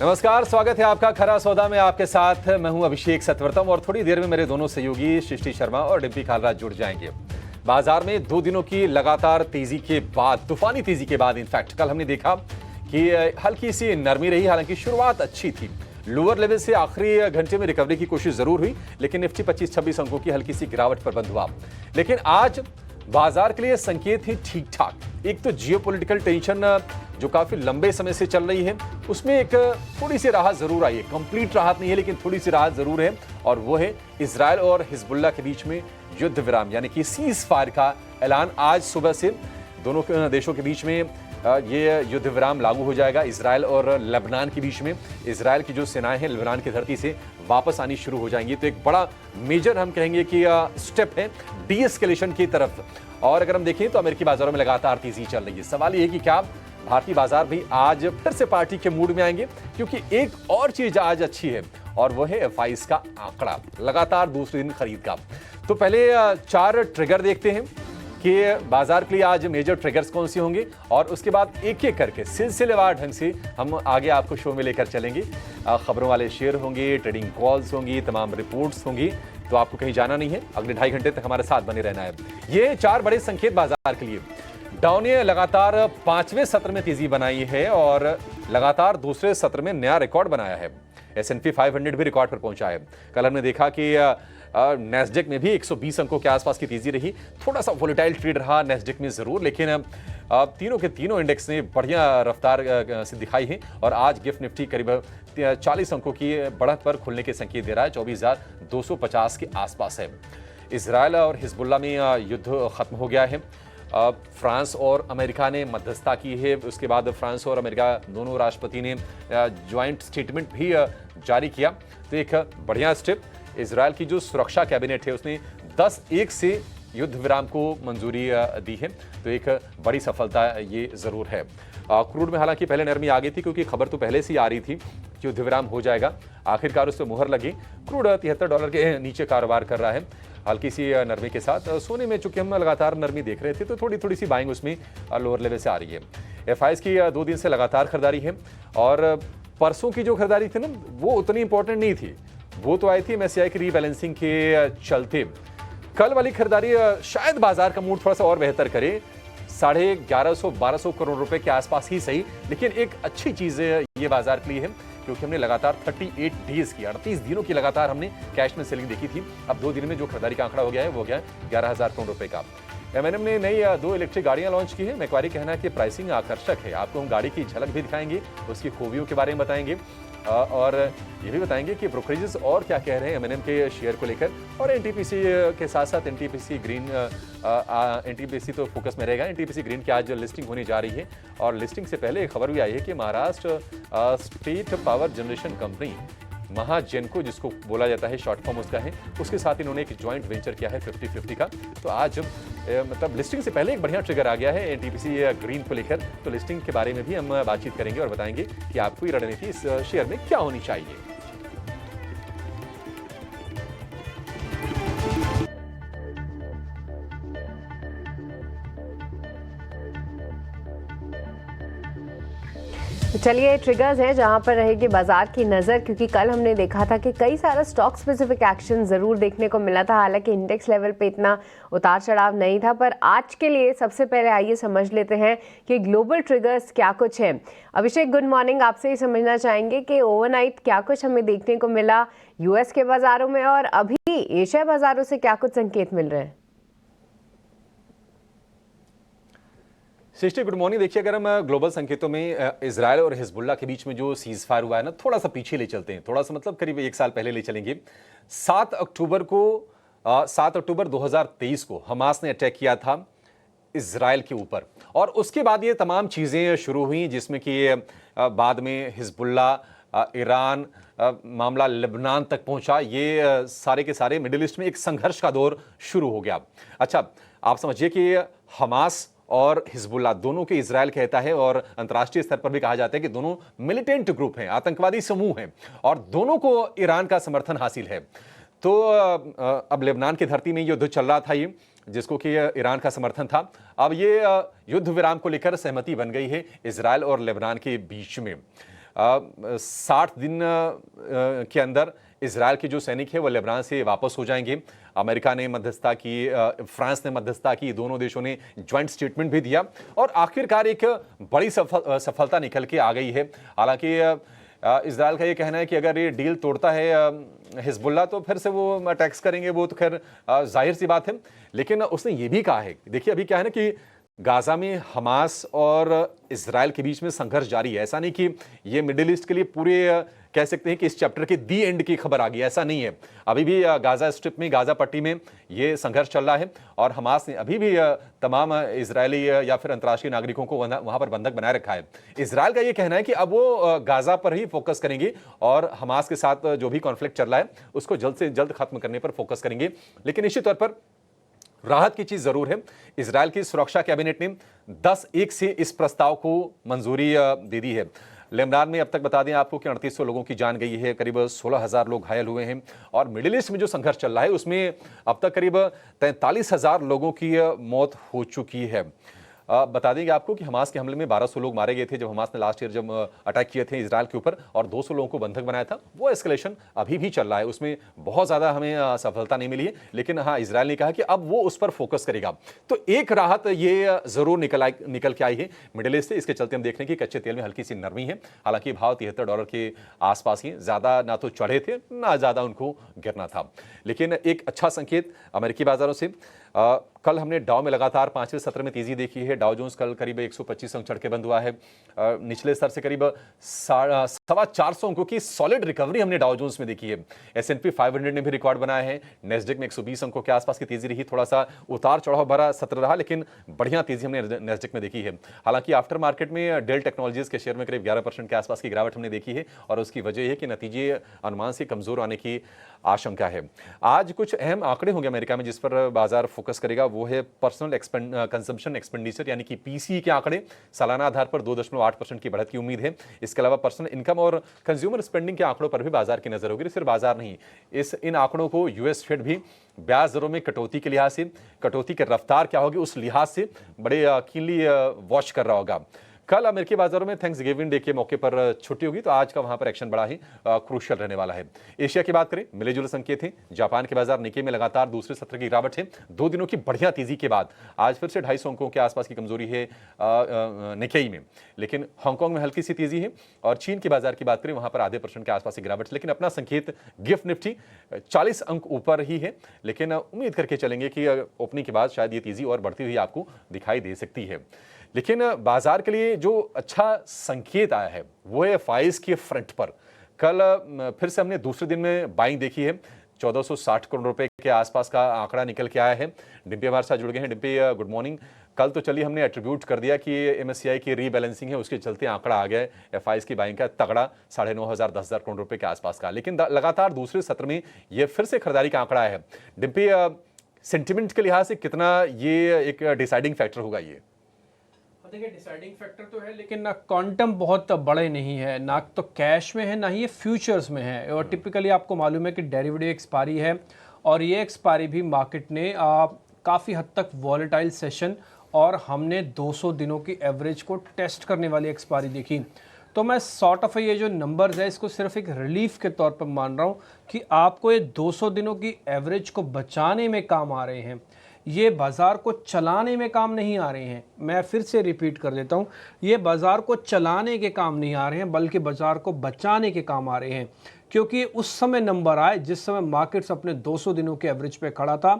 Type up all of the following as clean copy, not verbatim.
नमस्कार, स्वागत है आपका खरा सौदा में। आपके साथ मैं हूं अभिषेक सतवर्तम और थोड़ी देर में मेरे दोनों सहयोगी सृष्टि शर्मा और डिम्पी खालराज जुड़ जाएंगे। बाजार में 2 दिनों की लगातार तेजी के बाद, तूफानी तेजी के बाद, इनफैक्ट कल हमने देखा कि हल्की सी नरमी रही। हालांकि शुरुआत अच्छी थी, लोअर लेवल से आखिरी घंटे में रिकवरी की कोशिश जरूर हुई, लेकिन निफ्टी 25-26 अंकों की हल्की सी गिरावट पर बंद हुआ। लेकिन आज बाजार के लिए संकेत ही ठीक ठाक। एक तो जियोपॉलिटिकल टेंशन जो काफी लंबे समय से चल रही है, उसमें एक थोड़ी सी राहत जरूर आई है। कंप्लीट राहत नहीं है, लेकिन थोड़ी सी राहत जरूर है, और वो है इजराइल और हिजबुल्लाह के बीच में युद्ध विराम यानी कि सीज फायर का ऐलान। आज सुबह से दोनों देशों के बीच में ये युद्ध विराम लागू हो जाएगा। इजराइल और लेबनान के बीच में इजराइल की जो सेनाएं हैं लेबनान की धरती से वापस आनी शुरू हो जाएंगी। तो एक बड़ा मेजर हम कहेंगे कि स्टेप है डी एस्केलेशन की तरफ। और अगर हम देखें तो अमेरिकी बाजारों में लगातार तेजी चल रही है। सवाल ये है कि क्या भारतीय बाजार भी आज फिर से पार्टी के मूड में आएंगे, क्योंकि एक और चीज आज अच्छी है और वो है एफआईज का आंकड़ा, लगातार दूसरे दिन खरीद का। तो पहले 4 ट्रिगर देखते हैं कि बाजार के लिए आज मेजर ट्रिगर्स कौन सी होंगे, और उसके बाद एक एक करके सिलसिलेवार ढंग से हम आगे आपको शो में लेकर चलेंगे। खबरों वाले शेयर होंगे, ट्रेडिंग कॉल्स होंगी, तमाम रिपोर्ट्स होंगी। तो आपको कहीं जाना नहीं है, अगले 2.5 घंटे तक हमारे साथ बने रहना है। ये 4 बड़े संकेत बाजार के लिए। डाउ ने लगातार 5वें सत्र में तेजी बनाई है और लगातार दूसरे सत्र में नया रिकॉर्ड बनाया है। S&P 500 भी रिकॉर्ड पर पहुंचा है। कल हमने देखा कि नैस्डैक में भी 120 अंकों के आसपास की तेजी रही। थोड़ा सा वोलेटाइल ट्रेड रहा नैस्डैक में जरूर, लेकिन तीनों के तीनों इंडेक्स ने बढ़िया रफ्तार से दिखाई है। और आज गिफ्ट निफ्टी करीब 40 अंकों की बढ़त पर खुलने के संकेत दे रहा है, 24,250 के आसपास है। इजराइल और हिजबुल्लाह में युद्ध खत्म हो गया है। फ्रांस और अमेरिका ने मध्यस्थता की है। उसके बाद फ्रांस और अमेरिका दोनों राष्ट्रपति ने ज्वाइंट स्टेटमेंट भी जारी किया। तो एक बढ़िया स्टेप। इजराइल की जो सुरक्षा कैबिनेट है उसने 10-1 से युद्ध विराम को मंजूरी दी है। तो एक बड़ी सफलता ये जरूर है। क्रूड में हालांकि पहले नरमी आ गई थी, क्योंकि खबर तो पहले से ही आ रही थी कि युद्ध विराम हो जाएगा। आखिरकार उस पर मुहर लगी। क्रूड $73 के नीचे कारोबार कर रहा है, हल्की सी नरमी के साथ। सोने में चूंकि हम लगातार नरमी देख रहे थे, तो थोड़ी सी बाइंग उसमें लोअर लेवल से आ रही है। एफआईएस की 2 दिन से लगातार खरीदारी है, और परसों की जो खरीदारी थी ना, वो उतनी इंपॉर्टेंट नहीं थी। वो तो आई थी MSCI की रीबैलेंसिंग के चलते। कल वाली खरीदारी शायद बाजार का मूड थोड़ा सा और बेहतर करे। 1150-1200 करोड़ रुपए के आसपास ही सही, लेकिन एक अच्छी चीज ये बाजार के लिए है, क्योंकि हमने लगातार 38 डेज की, 38 दिनों की लगातार हमने कैश में सेलिंग देखी थी। अब 2 दिन में जो खरीदारी का आंकड़ा हो गया है वो हो गया 11,000 करोड़ रुपए का। M&M ने नई 2 इलेक्ट्रिक गाड़ियां लॉन्च की है। मैक्वारी कहना है कि प्राइसिंग आकर्षक है। आपको हम गाड़ी की झलक भी दिखाएंगे, उसकी खूबियों के बारे में बताएंगे, और ये भी बताएंगे कि ब्रोकरेजेस और क्या कह रहे हैं M&M के शेयर को लेकर। और NTPC के साथ साथ NTPC ग्रीन, NTPC तो फोकस में रहेगा। NTPC ग्रीन की आज लिस्टिंग होने जा रही है, और लिस्टिंग से पहले एक खबर भी आई है कि Maharashtra state power generation company Mahagenco, जिसको बोला जाता है शॉर्ट फॉर्म उसका है, उसके साथ इन्होंने एक जॉइंट वेंचर किया है 50-50 का। तो आज मतलब लिस्टिंग से पहले एक बढ़िया ट्रिगर आ गया है NTPC ग्रीन को लेकर। तो लिस्टिंग के बारे में भी हम बातचीत करेंगे और बताएंगे कि आपको ये रणनीति इस शेयर में क्या होनी चाहिए। चलिए, ट्रिगर्स है जहां पर रहेगी बाजार की नज़र, क्योंकि कल हमने देखा था कि कई सारा स्टॉक स्पेसिफिक एक्शन ज़रूर देखने को मिला था। हालांकि इंडेक्स लेवल पे इतना उतार चढ़ाव नहीं था, पर आज के लिए सबसे पहले आइए समझ लेते हैं कि ग्लोबल ट्रिगर्स क्या कुछ है। अभिषेक, गुड मॉर्निंग। आपसे ही समझना चाहेंगे कि ओवरनाइट क्या कुछ हमें देखने को मिला US के बाजारों में, और अभी एशिया बाजारों से क्या कुछ संकेत मिल रहे हैं। सृष्टि, गुड मॉर्निंग। देखिए, अगर हम ग्लोबल संकेतों में इजराइल और हिजबुल्लाह के बीच में जो सीज फायर हुआ है ना, थोड़ा सा पीछे ले चलते हैं, थोड़ा सा मतलब करीब 1 साल पहले ले चलेंगे। 7 अक्टूबर 2023 को हमास ने अटैक किया था इजराइल के ऊपर, और उसके बाद ये तमाम चीज़ें शुरू हुई, जिसमें कि बाद में हिजबुल्लाह, ईरान, मामला लेबनान तक पहुंचा। ये सारे के सारे मिडिल ईस्ट में एक संघर्ष का दौर शुरू हो गया। अच्छा, आप समझिए कि हमास और हिजबुल्लाह दोनों के इजराइल कहता है, और अंतर्राष्ट्रीय स्तर पर भी कहा जाता है कि दोनों मिलिटेंट ग्रुप हैं, आतंकवादी समूह हैं, और दोनों को ईरान का समर्थन हासिल है। तो अब लेबनान की धरती में युद्ध चल रहा था, ये जिसको कि ईरान का समर्थन था। अब ये युद्ध विराम को लेकर सहमति बन गई है इजराइल और लेबनान के बीच में। 60 दिन के अंदर इजरायल के जो सैनिक है वो लेबनान से वापस हो जाएंगे। अमेरिका ने मध्यस्थता की, फ्रांस ने मध्यस्थता की, दोनों देशों ने ज्वाइंट स्टेटमेंट भी दिया और आखिरकार एक बड़ी सफलता निकल के आ गई है। हालांकि इजरायल का ये कहना है कि अगर ये डील तोड़ता है हिजबुल्लाह तो फिर से वो अटैक्स करेंगे, वो तो खैर जाहिर सी बात है। लेकिन उसने ये भी कहा है, देखिए अभी क्या है ना कि गाजा में हमास और इजरायल के बीच में संघर्ष जारी है। ऐसा नहीं कि ये मिडिल ईस्ट के लिए पूरे कह सकते हैं कि इस चैप्टर के दी एंड की खबर आ गई, ऐसा नहीं है। अभी भी गाजा स्ट्रिप में, गाजा पट्टी में ये संघर्ष चल रहा है और हमास ने अभी भी तमाम इजरायली या फिर अंतर्राष्ट्रीय नागरिकों को वहां पर बंधक बनाए रखा है। इजरायल का ये कहना है कि अब वो गाजा पर ही फोकस करेंगे और हमास के साथ जो भी कॉन्फ्लिक्ट चल रहा है उसको जल्द से जल्द खत्म करने पर फोकस करेंगे। लेकिन निश्चित तौर पर राहत की चीज जरूर है, इजरायल की सुरक्षा कैबिनेट ने 10-1 से इस प्रस्ताव को मंजूरी दे दी है। लेबनान में अब तक बता दें आपको कि 3800 लोगों की जान गई है, करीब 16,000 लोग घायल हुए हैं और मिडिल ईस्ट में जो संघर्ष चल रहा है उसमें अब तक करीब 43,000 लोगों की मौत हो चुकी है। बता देंगे आपको कि हमास के हमले में 1200 लोग मारे गए थे जब हमास ने लास्ट ईयर जब अटैक किए थे इजरायल के ऊपर और 200 लोगों को बंधक बनाया था। वो एस्केलेशन अभी भी चल रहा है, उसमें बहुत ज़्यादा हमें सफलता नहीं मिली है। लेकिन हाँ, इजरायल ने कहा कि अब वो उस पर फोकस करेगा। तो एक राहत ये ज़रूर निकल के आई है मिडिल ईस्ट से। इसके चलते हम देख रहे हैं कि कच्चे तेल में हल्की सी नरमी है। हालांकि भाव $73 के आसपास ही, ज़्यादा ना तो चढ़े थे ना ज़्यादा उनको गिरना था। लेकिन एक अच्छा संकेत अमेरिकी बाजारों से, कल हमने डाउ में लगातार 5वें सत्र में तेजी देखी है। डाउ जोन्स कल करीब 125 अंक चढ़ के बंद हुआ है। निचले स्तर से करीब 450 अंकों की सॉलिड रिकवरी हमने डाउ जोन्स में देखी है। S&P 500 ने भी रिकॉर्ड बनाया है। नेस्डेक में 120 अंकों के आसपास की तेजी रही, थोड़ा सा उतार चढ़ाव भरा सत्र रहा लेकिन बढ़िया तेजी हमने नेस्डेक में देखी है। हालांकि आफ्टर मार्केट में डेल टेक्नोलॉजीज के शेयर में करीब 11% के आसपास की गिरावट हमने देखी है और उसकी वजह यह कि नतीजे अनुमान से कमजोर आने की आशंका है। आज कुछ अहम आंकड़े होंगे अमेरिका में जिस पर बाजार फोकस करेगा, वो है पर्सनल कंजम्पशन एक्सपेंडिचर यानी कि पीसीई के आंकड़े। सालाना आधार पर 2.8% की बढ़त की उम्मीद है। इसके अलावा पर्सनल इनकम और कंज्यूमर स्पेंडिंग के आंकड़ों पर भी बाजार की नजर होगी। सिर्फ बाजार नहीं, इन आंकड़ों को यूएस फेड भी ब्याज दरों में कटौती के लिहाज से, कटौती की रफ्तार क्या होगी उस लिहाज से बड़े कीनली वॉच कर रहा होगा। कल अमेरिकी बाजारों में थैंक्स गिविंग डे के मौके पर छुट्टी होगी तो आज का वहां पर एक्शन बड़ा ही क्रूशियल रहने वाला है। एशिया की बात करें, मिले जुले संकेत हैं। जापान के बाजार निक्के में लगातार दूसरे सत्र की गिरावट है। 2 दिनों की बढ़िया तेजी के बाद आज फिर से 250 अंकों के आसपास की कमजोरी है निक्केई में। लेकिन हांगकांग में हल्की सी तेजी है और चीन के बाजार की बात करें वहां पर आधे % के आसपास की गिरावट। लेकिन अपना संकेत गिफ्ट निफ्टी 40 अंक ऊपर ही है। लेकिन उम्मीद करके चलेंगे कि ओपनिंग के बाद शायद ये तेजी और बढ़ती हुई आपको दिखाई दे सकती है। लेकिन बाजार के लिए जो अच्छा संकेत आया है वो है फाइज के फ्रंट पर। कल फिर से हमने दूसरे दिन में बाइंग देखी है। 1460 करोड़ रुपए के आसपास का आंकड़ा निकल के आया है। डिम्पी हमारे साथ जुड़ गए हैं। Dimpy, good morning. कल तो चलिए हमने एट्रीब्यूट कर दिया कि एमएससीआई की रीबैलेंसिंग है, उसके चलते आंकड़ा आ गया है एफआईज की बाइंग का तगड़ा 9,500 10,000 करोड़ रुपए के आसपास का। लेकिन लगातार दूसरे सत्र में यह फिर से खरीदारी का आंकड़ा है। डिम्पी, सेंटिमेंट के लिहाज से कितना ये एक डिसाइडिंग फैक्टर होगा? ये देखिए डिसाइडिंग फैक्टर तो है लेकिन ना क्वांटम बहुत बड़े नहीं है, ना तो कैश में है ना ही ये फ्यूचर्स में है। और टिपिकली आपको मालूम है कि डेरिवेटिव एक्सपायरी है और ये एक्सपायरी भी मार्केट ने काफ़ी हद तक वॉलेटाइल सेशन और हमने 200 दिनों की एवरेज को टेस्ट करने वाली एक्सपायरी देखी। तो मैं सॉर्ट ऑफ ये जो नंबर्स है इसको सिर्फ एक रिलीफ के तौर पर मान रहा हूँ कि आपको ये 200 दिनों की एवरेज को बचाने में काम आ रहे हैं, ये बाज़ार को चलाने में काम नहीं आ रहे हैं। मैं फिर से रिपीट कर देता हूँ, ये बाज़ार को चलाने के काम नहीं आ रहे हैं बल्कि बाज़ार को बचाने के काम आ रहे हैं। क्योंकि उस समय नंबर आए जिस समय मार्केट्स अपने 200 दिनों के एवरेज पे खड़ा था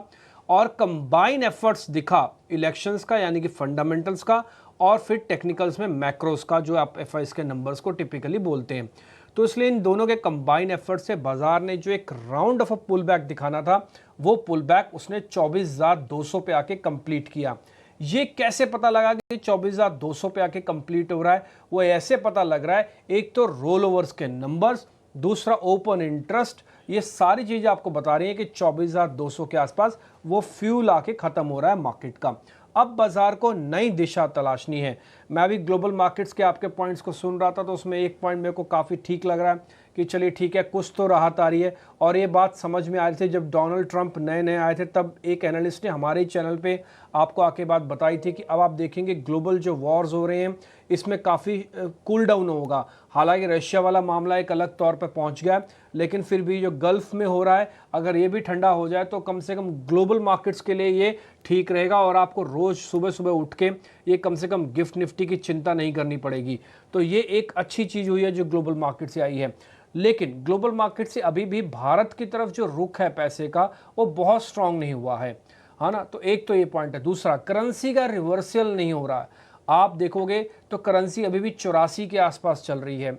और कंबाइन एफर्ट्स दिखा इलेक्शंस का यानी कि फंडामेंटल्स का और फिर टेक्निकल्स में मैक्रोस का, जो आप एफआईज के नंबर्स को टिपिकली बोलते हैं। तो इसलिए इन दोनों के कंबाइन एफर्ट से बाजार ने जो एक round off a pull back दिखाना था वो पुल बैक उसने 24,200 पे आके कंप्लीट किया। ये कैसे पता लगा कि 24,200 पे आके कंप्लीट हो रहा है? वो ऐसे पता लग रहा है, एक तो रोल ओवर्स के नंबर्स, दूसरा ओपन इंटरेस्ट, ये सारी चीजें आपको बता रही हैं कि 24,200 के आसपास वो फ्यूल आके खत्म हो रहा है मार्केट का। अब बाजार को नई दिशा तलाशनी है। मैं भी ग्लोबल मार्केट्स के आपके पॉइंट्स को सुन रहा था, तो उसमें एक पॉइंट मेरे को काफ़ी ठीक लग रहा है कि चलिए ठीक है, कुछ तो राहत आ रही है। और ये बात समझ में आ रही थी जब डोनाल्ड ट्रंप नए नए आए थे, तब एक एनालिस्ट ने हमारे ही चैनल पे आपको आके बात बताई थी कि अब आप देखेंगे ग्लोबल जो वॉर्स हो रहे हैं इसमें काफ़ी कूल डाउन होगा। हालांकि रशिया वाला मामला एक अलग तौर पे पहुंच गया, लेकिन फिर भी जो गल्फ में हो रहा है अगर ये भी ठंडा हो जाए तो कम से कम ग्लोबल मार्केट्स के लिए ये ठीक रहेगा और आपको रोज़ सुबह सुबह उठ के ये कम से कम गिफ्ट निफ्टी की चिंता नहीं करनी पड़ेगी। तो ये एक अच्छी चीज़ हुई है जो ग्लोबल मार्केट से आई है। लेकिन ग्लोबल मार्केट से अभी भी भारत की तरफ जो रुख है पैसे का वो बहुत स्ट्रांग नहीं हुआ है ना। तो एक तो ये पॉइंट है। दूसरा, करेंसी का रिवर्सल नहीं हो रहा है। आप देखोगे तो करेंसी अभी भी 84 के आसपास चल रही है।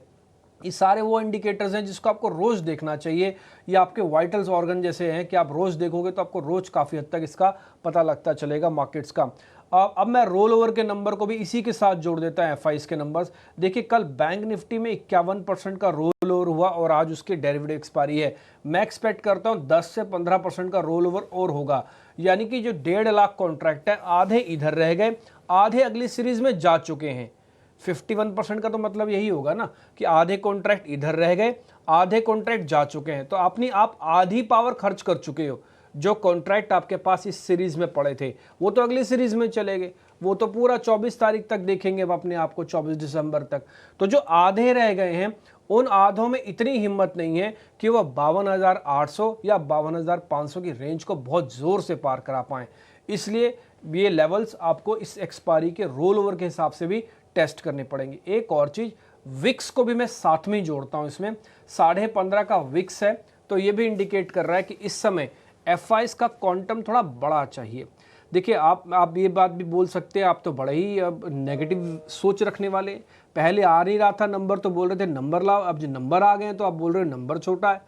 ये सारे वो इंडिकेटर्स हैं जिसको आपको रोज देखना चाहिए। ये आपके वाइटल्स ऑर्गन जैसे हैं कि आप रोज देखोगे तो आपको रोज काफ़ी हद तक इसका पता लगता चलेगा मार्केट्स का। अब मैं रोल ओवर के नंबर को भी इसी के साथ जोड़ देता है, एफआईस के नंबर्स। देखिए कल बैंक निफ्टी में 51% का रोल ओवर हुआ और आज उसकी डेरिवेटिव एक्सपायरी है। मैं एक्सपेक्ट करता हूँ 10 से 15% का रोल ओवर और होगा, यानी कि जो 1.5 लाख कॉन्ट्रैक्ट है आधे इधर रह गए, आधे अगली सीरीज में जा चुके हैं। 51% का तो मतलब यही होगा ना कि आधे कॉन्ट्रैक्ट इधर रह गए, आधे कॉन्ट्रैक्ट जा चुके हैं। तो अपनी आप आधी पावर खर्च कर चुके हो। जो कॉन्ट्रैक्ट आपके पास इस सीरीज में पड़े थे वो तो अगली सीरीज में चले गए, वो तो पूरा 24 तारीख तक देखेंगे अब अपने आप को, 24 दिसंबर तक। तो जो आधे रह गए हैं उन आधों में इतनी हिम्मत नहीं है कि वह 52,800 या 52,500 की रेंज को बहुत जोर से पार करा पाएं। इसलिए ये लेवल्स आपको इस एक्सपायरी के रोल ओवर के हिसाब से भी टेस्ट करने पड़ेंगे। एक और चीज, विक्स को भी मैं साथ में जोड़ता हूं इसमें। 15.5 का विक्स है, तो ये भी इंडिकेट कर रहा है कि इस समय एफआईएस का क्वांटम थोड़ा बड़ा चाहिए। देखिए आप ये बात भी बोल सकते हैं, आप तो बड़े ही अब नेगेटिव सोच रखने वाले। पहले आ नहीं रहा था नंबर तो बोल रहे थे नंबर लाओ, अब जो नंबर आ गए हैं तो आप बोल रहे हो नंबर छोटा है।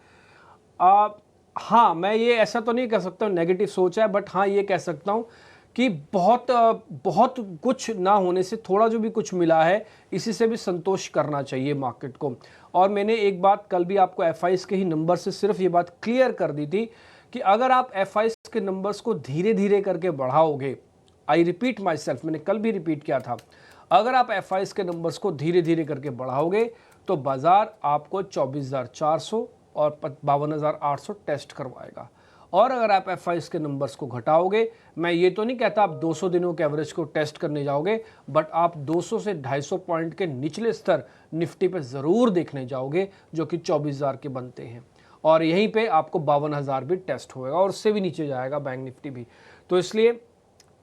हाँ, मैं ये ऐसा तो नहीं कह सकता हूँ नेगेटिव सोच है, बट हाँ ये कह सकता हूँ कि बहुत कुछ ना होने से थोड़ा जो भी कुछ मिला है इसी से भी संतोष करना चाहिए मार्केट को। और मैंने एक बात कल भी आपको एफआईएस के ही नंबर से सिर्फ ये बात क्लियर कर दी थी कि अगर आप एफआईएस के नंबर्स को धीरे धीरे करके बढ़ाओगे, आई रिपीट माई सेल्फ, मैंने कल भी रिपीट किया था, अगर आप एफआईएस के नंबर्स को धीरे धीरे करके बढ़ाओगे तो बाजार आपको 24,400 और 52,800 टेस्ट करवाएगा। और अगर आप एफआईएस के नंबर्स को घटाओगे, मैं ये तो नहीं कहता आप 200 दिनों के एवरेज को टेस्ट करने जाओगे, बट आप 200 से 250 पॉइंट के निचले स्तर निफ्टी पे ज़रूर देखने जाओगे जो कि 24,000 के बनते हैं। और यहीं पे आपको 52,000 भी टेस्ट होएगा और उससे भी नीचे जाएगा बैंक निफ्टी भी। तो इसलिए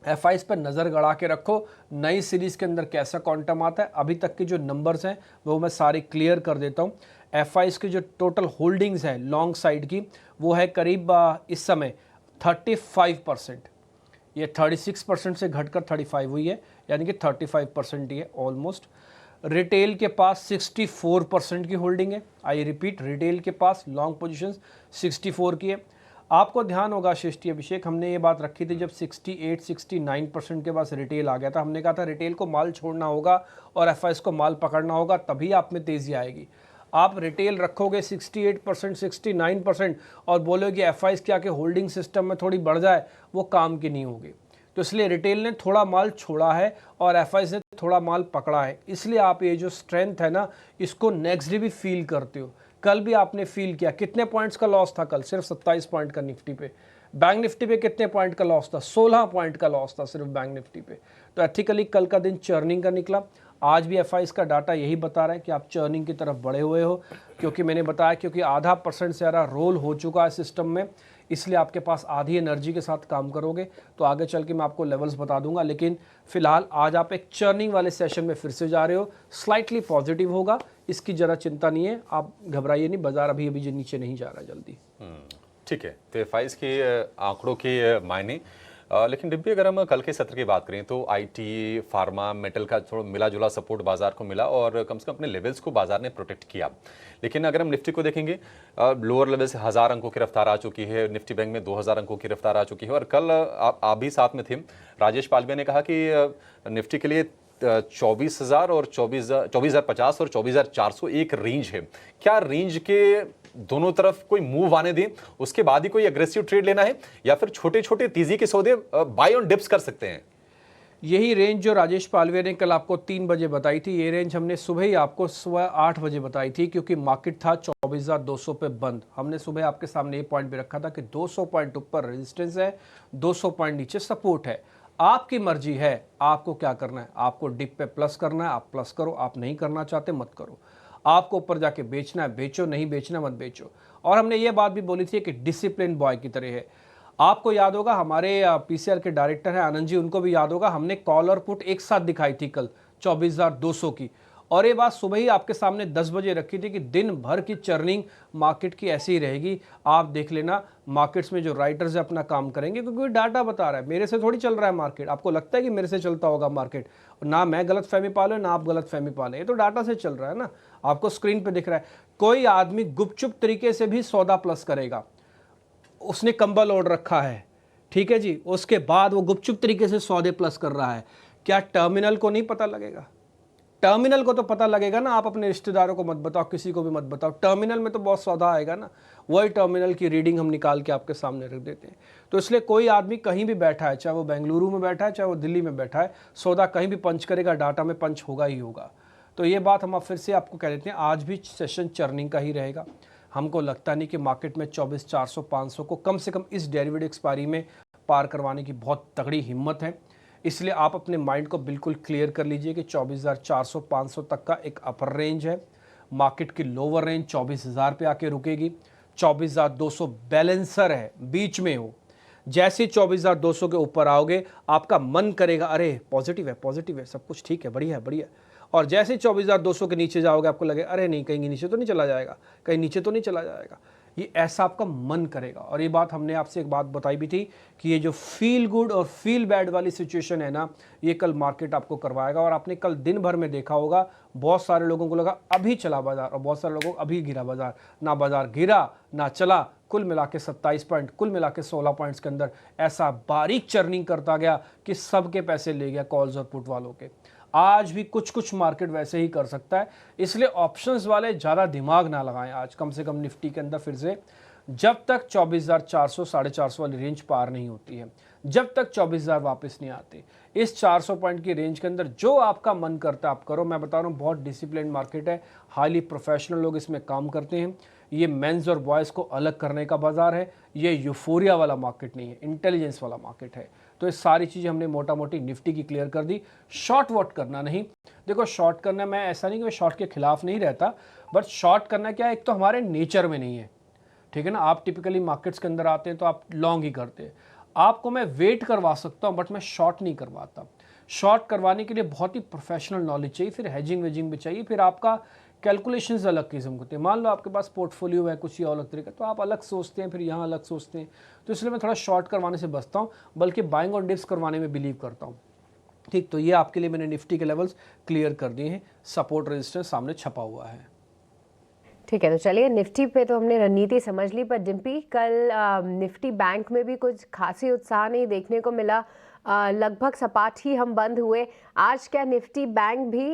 एफआईएस पर नज़र गड़ा के रखो, नई सीरीज़ के अंदर कैसा क्वांटम आता है। अभी तक के जो नंबर्स हैं वो मैं सारे क्लियर कर देता हूँ। एफआईएस की जो टोटल होल्डिंग्स है लॉन्ग साइड की वो है करीब इस समय 35%। ये 36% से घटकर 35 हुई है, यानी कि 35% ही है ऑलमोस्ट। रिटेल के पास 64% की होल्डिंग है। आई रिपीट, रिटेल के पास लॉन्ग पोजीशंस 64 की है। आपको ध्यान होगा शिष्टी अभिषेक, हमने ये बात रखी थी जब 68-69% के पास रिटेल आ गया था, हमने कहा था रिटेल को माल छोड़ना होगा और एफआईएस को माल पकड़ना होगा, तभी आप में तेज़ी आएगी। आप रिटेल रखोगे 68%, 69% और बोलोगे एफआईएस के आके होल्डिंग सिस्टम में थोड़ी बढ़ जाए, वो काम की नहीं होगी। तो इसलिए रिटेल ने थोड़ा माल छोड़ा है और एफआईएस ने थोड़ा माल पकड़ा है। इसलिए आप ये जो स्ट्रेंथ है ना, इसको नेक्स्ट डे भी फील करते हो। कल भी आपने फील किया, कितने पॉइंट्स का लॉस था कल? सिर्फ 27 पॉइंट का निफ्टी पे। बैंक निफ्टी पे कितने पॉइंट का लॉस था? 16 पॉइंट का लॉस था सिर्फ बैंक निफ्टी पे। तो एथिकली कल का दिन चर्निंग का निकला। आज भी एफआईएस का डाटा यही बता रहा है कि आप चर्निंग की तरफ बढ़े हुए हो, क्योंकि मैंने बताया क्योंकि आधा % से ज़्यादा रोल हो चुका है सिस्टम में, इसलिए आपके पास आधी एनर्जी के साथ काम करोगे। तो आगे चल के मैं आपको लेवल्स बता दूंगा, लेकिन फिलहाल आज आप एक चर्निंग वाले सेशन में फिर से जा रहे हो। स्लाइटली पॉजिटिव होगा, इसकी ज़रा चिंता नहीं है, आप घबराइए नहीं। बाजार अभी जो नीचे नहीं जा रहा है जल्दी। ठीक है, तो एफआईएस के आंकड़ों के मायने। लेकिन डिब्बी, अगर हम कल के सत्र की बात करें तो आईटी, फार्मा, मेटल का थोड़ा मिला जुला सपोर्ट बाजार को मिला और कम से कम अपने लेवल्स को बाजार ने प्रोटेक्ट किया। लेकिन अगर हम निफ्टी को देखेंगे, लोअर लेवल से 1000 अंकों की रफ्तार आ चुकी है, निफ्टी बैंक में 2000 अंकों की रफ्तार आ चुकी है। और कल आप भी साथ में थे, राजेश पालवे ने कहा कि निफ्टी के लिए 24,000 और 24,050 और 24,400 एक रेंज है। क्या रेंज के दोनों तरफ कोई मूव आने दें, उसके बाद ही कोई एग्रेसिव ट्रेड लेना है, या फिर छोटे छोटे तेजी के सौदे बाय ऑन डिप्स कर सकते हैं? यही रेंज जो राजेश पालवे ने कल आपको 3 बजे बताई थी, ये रेंज हमने सुबह ही आपको सुबह 8 बजे बताई थी, क्योंकि मार्केट था 24,200 पे बंद। हमने सुबह आपके सामने ये पॉइंट भी रखा था कि 200 पॉइंट ऊपर रेजिस्टेंस है, 200 पॉइंट नीचे सपोर्ट है। आपकी मर्जी है आपको क्या करना है। आपको डिप पे प्लस करना है, आप प्लस करो, आप नहीं करना चाहते मत करो। आपको ऊपर जाके बेचना है बेचो, नहीं बेचना मत बेचो। और हमने ये बात भी बोली थी कि डिसिप्लिन बॉय की तरह है। आपको याद होगा हमारे पीसीआर के डायरेक्टर हैं आनंद जी, उनको भी याद होगा हमने कॉल और पुट एक साथ दिखाई थी कल 24,200 की, और ये बात सुबह ही आपके सामने 10 बजे रखी थी कि दिन भर की चर्निंग मार्केट की ऐसी ही रहेगी। आप देख लेना मार्केट्स में जो राइटर्स है अपना काम करेंगे, क्योंकि डाटा बता रहा है, मेरे से थोड़ी चल रहा है मार्केट। आपको लगता है कि मेरे से चलता होगा मार्केट? ना मैं गलत फहमी पालूं ना आप गलत फहमी पालें, ये तो डाटा से चल रहा है ना, आपको स्क्रीन पे दिख रहा है। कोई आदमी गुपचुप तरीके से भी सौदा प्लस करेगा, उसने कंबल ओढ़ रखा है, ठीक है जी, उसके बाद वो गुपचुप तरीके से सौदे प्लस कर रहा है, क्या टर्मिनल को नहीं पता लगेगा? टर्मिनल को तो पता लगेगा ना। आप अपने रिश्तेदारों को मत बताओ, किसी को भी मत बताओ, टर्मिनल में तो बहुत सौदा आएगा ना। वही टर्मिनल की रीडिंग हम निकाल के आपके सामने रख देते हैं। तो इसलिए कोई आदमी कहीं भी बैठा है, चाहे वो बेंगलुरु में बैठा है चाहे वो दिल्ली में बैठा है, सौदा कहीं भी पंच करेगा, डाटा में पंच होगा ही होगा। तो ये बात हम फिर से आपको कह देते हैं, आज भी सेशन चर्निंग का ही रहेगा। हमको लगता नहीं कि मार्केट में 24,400 500 को कम से कम इस डेरिवेटिव एक्सपायरी में पार करवाने की बहुत तगड़ी हिम्मत है। इसलिए आप अपने माइंड को बिल्कुल क्लियर कर लीजिए कि 24,400 500 तक का एक अपर रेंज है। मार्केट की लोअर रेंज 24,000 पे आके रुकेगी। 24,200 बैलेंसर है, बीच में हो। जैसे 24,200 के ऊपर आओगे आपका मन करेगा अरे पॉजिटिव है, सब कुछ ठीक है, बढ़िया है, बढ़िया। और जैसे 24,200 के नीचे जाओगे आपको लगे अरे नहीं, कहीं नीचे तो नहीं चला जाएगा, कहीं नीचे तो नहीं चला जाएगा, ये ऐसा आपका मन करेगा। और ये बात हमने आपसे एक बात बताई भी थी कि ये जो फील गुड और फील बैड वाली सिचुएशन है ना, ये कल मार्केट आपको करवाएगा। और आपने कल दिन भर में देखा होगा बहुत सारे लोगों को लगा अभी चला बाजार, और बहुत सारे लोगों को अभी गिरा बाजार। ना बाजार गिरा ना चला, कुल मिला के 27 पॉइंट, कुल मिला के 16 पॉइंट्स के अंदर ऐसा बारीक चर्निंग करता गया कि सबके पैसे ले गया कॉल्स और पुट वालों के। आज भी कुछ मार्केट वैसे ही कर सकता है, इसलिए ऑप्शंस वाले ज़्यादा दिमाग ना लगाएं आज, कम से कम निफ्टी के अंदर फिर से, जब तक 24,400 450 वाली रेंज पार नहीं होती है, जब तक 24,000 वापस नहीं आते। इस 400 पॉइंट की रेंज के अंदर जो आपका मन करता है आप करो। मैं बता रहा हूँ बहुत डिसिप्लिन मार्केट है, हाईली प्रोफेशनल लोग इसमें काम करते हैं। ये मेंस और बॉयज़ को अलग करने का बाजार है, ये यूफोरिया वाला मार्केट नहीं है, इंटेलिजेंस वाला मार्केट है। तो ये सारी चीज़ें हमने मोटा मोटी निफ्टी की क्लियर कर दी। शॉर्ट वॉट करना नहीं, देखो शॉर्ट करना, मैं ऐसा नहीं कि मैं शॉर्ट के खिलाफ नहीं रहता, बट शॉर्ट करना क्या है, एक तो हमारे नेचर में नहीं है, ठीक है ना। आप टिपिकली मार्केट्स के अंदर आते हैं तो आप लॉन्ग ही करते हैं। आपको मैं वेट करवा सकता हूँ बट मैं शॉर्ट नहीं करवाता। शॉर्ट करवाने के लिए बहुत ही प्रोफेशनल नॉलेज चाहिए, फिर हेजिंग वेजिंग भी चाहिए, फिर आपका कैलकुलेशंस अलग किस्म के होते हैं। मान लो आपके पास पोर्टफोलियो है कुछ ही अलग तरीका, तो आप अलग सोचते हैं, फिर यहाँ अलग सोचते हैं। तो इसलिए मैं थोड़ा शॉर्ट करवाने से बचता हूँ, बल्कि बाइंग और डिप्स करवाने में बिलीव करता हूँ। ठीक, तो ये आपके लिए मैंने निफ्टी के लेवल्स क्लियर कर दिए हैं, सपोर्ट रेजिस्टेंस सामने छपा हुआ है। ठीक है, तो चलिए निफ्टी पे तो हमने रणनीति समझ ली, पर डिम्पी कल निफ्टी बैंक में भी कुछ खासी उत्साह नहीं देखने को मिला, लगभग सपाट ही हम बंद हुए। आज क्या निफ्टी बैंक भी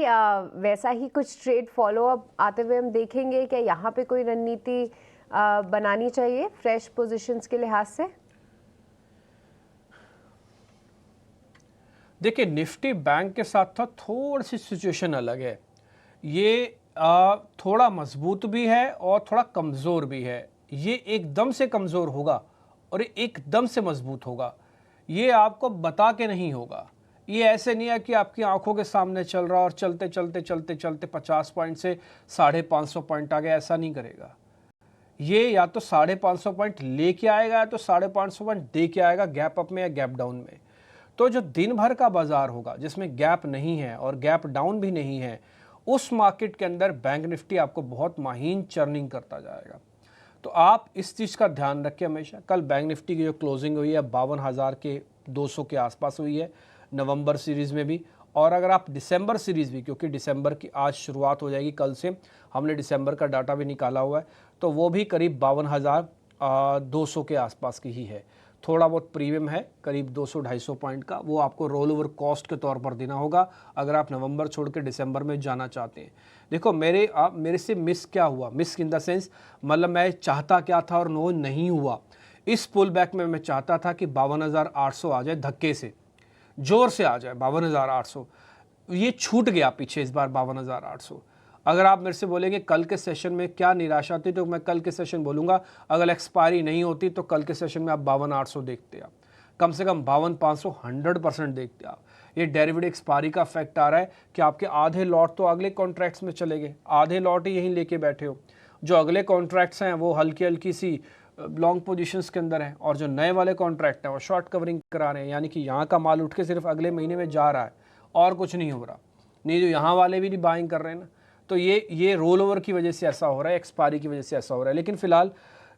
वैसा ही कुछ ट्रेड फॉलोअप आते हुए हम देखेंगे? क्या यहाँ पे कोई रणनीति बनानी चाहिए फ्रेश पोजीशंस के लिहाज से? देखिए निफ्टी बैंक के साथ था थोड़ी सी सिचुएशन अलग है। ये थोड़ा मजबूत भी है और थोड़ा कमज़ोर भी है। ये एकदम से कमज़ोर होगा और ये एकदम से मजबूत होगा, ये आपको बता के नहीं होगा। ये ऐसे नहीं है कि आपकी आंखों के सामने चल रहा और चलते चलते चलते चलते 50 पॉइंट से 550 पॉइंट आ गया, ऐसा नहीं करेगा। ये या तो 550 पॉइंट लेके आएगा या तो 550 पॉइंट दे के आएगा, गैप अप में या गैप डाउन में। तो जो दिन भर का बाजार होगा जिसमें गैप नहीं है और गैप डाउन भी नहीं है, उस मार्केट के अंदर बैंक निफ्टी आपको बहुत महीन चर्निंग करता जाएगा। तो आप इस चीज़ का ध्यान रखें हमेशा। कल बैंक निफ्टी की जो क्लोजिंग हुई है 52,200 के आसपास हुई है नवंबर सीरीज़ में भी, और अगर आप दिसंबर सीरीज़ भी, क्योंकि दिसंबर की आज शुरुआत हो जाएगी कल से, हमने दिसंबर का डाटा भी निकाला हुआ है, तो वो भी करीब 52,200 के आसपास की ही है। थोड़ा बहुत प्रीमियम है करीब 200-250 पॉइंट का, वो आपको रोल ओवर कॉस्ट के तौर पर देना होगा अगर आप नवंबर छोड़ के दिसंबर में जाना चाहते हैं। देखो मेरे से मिस क्या हुआ, मिस इन द सेंस मतलब मैं चाहता क्या था और नो नहीं हुआ। इस पुल बैक में मैं चाहता था कि 52,800 आ जाए धक्के से, जोर से आ जाए 52,800, ये छूट गया पीछे इस बार 52,800। अगर आप मेरे से बोलेंगे कल के सेशन में क्या निराशा थी, तो मैं कल के सेशन बोलूँगा अगर एक्सपायरी नहीं होती तो कल के सेशन में आप 52,800 देखते, आप कम से कम 52,500 100% देखते आप। ये डेरिवेटिव एक्सपायरी का इफेक्ट आ रहा है कि आपके आधे लॉट तो अगले कॉन्ट्रैक्ट्स में चले गए, आधे लॉट ही यहीं लेके बैठे हो। जो अगले कॉन्ट्रैक्ट्स हैं वो हल्की हल्की सी लॉन्ग पोजीशंस के अंदर हैं, और जो नए वाले कॉन्ट्रैक्ट हैं वो शॉर्ट कवरिंग करा रहे हैं, यानी कि यहाँ का माल उठ के सिर्फ अगले महीने में जा रहा है और कुछ नहीं हो रहा। नहीं, जो यहाँ वाले भी नहीं बाइंग कर रहे हैं ना, तो ये रोल ओवर की वजह से ऐसा हो रहा है, एक्सपायरी की वजह से ऐसा हो रहा है। लेकिन फिलहाल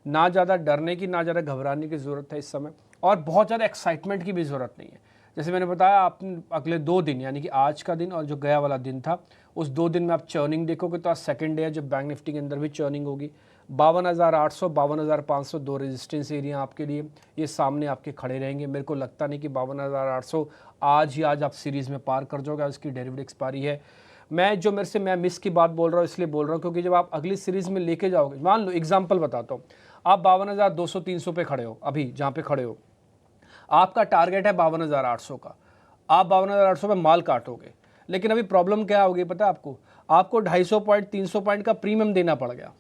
ना ज़्यादा डरने की, ना ज़्यादा घबराने की ज़रूरत है इस समय, और बहुत ज़्यादा एक्साइटमेंट की भी ज़रूरत नहीं है। जैसे मैंने बताया, आप अगले 2 दिन यानी कि आज का दिन और जो गया वाला दिन था, उस 2 दिन में आप चर्निंग देखोगे तो आज सेकंड डे है जब बैंक निफ्टी के अंदर भी चर्निंग होगी। 52,800 52,500 2 रेजिस्टेंस एरिया आपके लिए, ये सामने आपके खड़े रहेंगे। मेरे को लगता नहीं कि 52,800 आज आप सीरीज़ में पार कर जाओगे, इसकी डेरिवेटिव एक्सपायरी है। मैं मिस की बात बोल रहा हूँ, इसलिए बोल रहा हूँ क्योंकि जब आप अगली सीरीज़ में लेके जाओगे, मान लो एग्जाम्पल बताता हूँ, आप 52,200-300 पे खड़े हो, अभी जहाँ पे खड़े हो आपका टारगेट है 52,800 का, आप 52,800 पे माल काटोगे। लेकिन अभी प्रॉब्लम क्या होगी पता है आपको 250 पॉइंट 300 पॉइंट का प्रीमियम देना पड़ गया।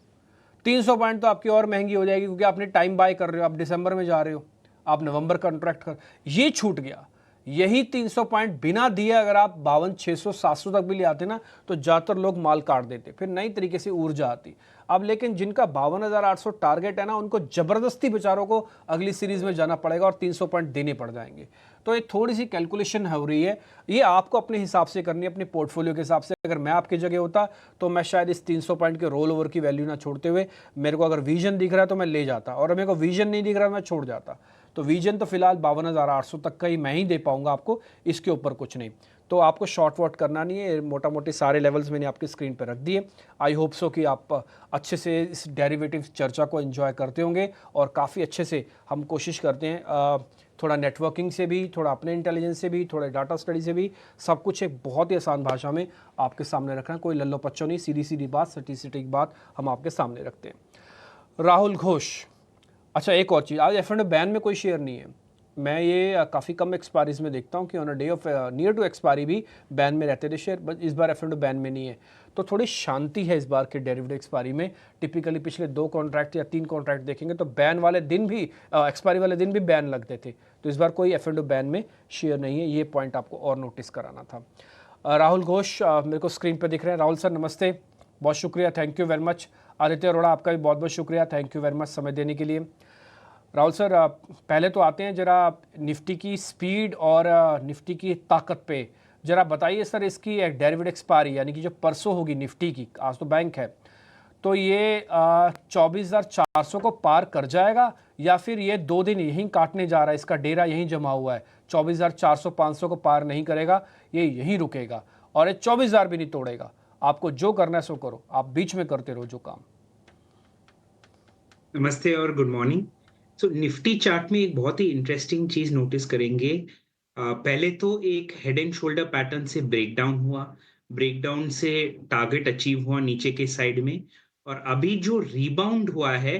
300 पॉइंट तो आपकी और महंगी हो जाएगी, क्योंकि आपने टाइम बाय कर रहे हो, आप दिसंबर में जा रहे हो, आप नवंबर कॉन्ट्रैक्ट कर, ये छूट गया। यही 300 पॉइंट बिना दिए अगर आप 52,600 700 तक भी ले आते ना, तो ज़्यादातर लोग माल काट देते, फिर नई तरीके से ऊर्जा आती। अब लेकिन जिनका 52,800 टारगेट है ना, उनको ज़बरदस्ती बेचारों को अगली सीरीज़ में जाना पड़ेगा और 300 पॉइंट देने पड़ जाएंगे। तो एक थोड़ी सी कैलकुलेशन हो रही है, ये आपको अपने हिसाब से करनी है, अपने पोर्टफोलियो के हिसाब से। अगर मैं आपकी जगह होता तो मैं शायद इस 300 पॉइंट के रोल ओवर की वैल्यू ना छोड़ते हुए, मेरे को अगर विजन दिख रहा है तो मैं ले जाता, और मेरे को विजन नहीं दिख रहा है मैं छोड़ जाता। तो विजन तो फिलहाल 52,800 तक का ही मैं ही दे पाऊंगा आपको, इसके ऊपर कुछ नहीं। तो आपको शॉर्ट वॉट करना नहीं है, मोटा मोटी सारे लेवल्स मैंने आपकी स्क्रीन पर रख दिए। आई होप सो कि आप अच्छे से इस डेरिवेटिव चर्चा को एंजॉय करते होंगे, और काफ़ी अच्छे से हम कोशिश करते हैं थोड़ा नेटवर्किंग से भी, थोड़ा अपने इंटेलिजेंस से भी, थोड़ा डाटा स्टडी से भी, सब कुछ एक बहुत ही आसान भाषा में आपके सामने रखना। कोई लल्लो पच्चो नहीं, सीधी सीधी बात, सटीक बात हम आपके सामने रखते हैं। राहुल घोष, अच्छा एक और चीज़, आज F&O बैन में कोई शेयर नहीं है। मैं ये काफ़ी कम एक्सपायरीज में देखता हूँ कि on a day of near to expiry भी बैन में रहते थे शेयर, बट इस बार F&O बैन में नहीं है। तो थोड़ी शांति है इस बार के डेरिवेटिव एक्सपायरी में। टिपिकली पिछले 2 कॉन्ट्रैक्ट या 3 कॉन्ट्रैक्ट देखेंगे तो बैन वाले दिन भी, एक्सपायरी वाले दिन भी बैन लगते थे। तो इस बार कोई F&O बैन में शेयर नहीं है, ये पॉइंट आपको और नोटिस कराना था। राहुल घोष मेरे को स्क्रीन पर दिख रहे हैं। राहुल सर नमस्ते, बहुत शुक्रिया, thank you very much. Aditya Arora आपका भी बहुत बहुत शुक्रिया, थैंक यू वेरी मच समय देने के लिए। राहुल सर पहले तो आते हैं जरा निफ्टी की स्पीड और निफ्टी की ताकत पे जरा बताइए सर। इसकी एक डेरिवेटिव एक्सपायरी यानी कि जो परसों होगी निफ्टी की, आज तो बैंक है, तो ये 24,400 को पार कर जाएगा या फिर ये 2 दिन यहीं काटने जा रहा है, इसका डेरा यहीं जमा हुआ है, 24,400 500 को पार नहीं करेगा, ये यहीं रुकेगा और ये 24,000 भी नहीं तोड़ेगा। आपको जो करना है सो करो, आप बीच में करते रहो जो काम। नमस्ते और गुड मॉर्निंग। सो निफ्टी चार्ट में एक बहुत ही इंटरेस्टिंग चीज नोटिस करेंगे। पहले तो एक हेड एंड शोल्डर पैटर्न से ब्रेकडाउन हुआ, ब्रेकडाउन से टारगेट अचीव हुआ नीचे के साइड में, और अभी जो रीबाउंड हुआ है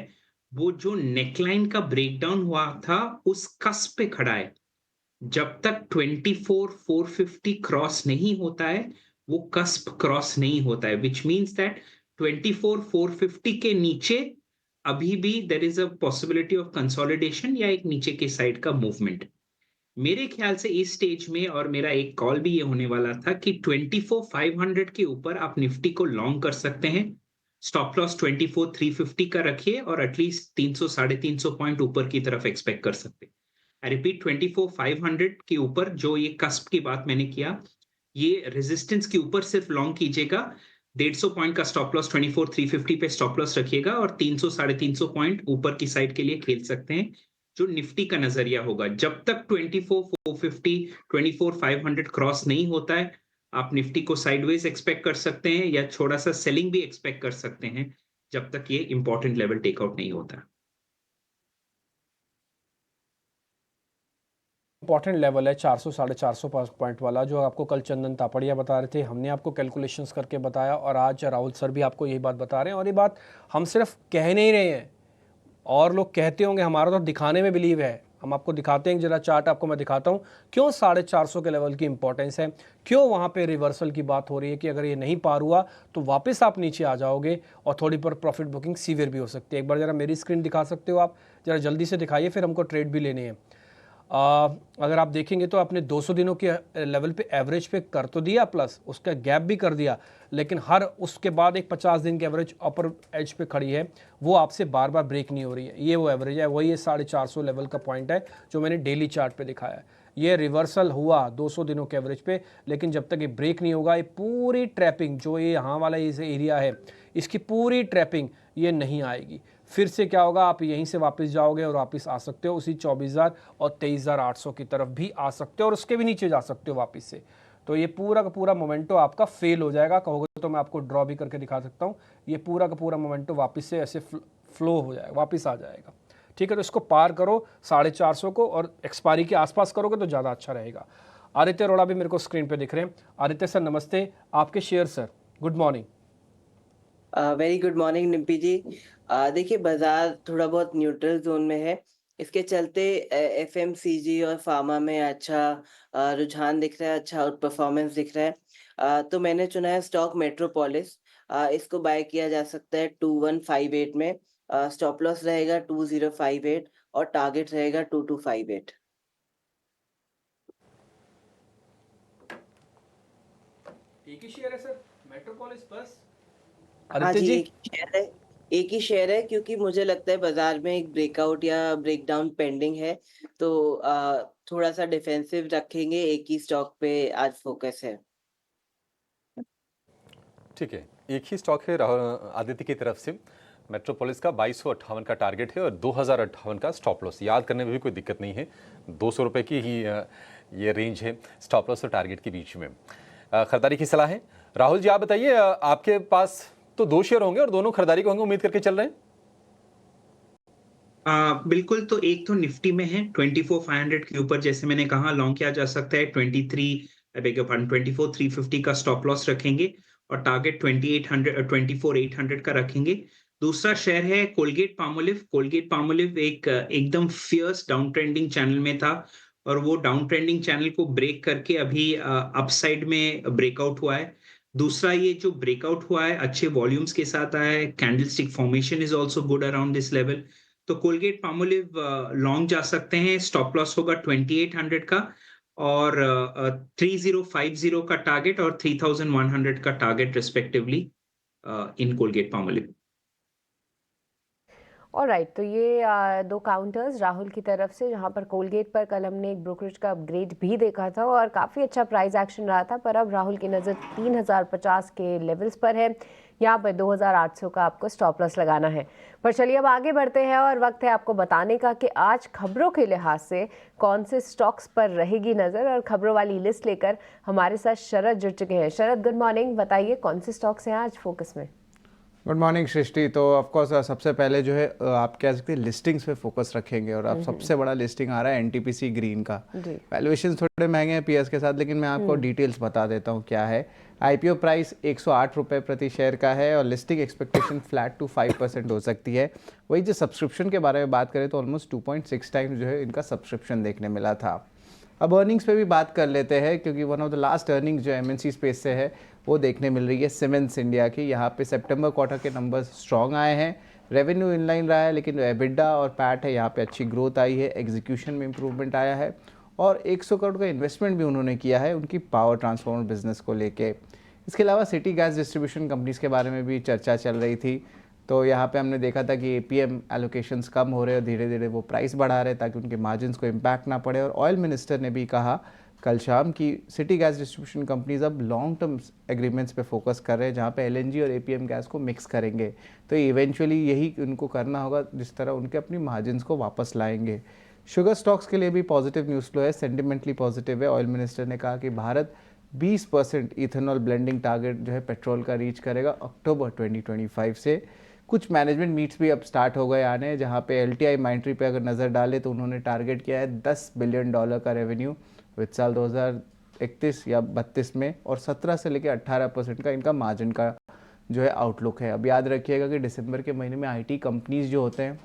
वो जो नेकलाइन का ब्रेकडाउन हुआ था उस कस्प पे खड़ा है। जब तक 24,450 क्रॉस नहीं होता है वो कस्प क्रॉस नहीं होता है, विच मीन्स दैट 24,450 के नीचे अभी भी there is a possibility of consolidation या एक नीचे के साइड का मूवमेंट। मेरे ख्याल से इस स्टेज में, और मेरा एक कॉल भी ये होने वाला था कि 24,500 के ऊपर आप निफ्टी को लॉन्ग कर सकते हैं। स्टॉप लॉस 24,350 का रखिए और एटलीस्ट 300 350 पॉइंट ऊपर की तरफ एक्सपेक्ट कर सकते हैं। आई रिपीट, 24,500 के ऊपर जो ये कस्प की बात मैंने किया, ये रेजिस्टेंस के ऊपर सिर्फ लॉन्ग कीजिएगा। 150 पॉइंट का स्टॉप लॉस 24,350 पे स्टॉप लॉस रखिएगा और 300 350 पॉइंट ऊपर की साइड के लिए खेल सकते हैं, जो निफ्टी का नजरिया होगा। जब तक 24,450 24,500 क्रॉस नहीं होता है आप निफ्टी को साइडवेज एक्सपेक्ट कर सकते हैं या थोड़ा सा सेलिंग भी एक्सपेक्ट कर सकते हैं, जब तक ये इंपॉर्टेंट लेवल टेकआउट नहीं होता। इंपॉर्टेंट लेवल है 400 450 पॉइंट वाला, जो आपको कल चंदन तापड़िया बता रहे थे, हमने आपको कैलकुलेशंस करके बताया, और आज राहुल सर भी आपको यही बात बता रहे हैं। और ये बात हम सिर्फ कह नहीं रहे हैं, और लोग कहते होंगे, हमारा तो दिखाने में बिलीव है, हम आपको दिखाते हैं, जरा चार्ट आपको मैं दिखाता हूँ क्यों 450 के लेवल की इंपॉर्टेंस है, क्यों वहाँ पे रिवर्सल की बात हो रही है कि अगर ये नहीं पार हुआ तो वापस आप नीचे आ जाओगे और थोड़ी पर प्रॉफिट बुकिंग सीवियर भी हो सकती है। एक बार जरा मेरी स्क्रीन दिखा सकते हो आप, जरा जल्दी से दिखाइए, फिर हमको ट्रेड भी लेने हैं। अगर आप देखेंगे तो आपने 200 दिनों के लेवल पे एवरेज पे कर तो दिया, प्लस उसका गैप भी कर दिया, लेकिन हर उसके बाद एक 50 दिन की एवरेज अपर एज पे खड़ी है, वो आपसे बार बार ब्रेक नहीं हो रही है। ये वो एवरेज है, वही ये 450 लेवल का पॉइंट है जो मैंने डेली चार्ट पे दिखाया है। ये रिवर्सल हुआ 200 दिनों के एवरेज पे, लेकिन जब तक ये ब्रेक नहीं होगा, ये पूरी ट्रैपिंग जो ये यहाँ वाला इस एरिया है, इसकी पूरी ट्रैपिंग ये नहीं आएगी। फिर से क्या होगा, आप यहीं से वापस जाओगे और वापस आ सकते हो उसी 24,000 और 23,800 की तरफ भी आ सकते हो और उसके भी नीचे जा सकते हो वापस से। तो ये पूरा का पूरा मोमेंटो आपका फेल हो जाएगा। कहोगे तो मैं आपको ड्रॉ भी करके दिखा सकता हूँ। ये पूरा का पूरा मोमेंटो वापस से ऐसे फ्लो हो जाएगा, वापस आ जाएगा। ठीक है, तो इसको पार करो 450 को और एक्सपायरी के आसपास करोगे तो ज़्यादा अच्छा रहेगा। आदित्य अरोड़ा भी मेरे को स्क्रीन पे दिख रहे हैं। आदित्य सर नमस्ते, आपके share sir, good morning. Very good morning Nimpy ji. देखिए बाजार थोड़ा बहुत न्यूट्रल जोन में है, इसके चलते एफएमसीजी और फार्मा में अच्छा रुझान दिख रहा है, अच्छा आउट परफॉर्मेंस दिख रहा है। तो मैंने चुना है स्टॉक मेट्रोपोलिस। इसको बाय किया जा सकता है 2158 में। स्टॉप लॉस रहेगा 2058 और टारगेट रहेगा 2258। एक ही शेयर है सर, मेट्रोपोलिस बस। हाँ आदित्य जी, जी, एक ही शेयर है क्योंकि मुझे लगता है बाजार में एक ब्रेकआउट या ब्रेकडाउन पेंडिंग है, तो थोड़ा सा डिफेंसिव रखेंगे, एक ही स्टॉक पे आज फोकस है। ठीक है, एक ही स्टॉक है आदित्य की तरफ से। मेट्रोपोलिस का 2258 का टारगेट है और 2058 का स्टॉप लॉस। याद करने में भी कोई दिक्कत नहीं है, 200 रुपये की ही ये रेंज है स्टॉप लॉस और टारगेट के बीच में। खरीदारी की सलाह है। राहुल जी आप बताइए, आपके पास तो 2 शेयर होंगे और दोनों खरीदारी को होंगे, उम्मीद करके चल रहे हैं? बिल्कुल, तो एक तो निफ्टी में है 24,500 के ऊपर, जैसे मैंने कहा लॉन्ग किया जा सकता है। 24,350 का स्टॉप लॉस रखेंगे और टारगेट 24,800 का रखेंगे। दूसरा शेयर है कोलगेट पामोलिव। कोलगेट पामोलिव एक एकदम फियर्स डाउन ट्रेंडिंग चैनल में था और वो डाउन ट्रेंडिंग चैनल को ब्रेक करके अभी अपसाइड में ब्रेकआउट हुआ है। दूसरा, ये जो ब्रेकआउट हुआ है अच्छे वॉल्यूम्स के साथ आया है। Candlestick formation is also good around this level. तो कोलगेट पामोलिव लॉन्ग जा सकते हैं। स्टॉप लॉस होगा 2800 का और 3050 का टारगेट और 3100 का टारगेट रिस्पेक्टिवली इन कोलगेट पामोलिव। ऑलराइट, तो ये दो काउंटर्स राहुल की तरफ से, जहां पर कोलगेट पर कल हमने एक ब्रोकरेज का अपग्रेड भी देखा था और काफ़ी अच्छा प्राइस एक्शन रहा था, पर अब राहुल की नज़र 3050 के लेवल्स पर है। यहाँ पर 2800 का आपको स्टॉप लॉस लगाना है। पर चलिए अब आगे बढ़ते हैं और वक्त है आपको बताने का कि आज खबरों के लिहाज से कौन से स्टॉक्स पर रहेगी नज़र, और खबरों वाली लिस्ट लेकर हमारे साथ शरद जुड़ चुके हैं। शरद गुड मॉर्निंग, बताइए कौन से स्टॉक्स हैं आज फोकस में? गुड मॉर्निंग सृष्टि। तो ऑफकोर्स सबसे पहले जो है आप कह सकते हैं लिस्टिंग्स पे फोकस रखेंगे और अब सबसे बड़ा लिस्टिंग आ रहा है एनटीपीसी ग्रीन का। वैल्यूएशन थोड़े महंगे हैं पीएस के साथ, लेकिन मैं आपको डिटेल्स बता देता हूँ क्या है। आईपीओ प्राइस 108 रुपये प्रति शेयर का है और लिस्टिंग एक्सपेक्टेशन फ्लैट टू 5% हो सकती है। वही जो सब्सक्रिप्शन के बारे में बात करें तो ऑलमोस्ट 2.6 टाइम्स जो है इनका सब्सक्रिप्शन देखने मिला था। अब अर्निंग्स पे भी बात कर लेते हैं, क्योंकि one of the last earnings जो एमएनसी स्पेस से है वो देखने मिल रही है सीमेंस इंडिया की। यहाँ पे सितंबर क्वार्टर के नंबर्स स्ट्रॉन्ग आए हैं, रेवेन्यू इनलाइन रहा है, लेकिन एबिडा और पैट है यहाँ पे अच्छी ग्रोथ आई है, एग्जीक्यूशन में इंप्रूवमेंट आया है और 100 करोड़ का इन्वेस्टमेंट भी उन्होंने किया है उनकी पावर ट्रांसफॉर्मर बिजनेस को लेके। इसके अलावा सिटी गैस डिस्ट्रीब्यूशन कंपनीज़ के बारे में भी चर्चा चल रही थी, तो यहाँ पे हमने देखा था कि एपीएम एलोकेशंस कम हो रहे और धीरे धीरे वो प्राइस बढ़ा रहे ताकि उनके मार्जिन्स को इम्पैक्ट ना पड़े। और ऑयल मिनिस्टर ने भी कहा कल शाम की सिटी गैस डिस्ट्रीब्यूशन कंपनीज अब लॉन्ग टर्म एग्रीमेंट्स पे फोकस कर रहे हैं, जहाँ पे एलएनजी और एपीएम गैस को मिक्स करेंगे। तो इवेंचुअली यही उनको करना होगा, जिस तरह उनके अपनी मार्जिन्स को वापस लाएंगे। शुगर स्टॉक्स के लिए भी पॉजिटिव न्यूज़ फ्लो है, सेंटिमेंटली पॉजिटिव है। ऑयल मिनिस्टर ने कहा कि भारत 20% इथेनॉल ब्लेंडिंग टारगेट जो है पेट्रोल का रीच करेगा अक्टूबर 2025 से। कुछ मैनेजमेंट मीट्स भी अब स्टार्ट हो गए आने, जहाँ पे एलटीआई माइंट्री पे अगर नज़र डाले तो उन्होंने टारगेट किया है $10 बिलियन का रेवेन्यू विद साल 2031 या 32 में, और 17 से लेकर 18% का इनका मार्जिन का जो है आउटलुक है। अब याद रखिएगा कि दिसंबर के महीने में आईटी कंपनीज जो होते हैं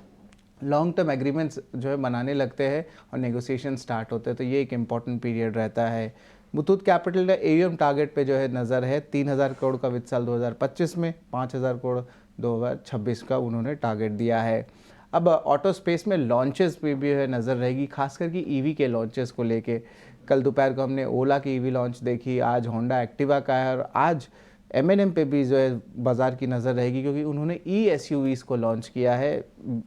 लॉन्ग टर्म एग्रीमेंट्स जो है बनाने लगते हैं और नेगोशिएशन स्टार्ट होते हैं, तो ये एक इम्पॉर्टेंट पीरियड रहता है। मुथूट कैपिटल का एयूएम टारगेट पे जो है नज़र है 3000 करोड़ का वित्त साल 2025 में, 5000 करोड़ 2026 का उन्होंने टारगेट दिया है। अब ऑटो स्पेस में लॉन्चेस पे भी है नज़र रहेगी, खास करके ईवी के लॉन्चेस को लेके। कल दोपहर को हमने ओला की ईवी लॉन्च देखी, आज होंडा एक्टिवा का है, और आज M&M पे भी जो है बाज़ार की नज़र रहेगी, क्योंकि उन्होंने SUVs को लॉन्च किया है।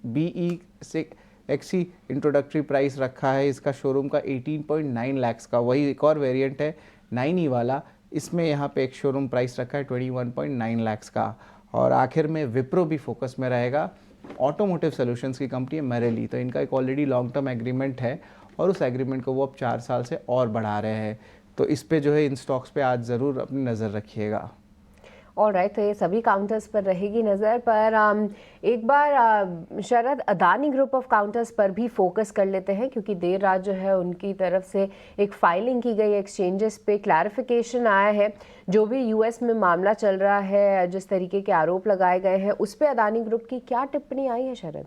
BE6XE इंट्रोडक्टरी प्राइस रखा है इसका शोरूम का 18.9 लाख का। वही एक और वेरिएंट है 9E वाला, इसमें यहाँ पे एक शोरूम प्राइस रखा है 21.9 लाख का। और आखिर में विप्रो भी फोकस में रहेगा। ऑटोमोटिव सॉल्यूशंस की कंपनी है मेरेली, तो इनका एक ऑलरेडी लॉन्ग टर्म एग्रीमेंट है और उस एग्रीमेंट को वो अब 4 साल से और बढ़ा रहे हैं। तो इस पे जो है इन स्टॉक्स पे आज ज़रूर अपनी नज़र रखिएगा। ऑलराइट, तो ये सभी काउंटर्स पर रहेगी नज़र। पर एक बार शरद, अदानी ग्रुप ऑफ काउंटर्स पर भी फोकस कर लेते हैं, क्योंकि देर रात जो है उनकी तरफ से एक फाइलिंग की गई, एक्सचेंजेस पे क्लैरिफिकेशन आया है। जो भी यूएस में मामला चल रहा है, जिस तरीके के आरोप लगाए गए हैं, उस पर अदानी ग्रुप की क्या टिप्पणी आई है शरद?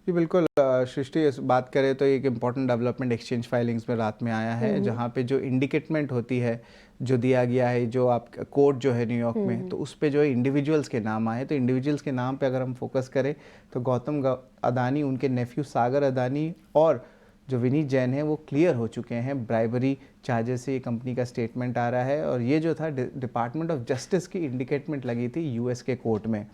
जी बिल्कुल सृष्टि, इस बात करें तो एक इम्पॉर्टेंट डेवलपमेंट एक्सचेंज फाइलिंग्स में रात में आया है, जहाँ पे जो इंडिकेटमेंट होती है जो दिया गया है, जो आप कोर्ट जो है न्यूयॉर्क में, तो उस पे जो है इंडिविजुअल्स के नाम आए। तो इंडिविजुअल्स के नाम पे अगर हम फोकस करें तो गौतम अदानी, उनके नेफ्यू सागर अदानी और जो विनीत जैन है वो क्लियर हो चुके हैं ब्राइबरी चार्जेस से। ये कंपनी का स्टेटमेंट आ रहा है, और ये जो था डिपार्टमेंट ऑफ जस्टिस की इंडिकेटमेंट लगी थी यूएस के कोर्ट में।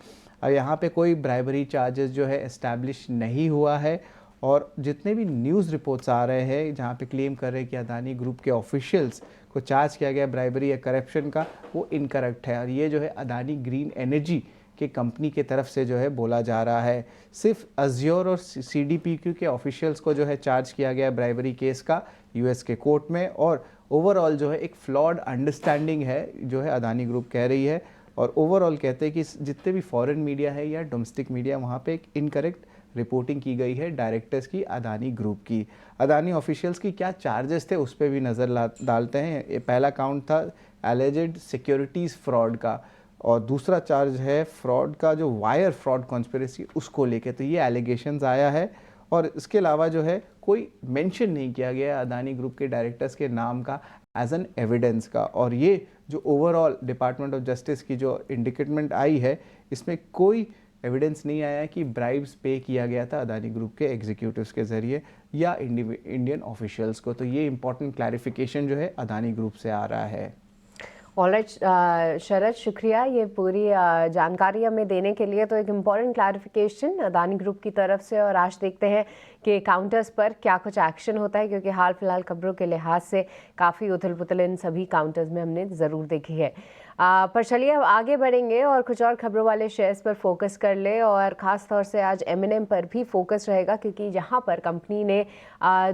अब यहाँ पे कोई ब्राइबरी चार्जेस जो है एस्टैब्लिश नहीं हुआ है, और जितने भी न्यूज़ रिपोर्ट्स आ रहे हैं जहाँ पे क्लेम कर रहे हैं कि अदानी ग्रुप के ऑफिशियल्स को चार्ज किया गया ब्राइबरी या करप्शन का, वो इनकरेक्ट है। और ये जो है अदानी ग्रीन एनर्जी के कंपनी के तरफ से जो है बोला जा रहा है। सिर्फ अज्योर और CDPQ के ऑफिशियल्स को जो है चार्ज किया गया ब्राइबरी केस का यूएस के कोर्ट में, और ओवरऑल जो है एक फ्लॉड अंडरस्टैंडिंग है जो है अदानी ग्रुप कह रही है। और ओवरऑल कहते हैं कि जितने भी फॉरेन मीडिया है या डोमेस्टिक मीडिया, वहाँ पे एक इनकरेक्ट रिपोर्टिंग की गई है डायरेक्टर्स की अदानी ग्रुप की। अदानी ऑफिशियल्स की क्या चार्जेस थे उस पर भी नज़र डालते हैं। ये पहला काउंट था एलिजेड सिक्योरिटीज़ फ्रॉड का, और दूसरा चार्ज है फ्रॉड का, जो वायर फ्रॉड कॉन्स्पिरेसी उसको लेके। तो ये एलिगेशंस आया है, और इसके अलावा जो है कोई मेंशन नहीं किया गया अदानी ग्रुप के डायरेक्टर्स के नाम का एज एन एविडेंस का। और ये जो ओवरऑल डिपार्टमेंट ऑफ जस्टिस की जो इंडिकेटमेंट आई है, इसमें कोई एविडेंस नहीं आया कि ब्राइब्स पे किया गया था अदानी ग्रुप के एग्जीक्यूटिव्स के ज़रिए या इंडियन ऑफिशियल्स को। तो ये इंपॉर्टेंट क्लैरिफिकेशन जो है अदानी ग्रुप से आ रहा है। ऑलराइट शरद, शुक्रिया ये पूरी जानकारी हमें देने के लिए। तो एक इम्पॉर्टेंट क्लैरिफिकेशन अदानी ग्रुप की तरफ से, और आज देखते हैं कि काउंटर्स पर क्या कुछ एक्शन होता है, क्योंकि हाल फिलहाल खबरों के लिहाज से काफ़ी उथल पुथल इन सभी काउंटर्स में हमने ज़रूर देखी है। पर चलिए अब आगे बढ़ेंगे और कुछ और खबरों वाले शेयर्स पर फोकस कर ले, और ख़ास तौर से आज M&M पर भी फोकस रहेगा, क्योंकि यहाँ पर कंपनी ने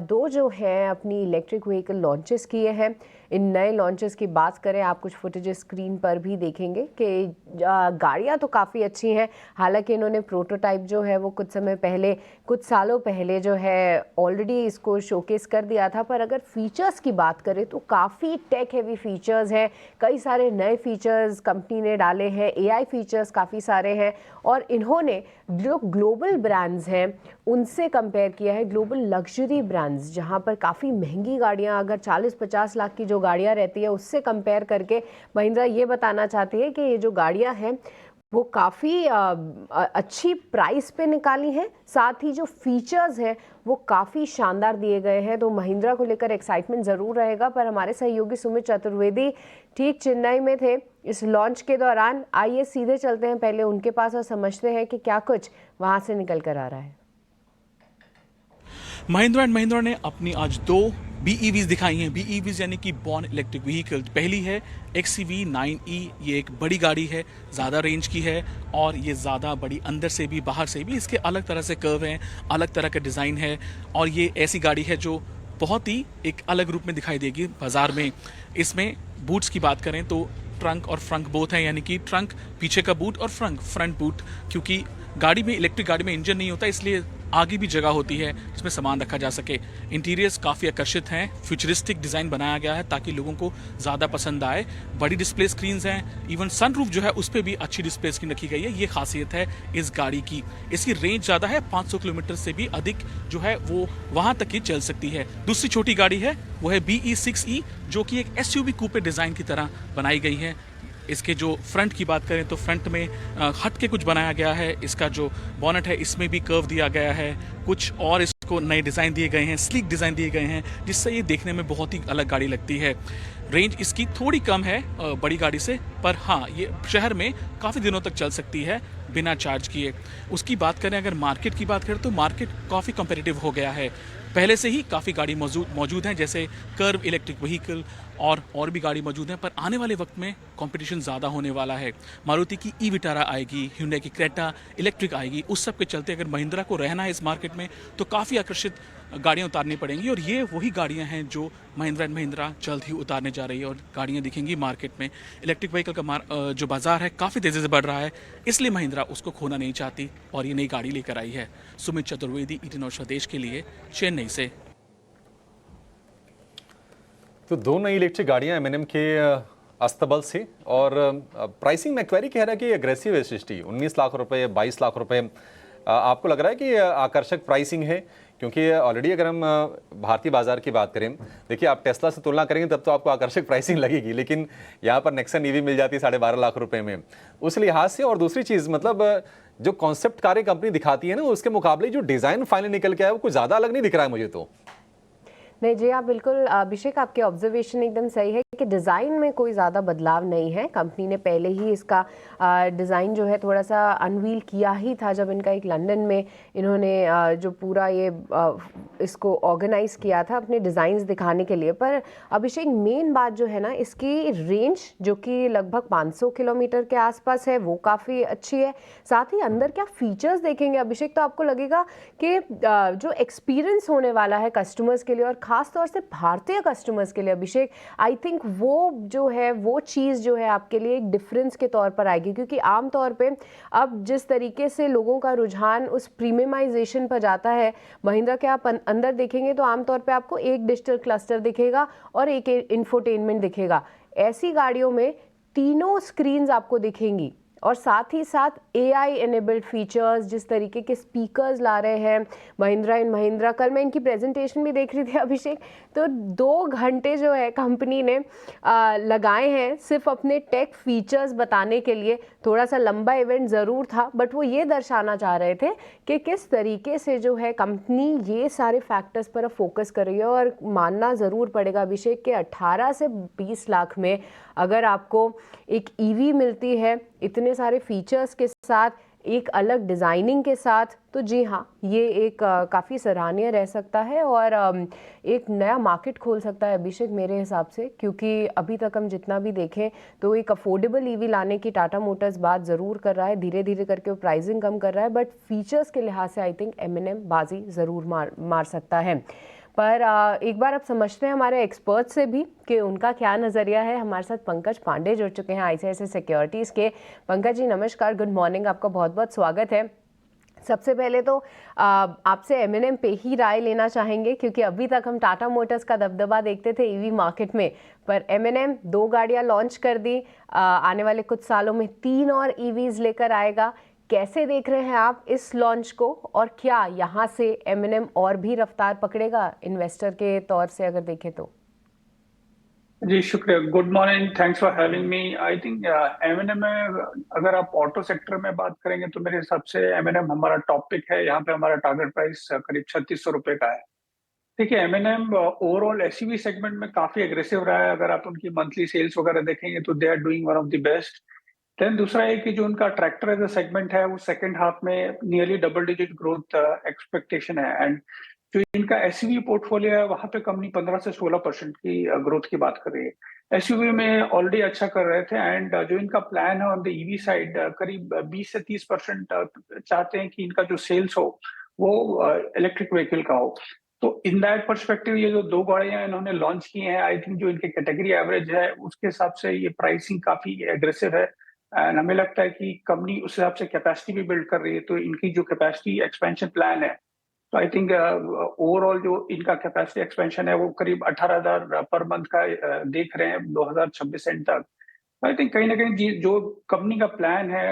2 जो हैं अपनी इलेक्ट्रिक व्हीकल लॉन्चेस किए हैं। इन नए लॉन्चेस की बात करें, आप कुछ फुटेज स्क्रीन पर भी देखेंगे कि गाड़ियाँ तो काफ़ी अच्छी हैं। हालांकि इन्होंने प्रोटोटाइप जो है वो कुछ समय पहले, कुछ सालों पहले जो है ऑलरेडी इसको शोकेस कर दिया था, पर अगर फीचर्स की बात करें तो काफ़ी टेक हेवी फीचर्स हैं। कई सारे नए फीचर्स कंपनी ने डाले हैं, AI फीचर्स काफ़ी सारे हैं, और इन्होंने जो ग्लोबल ब्रांड्स हैं उनसे कंपेयर किया है, ग्लोबल लग्जरी ब्रांड्स जहां पर काफ़ी महंगी गाड़ियां, अगर 40-50 लाख की जो गाड़ियां रहती है उससे कंपेयर करके महिंद्रा ये बताना चाहती है कि ये जो गाड़ियां हैं वो काफ़ी अच्छी प्राइस पे निकाली हैं, साथ ही जो फीचर्स हैं वो काफ़ी शानदार दिए गए हैं। तो महिंद्रा को लेकर एक्साइटमेंट ज़रूर रहेगा। पर हमारे सहयोगी सुमित चतुर्वेदी ठीक चेन्नई में थे इस लॉन्च के दौरान। आइए सीधे चलते हैं पहले उनके पास और समझते हैं कि क्या कुछ वहाँ से निकल कर आ रहा है। महिंद्रा एंड महिंद्रा ने अपनी आज 2 BEVs दिखाई हैं। BEVs यानी कि बॉर्न इलेक्ट्रिक व्हीकल। पहली है XEV 9E। ये एक बड़ी गाड़ी है, ज़्यादा रेंज की है, और ये ज़्यादा बड़ी अंदर से भी बाहर से भी। इसके अलग तरह से कर्व हैं, अलग तरह का डिज़ाइन है, और ये ऐसी गाड़ी है जो बहुत ही एक अलग रूप में दिखाई देगी बाज़ार में। इसमें बूट्स की बात करें तो ट्रंक और फ्रंट बोथ हैं, यानी कि ट्रंक पीछे का बूट और फ्रंट बूट, क्योंकि गाड़ी में, इलेक्ट्रिक गाड़ी में इंजन नहीं होता, इसलिए आगे भी जगह होती है जिसमें सामान रखा जा सके। इंटीरियर्स काफ़ी आकर्षित हैं, फ्यूचरिस्टिक डिज़ाइन बनाया गया है ताकि लोगों को ज़्यादा पसंद आए। बड़ी डिस्प्ले स्क्रीन्स हैं, इवन सनरूफ जो है उस पर भी अच्छी डिस्प्ले स्क्रीन रखी गई है। ये खासियत है इस गाड़ी की। इसकी रेंज ज़्यादा है, 500 किलोमीटर से भी अधिक जो है वो वहाँ तक ही चल सकती है। दूसरी छोटी गाड़ी है वो है BE6E, जो कि एक SUV कूपे डिज़ाइन की तरह बनाई गई है। इसके जो फ्रंट की बात करें तो फ्रंट में हट के कुछ बनाया गया है। इसका जो बॉनेट है इसमें भी कर्व दिया गया है, कुछ और इसको नए डिज़ाइन दिए गए हैं, स्लीक डिज़ाइन दिए गए हैं, जिससे ये देखने में बहुत ही अलग गाड़ी लगती है। रेंज इसकी थोड़ी कम है बड़ी गाड़ी से, पर हाँ ये शहर में काफ़ी दिनों तक चल सकती है बिना चार्ज किए। उसकी बात करें, अगर मार्केट की बात करें तो मार्केट काफ़ी कम्पिटिटिव हो गया है। पहले से ही काफ़ी गाड़ी मौजूद हैं, जैसे कर्व इलेक्ट्रिक व्हीकल और भी गाड़ी मौजूद हैं, पर आने वाले वक्त में कंपटीशन ज़्यादा होने वाला है। मारुति की ई विटारा आएगी, hyundai की क्रेटा इलेक्ट्रिक आएगी। उस सब के चलते अगर महिंद्रा को रहना है इस मार्केट में तो काफ़ी आकर्षित गाड़ियाँ उतारनी पड़ेंगी, और ये वही गाड़ियाँ हैं जो महिंद्रा एंड महिंद्रा जल्द ही उतारने जा रही है और गाड़ियाँ दिखेंगी मार्केट में। इलेक्ट्रिक व्हीकल का जो बाजार है काफ़ी तेज़ी से बढ़ रहा है, इसलिए महिंद्रा उसको खोना नहीं चाहती और ये नई गाड़ी लेकर आई है। सुमित चतुर्वेदी, ETN और स्वदेश के लिए, चेन्नई से। तो दो नई इलेक्ट्रिक गाड़ियां M&M के अस्तबल से, और प्राइसिंग मैक्वेरी कह रहा है कि एग्रेसिव है सृष्टि, 19 लाख रुपए, 22 लाख रुपए। आपको लग रहा है कि आकर्षक प्राइसिंग है? क्योंकि ऑलरेडी अगर हम भारतीय बाजार की बात करें, देखिए आप टेस्ला से तुलना करेंगे तब तो आपको आकर्षक प्राइसिंग लगेगी, लेकिन यहाँ पर नेक्सन EV मिल जाती है 12.5 लाख रुपए में, उस लिहाज से। और दूसरी चीज़, मतलब जो कॉन्सेप्ट कारें कंपनी दिखाती है ना, उसके मुकाबले जो डिज़ाइन फाइनल निकल के आया वो कुछ ज़्यादा अलग नहीं दिख रहा है मुझे तो। नहीं जी, आप बिल्कुल, अभिषेक आपके ऑब्जर्वेशन एकदम सही है कि डिज़ाइन में कोई ज़्यादा बदलाव नहीं है। कंपनी ने पहले ही इसका डिज़ाइन जो है थोड़ा सा अनवील किया ही था जब इनका एक लंदन में इन्होंने जो पूरा ये इसको ऑर्गेनाइज किया था अपने डिज़ाइंस दिखाने के लिए। पर अभिषेक, मेन बात जो है ना, इसकी रेंज जो कि लगभग 500 किलोमीटर के आसपास है, वो काफ़ी अच्छी है। साथ ही अंदर क्या फीचर्स देखेंगे अभिषेक, तो आपको लगेगा कि जो एक्सपीरियंस होने वाला है कस्टमर्स के लिए, और खास तौर से भारतीय कस्टमर्स के लिए अभिषेक, आई थिंक वो जो है वो चीज़ जो है आपके लिए एक डिफरेंस के तौर पर आएगी। क्योंकि आमतौर पे अब जिस तरीके से लोगों का रुझान उस प्रीमियमाइजेशन पर जाता है, महिंद्रा के आप अंदर देखेंगे तो आमतौर पे आपको एक डिजिटल क्लस्टर दिखेगा और एक इंफोटेनमेंट दिखेगा। ऐसी गाड़ियों में तीनों स्क्रीन्स आपको दिखेंगी, और साथ ही साथ AI एनेबल्ड फीचर्स, जिस तरीके के स्पीकर्स ला रहे हैं महिंद्रा एंड महिंद्रा। कल मैं इनकी प्रेजेंटेशन भी देख रही थी अभिषेक, तो 2 घंटे जो है कंपनी ने लगाए हैं सिर्फ अपने टेक फीचर्स बताने के लिए। थोड़ा सा लंबा इवेंट ज़रूर था, बट वो ये दर्शाना चाह रहे थे कि किस तरीके से जो है कंपनी ये सारे फैक्टर्स पर फोकस कर रही है। और मानना ज़रूर पड़ेगा अभिषेक कि 18 से 20 लाख में अगर आपको एक EV मिलती है इतने सारे फीचर्स के साथ, एक अलग डिज़ाइनिंग के साथ, तो जी हाँ, ये एक काफ़ी सराहनीय रह सकता है और एक नया मार्केट खोल सकता है अभिषेक मेरे हिसाब से। क्योंकि अभी तक हम जितना भी देखें तो एक अफोर्डेबल EV लाने की टाटा मोटर्स बात ज़रूर कर रहा है, धीरे धीरे करके वो प्राइसिंग कम कर रहा है, बट फीचर्स के लिहाज से आई थिंक M&M बाजी ज़रूर मार सकता है। पर एक बार अब समझते हैं हमारे एक्सपर्ट से भी कि उनका क्या नज़रिया है। हमारे साथ पंकज पांडे जुड़ चुके हैं ICICI सिक्योरिटीज़ के। पंकज जी नमस्कार, गुड मॉर्निंग, आपका बहुत बहुत स्वागत है। सबसे पहले तो आपसे M&M पे ही राय लेना चाहेंगे, क्योंकि अभी तक हम टाटा मोटर्स का दबदबा देखते थे EV मार्केट में, पर M&M 2 गाड़ियाँ लॉन्च कर दी, आने वाले कुछ सालों में 3 और EVs लेकर आएगा। कैसे देख रहे हैं आप इस लॉन्च को, और क्या यहाँ से M&M और भी रफ्तार पकड़ेगा इन्वेस्टर के तौर से अगर देखें तो? जी शुक्रिया, good morning, thanks for having me. I think M&M में अगर आप ऑटो सेक्टर में बात करेंगे तो मेरे हिसाब से M&M हमारा टॉप पिक है। यहाँ पे हमारा टारगेट प्राइस करीब 3600 रुपये का है। देखिए, M&M ओवरऑल SUV सेगमेंट में काफी एग्रेसिव रहा है। अगर आप उनकी मंथली सेल्स वगैरह देखेंगे तो they are doing one of the best. Then दूसरा है कि जो उनका ट्रैक्टर एज अ सेगमेंट है वो सेकंड हाफ में nearly double digit growth expectation है। एंड जो इनका SUV पोर्टफोलियो है वहां पे कंपनी 15 से 16% की ग्रोथ की बात कर रही है। SUV में ऑलरेडी अच्छा कर रहे थे, एंड जो इनका प्लान है ऑन द EV साइड करीब 20 से 30% चाहते हैं कि इनका जो सेल्स हो वो इलेक्ट्रिक व्हीकल का हो। तो इन दैट पर्सपेक्टिव ये जो 2 गाड़ियां इन्होंने लॉन्च की हैं, आई थिंक जो इनके कैटेगरी एवरेज है उसके हिसाब से ये प्राइसिंग काफी एग्रेसिव है। एंड हमें लगता है कि कंपनी उस हिसाब से कैपेसिटी भी बिल्ड कर रही है। तो इनकी जो कैपेसिटी एक्सपेंशन प्लान है तो आई थिंक ओवरऑल जो इनका कैपेसिटी एक्सपेंशन है वो करीब 18,000 पर मंथ का देख रहे हैं 2026 एंड तक। आई थिंक कहीं ना कहीं जो कंपनी का प्लान है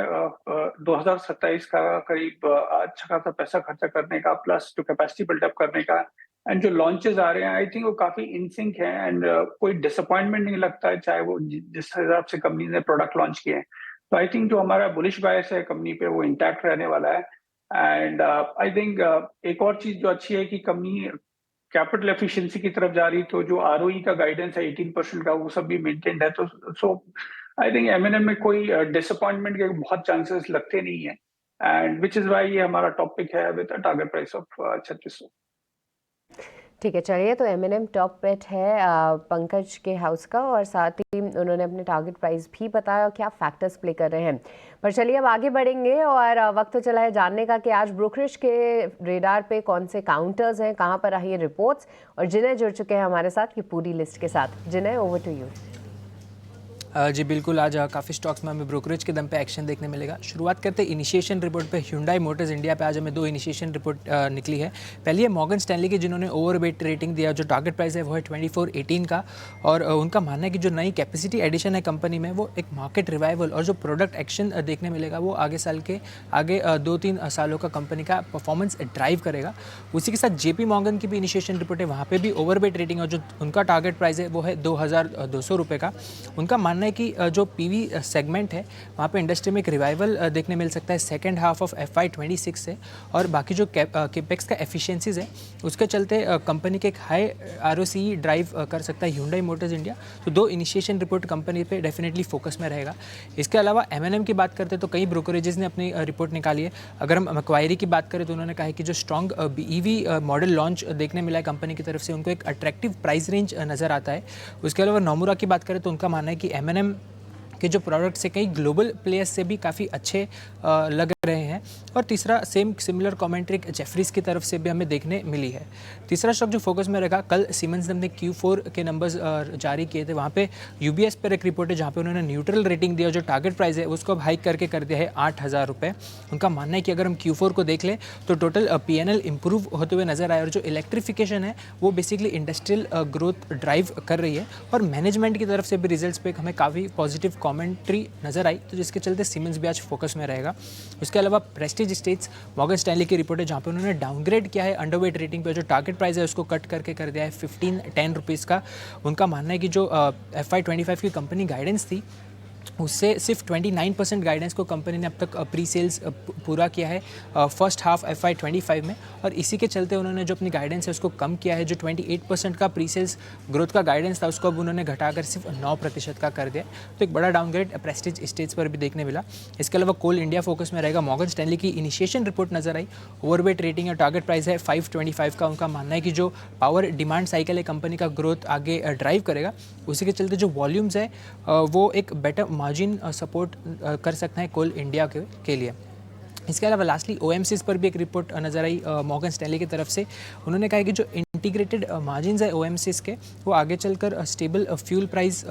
2027 का करीब अच्छा खासा पैसा खर्चा करने का, प्लस जो कैपेसिटी बिल्डअप करने का, एंड जो लॉन्चेस आ रहे हैं आई थिंक वो काफी इन सिंक है, एंड कोई डिसअपॉइंटमेंट नहीं लगता है, चाहे वो जिस हिसाब से कंपनी ने प्रोडक्ट लॉन्च किए हैं। तो आई थिंक जो हमारा बुलिश बायस है कंपनी पे वो इंटैक्ट रहने वाला है। एंड आई थिंक एक और चीज जो अच्छी है कि कंपनी कैपिटल एफिशिएंसी की तरफ जा रही, तो जो आरओई का गाइडेंस है 18% का वो सब भी मेंटेन्ड है। तो सो आई थिंक एमएनएम में कोई डिसअपॉइंटमेंट के बहुत चांसेस लगते नहीं है, एंड विच इज वाई ये हमारा टॉपिक है विद टारगेट प्राइस ऑफ 3600। ठीक है, चलिए, तो एमएनएम टॉप पिक है पंकज के हाउस का, और साथ ही उन्होंने अपने टारगेट प्राइस भी बताया और क्या फैक्टर्स प्ले कर रहे हैं। पर चलिए अब आगे बढ़ेंगे, और वक्त तो चला है जानने का कि आज ब्रोकरेज के रेडार पे कौन से काउंटर्स हैं, कहाँ पर आई है रिपोर्ट्स, और जिन्हें जुड़ चुके हैं हमारे साथ ये पूरी लिस्ट के साथ। जिन्हें, ओवर टू यू। जी बिल्कुल, आज काफ़ी स्टॉक्स में हमें ब्रोकरेज के दम पे एक्शन देखने मिलेगा। शुरुआत करते हैं इनिशिएशन रिपोर्ट पे। Hyundai मोटर्स इंडिया पे आज हमें 2 इनिशिएशन रिपोर्ट निकली है। पहली है मॉर्गन स्टैनली की, जिन्होंने ओवरवेट रेटिंग दिया, जो टारगेट प्राइस है वो है 2418 का, और उनका मानना है कि जो नई कैपेसिटी एडिशन है कंपनी में वो एक मार्केट रिवाइवल और जो प्रोडक्ट एक्शन देखने मिलेगा वो आगे 2-3 सालों का कंपनी का परफॉर्मेंस ड्राइव करेगा। उसी के साथ JP मॉर्गन की भी इनिशिएशन रिपोर्ट है, वहाँ पर भी ओवरवेट रेटिंग और जो उनका टारगेट प्राइस है वो है 2200 रुपये का। उनका मानना है कि जो PV सेगमेंट है वहाँ पे इंडस्ट्री में एक रिवाइवल देखने मिल सकता है सेकेंड हाफ ऑफ FY26 से, और बाकी जो केपेक्स का एफिशिएंसीज है उसके चलते कंपनी के एक हाई ROCE ड्राइव कर सकता है Hyundai मोटर्स इंडिया। तो 2 इनिशिएशन रिपोर्ट कंपनी पे डेफिनेटली फोकस में रहेगा। इसके अलावा M&M की बात करते हैं तो कई ब्रोकरेजेस ने अपनी रिपोर्ट निकाली है। अगर हम मैक्वायरी की बात करें तो उन्होंने कहा है कि जो स्ट्रॉन्ग EV मॉडल लॉन्च देखने मिला है कंपनी की तरफ से, उनको एक अट्रैक्टिव प्राइस रेंज नज़र आता है। उसके अलावा नोमुरा की बात करें तो उनका मानना है कि M&M के जो प्रोडक्ट्स है कई ग्लोबल प्लेयर्स से भी काफ़ी अच्छे लग रहे हैं। और तीसरा सिमिलर कमेंट्री जेफरीज की तरफ से भी हमें देखने मिली है। तीसरा स्टॉक जो फोकस में रहेगा, कल सीमेंस ने Q4 के नंबर्स जारी किए थे, वहाँ पे UBS पर एक रिपोर्ट है जहाँ पे उन्होंने न्यूट्रल रेटिंग दिया, जो टारगेट प्राइस है उसको अब हाइक करके कर दिया है 8,000 रुपये। उनका मानना है कि अगर हम Q4 को देख लें तो टोटल PNL इंप्रूव होते हुए नजर आए, और जो इलेक्ट्रिफिकेशन है वो बेसिकली इंडस्ट्रियल ग्रोथ ड्राइव कर रही है, और मैनेजमेंट की तरफ से भी रिजल्ट्स पे हमें काफ़ी पॉजिटिव कमेंट्री नजर आई, तो जिसके चलते सीमेंस भी आज फोकस में रहेगा। उसके अलावा प्रेस्टीज स्टेट्स मॉर्गन स्टैनली की रिपोर्ट है जहाँ पे उन्होंने डाउनग्रेड किया है अंडरवेट रेटिंग पे, जो टारगेट प्राइस है उसको कट करके कर दिया है 1510 रुपीज़ का। उनका मानना है कि जो FY25 की कंपनी गाइडेंस थी उससे सिर्फ 29% गाइडेंस को कंपनी ने अब तक प्री सेल्स पूरा किया है फर्स्ट हाफ FY25 में, और इसी के चलते उन्होंने जो अपनी गाइडेंस है उसको कम किया है। जो 28% का प्री सेल्स ग्रोथ का गाइडेंस था उसको अब उन्होंने घटाकर सिर्फ 9% का कर दिया, तो एक बड़ा डाउनग्रेड प्रेस्टीज स्टेज पर भी देखने मिला। इसके अलावा कोल इंडिया फोकस में रहेगा। मॉर्गन स्टैनली की इनिशिएशन रिपोर्ट नजर आई, ओवरवेट रेटिंग और टारगेट प्राइस है 525 का। उनका मानना है कि जो पावर डिमांड साइकिल है कंपनी का ग्रोथ आगे ड्राइव करेगा, उसी के चलते जो वॉल्यूम्स है वो एक बेटर मार्जिन सपोर्ट कर सकते हैं कोल इंडिया के लिए। इसके अलावा लास्टली OMCs पर भी एक रिपोर्ट नज़र आई मॉर्गन स्टैनली की तरफ से। उन्होंने कहा कि जो इंटीग्रेटेड मार्जिन्स है OMCs के वो आगे चलकर स्टेबल फ्यूल प्राइस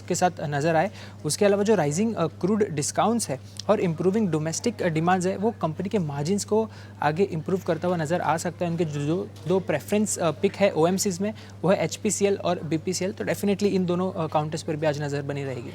के साथ नज़र आए। उसके अलावा जो राइजिंग क्रूड डिस्काउंट्स है और इम्प्रूविंग डोमेस्टिक डिमांड्स है वो कंपनी के मार्जिन्स को आगे इम्प्रूव करता हुआ नज़र आ सकता है। उनके जो 2 प्रेफरेंस पिक है OMCs में वो है HPCL और BPCL, तो डेफिनेटली इन दोनों काउंटर्स पर भी आज नज़र बनी रहेगी।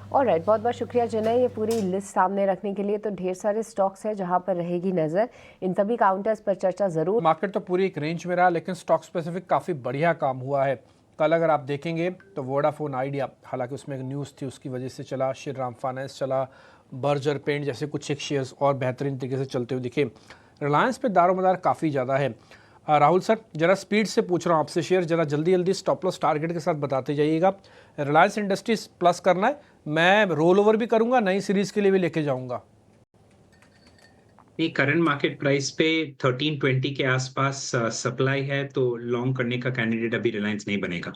ऑलराइट, बहुत बहुत शुक्रिया जिन्हें ये पूरी लिस्ट सामने रखने के लिए। तो ढेर सारे स्टॉक्स हैं जहां पर रहेगी नज़र, इन सभी काउंटर्स पर चर्चा ज़रूर। मार्केट तो पूरी एक रेंज में रहा, लेकिन स्टॉक स्पेसिफिक काफ़ी बढ़िया काम हुआ है। कल अगर आप देखेंगे तो वोडाफोन आइडिया, हालांकि उसमें एक न्यूज़ थी उसकी वजह से चला, श्रीराम फाइनेंस चला, बर्जर पेंट जैसे कुछ एक शेयर्स और बेहतरीन तरीके से चलते हुए दिखे। रिलायंस पे दारोमदार काफ़ी ज़्यादा है। राहुल सर, जरा स्पीड से पूछ रहा हूँ आपसे, शेयर जरा जल्दी जल्दी स्टॉप लॉस टारगेट के साथ बताते जाइएगा। रिलायंस इंडस्ट्रीज प्लस करना है, मैं रोल ओवर भी करूंगा, नई सीरीज के लिए भी लेके जाऊंगा। ये करंट मार्केट प्राइस पे 1320 के आसपास सप्लाई है, तो लॉन्ग करने का कैंडिडेट अभी रिलायंस नहीं बनेगा।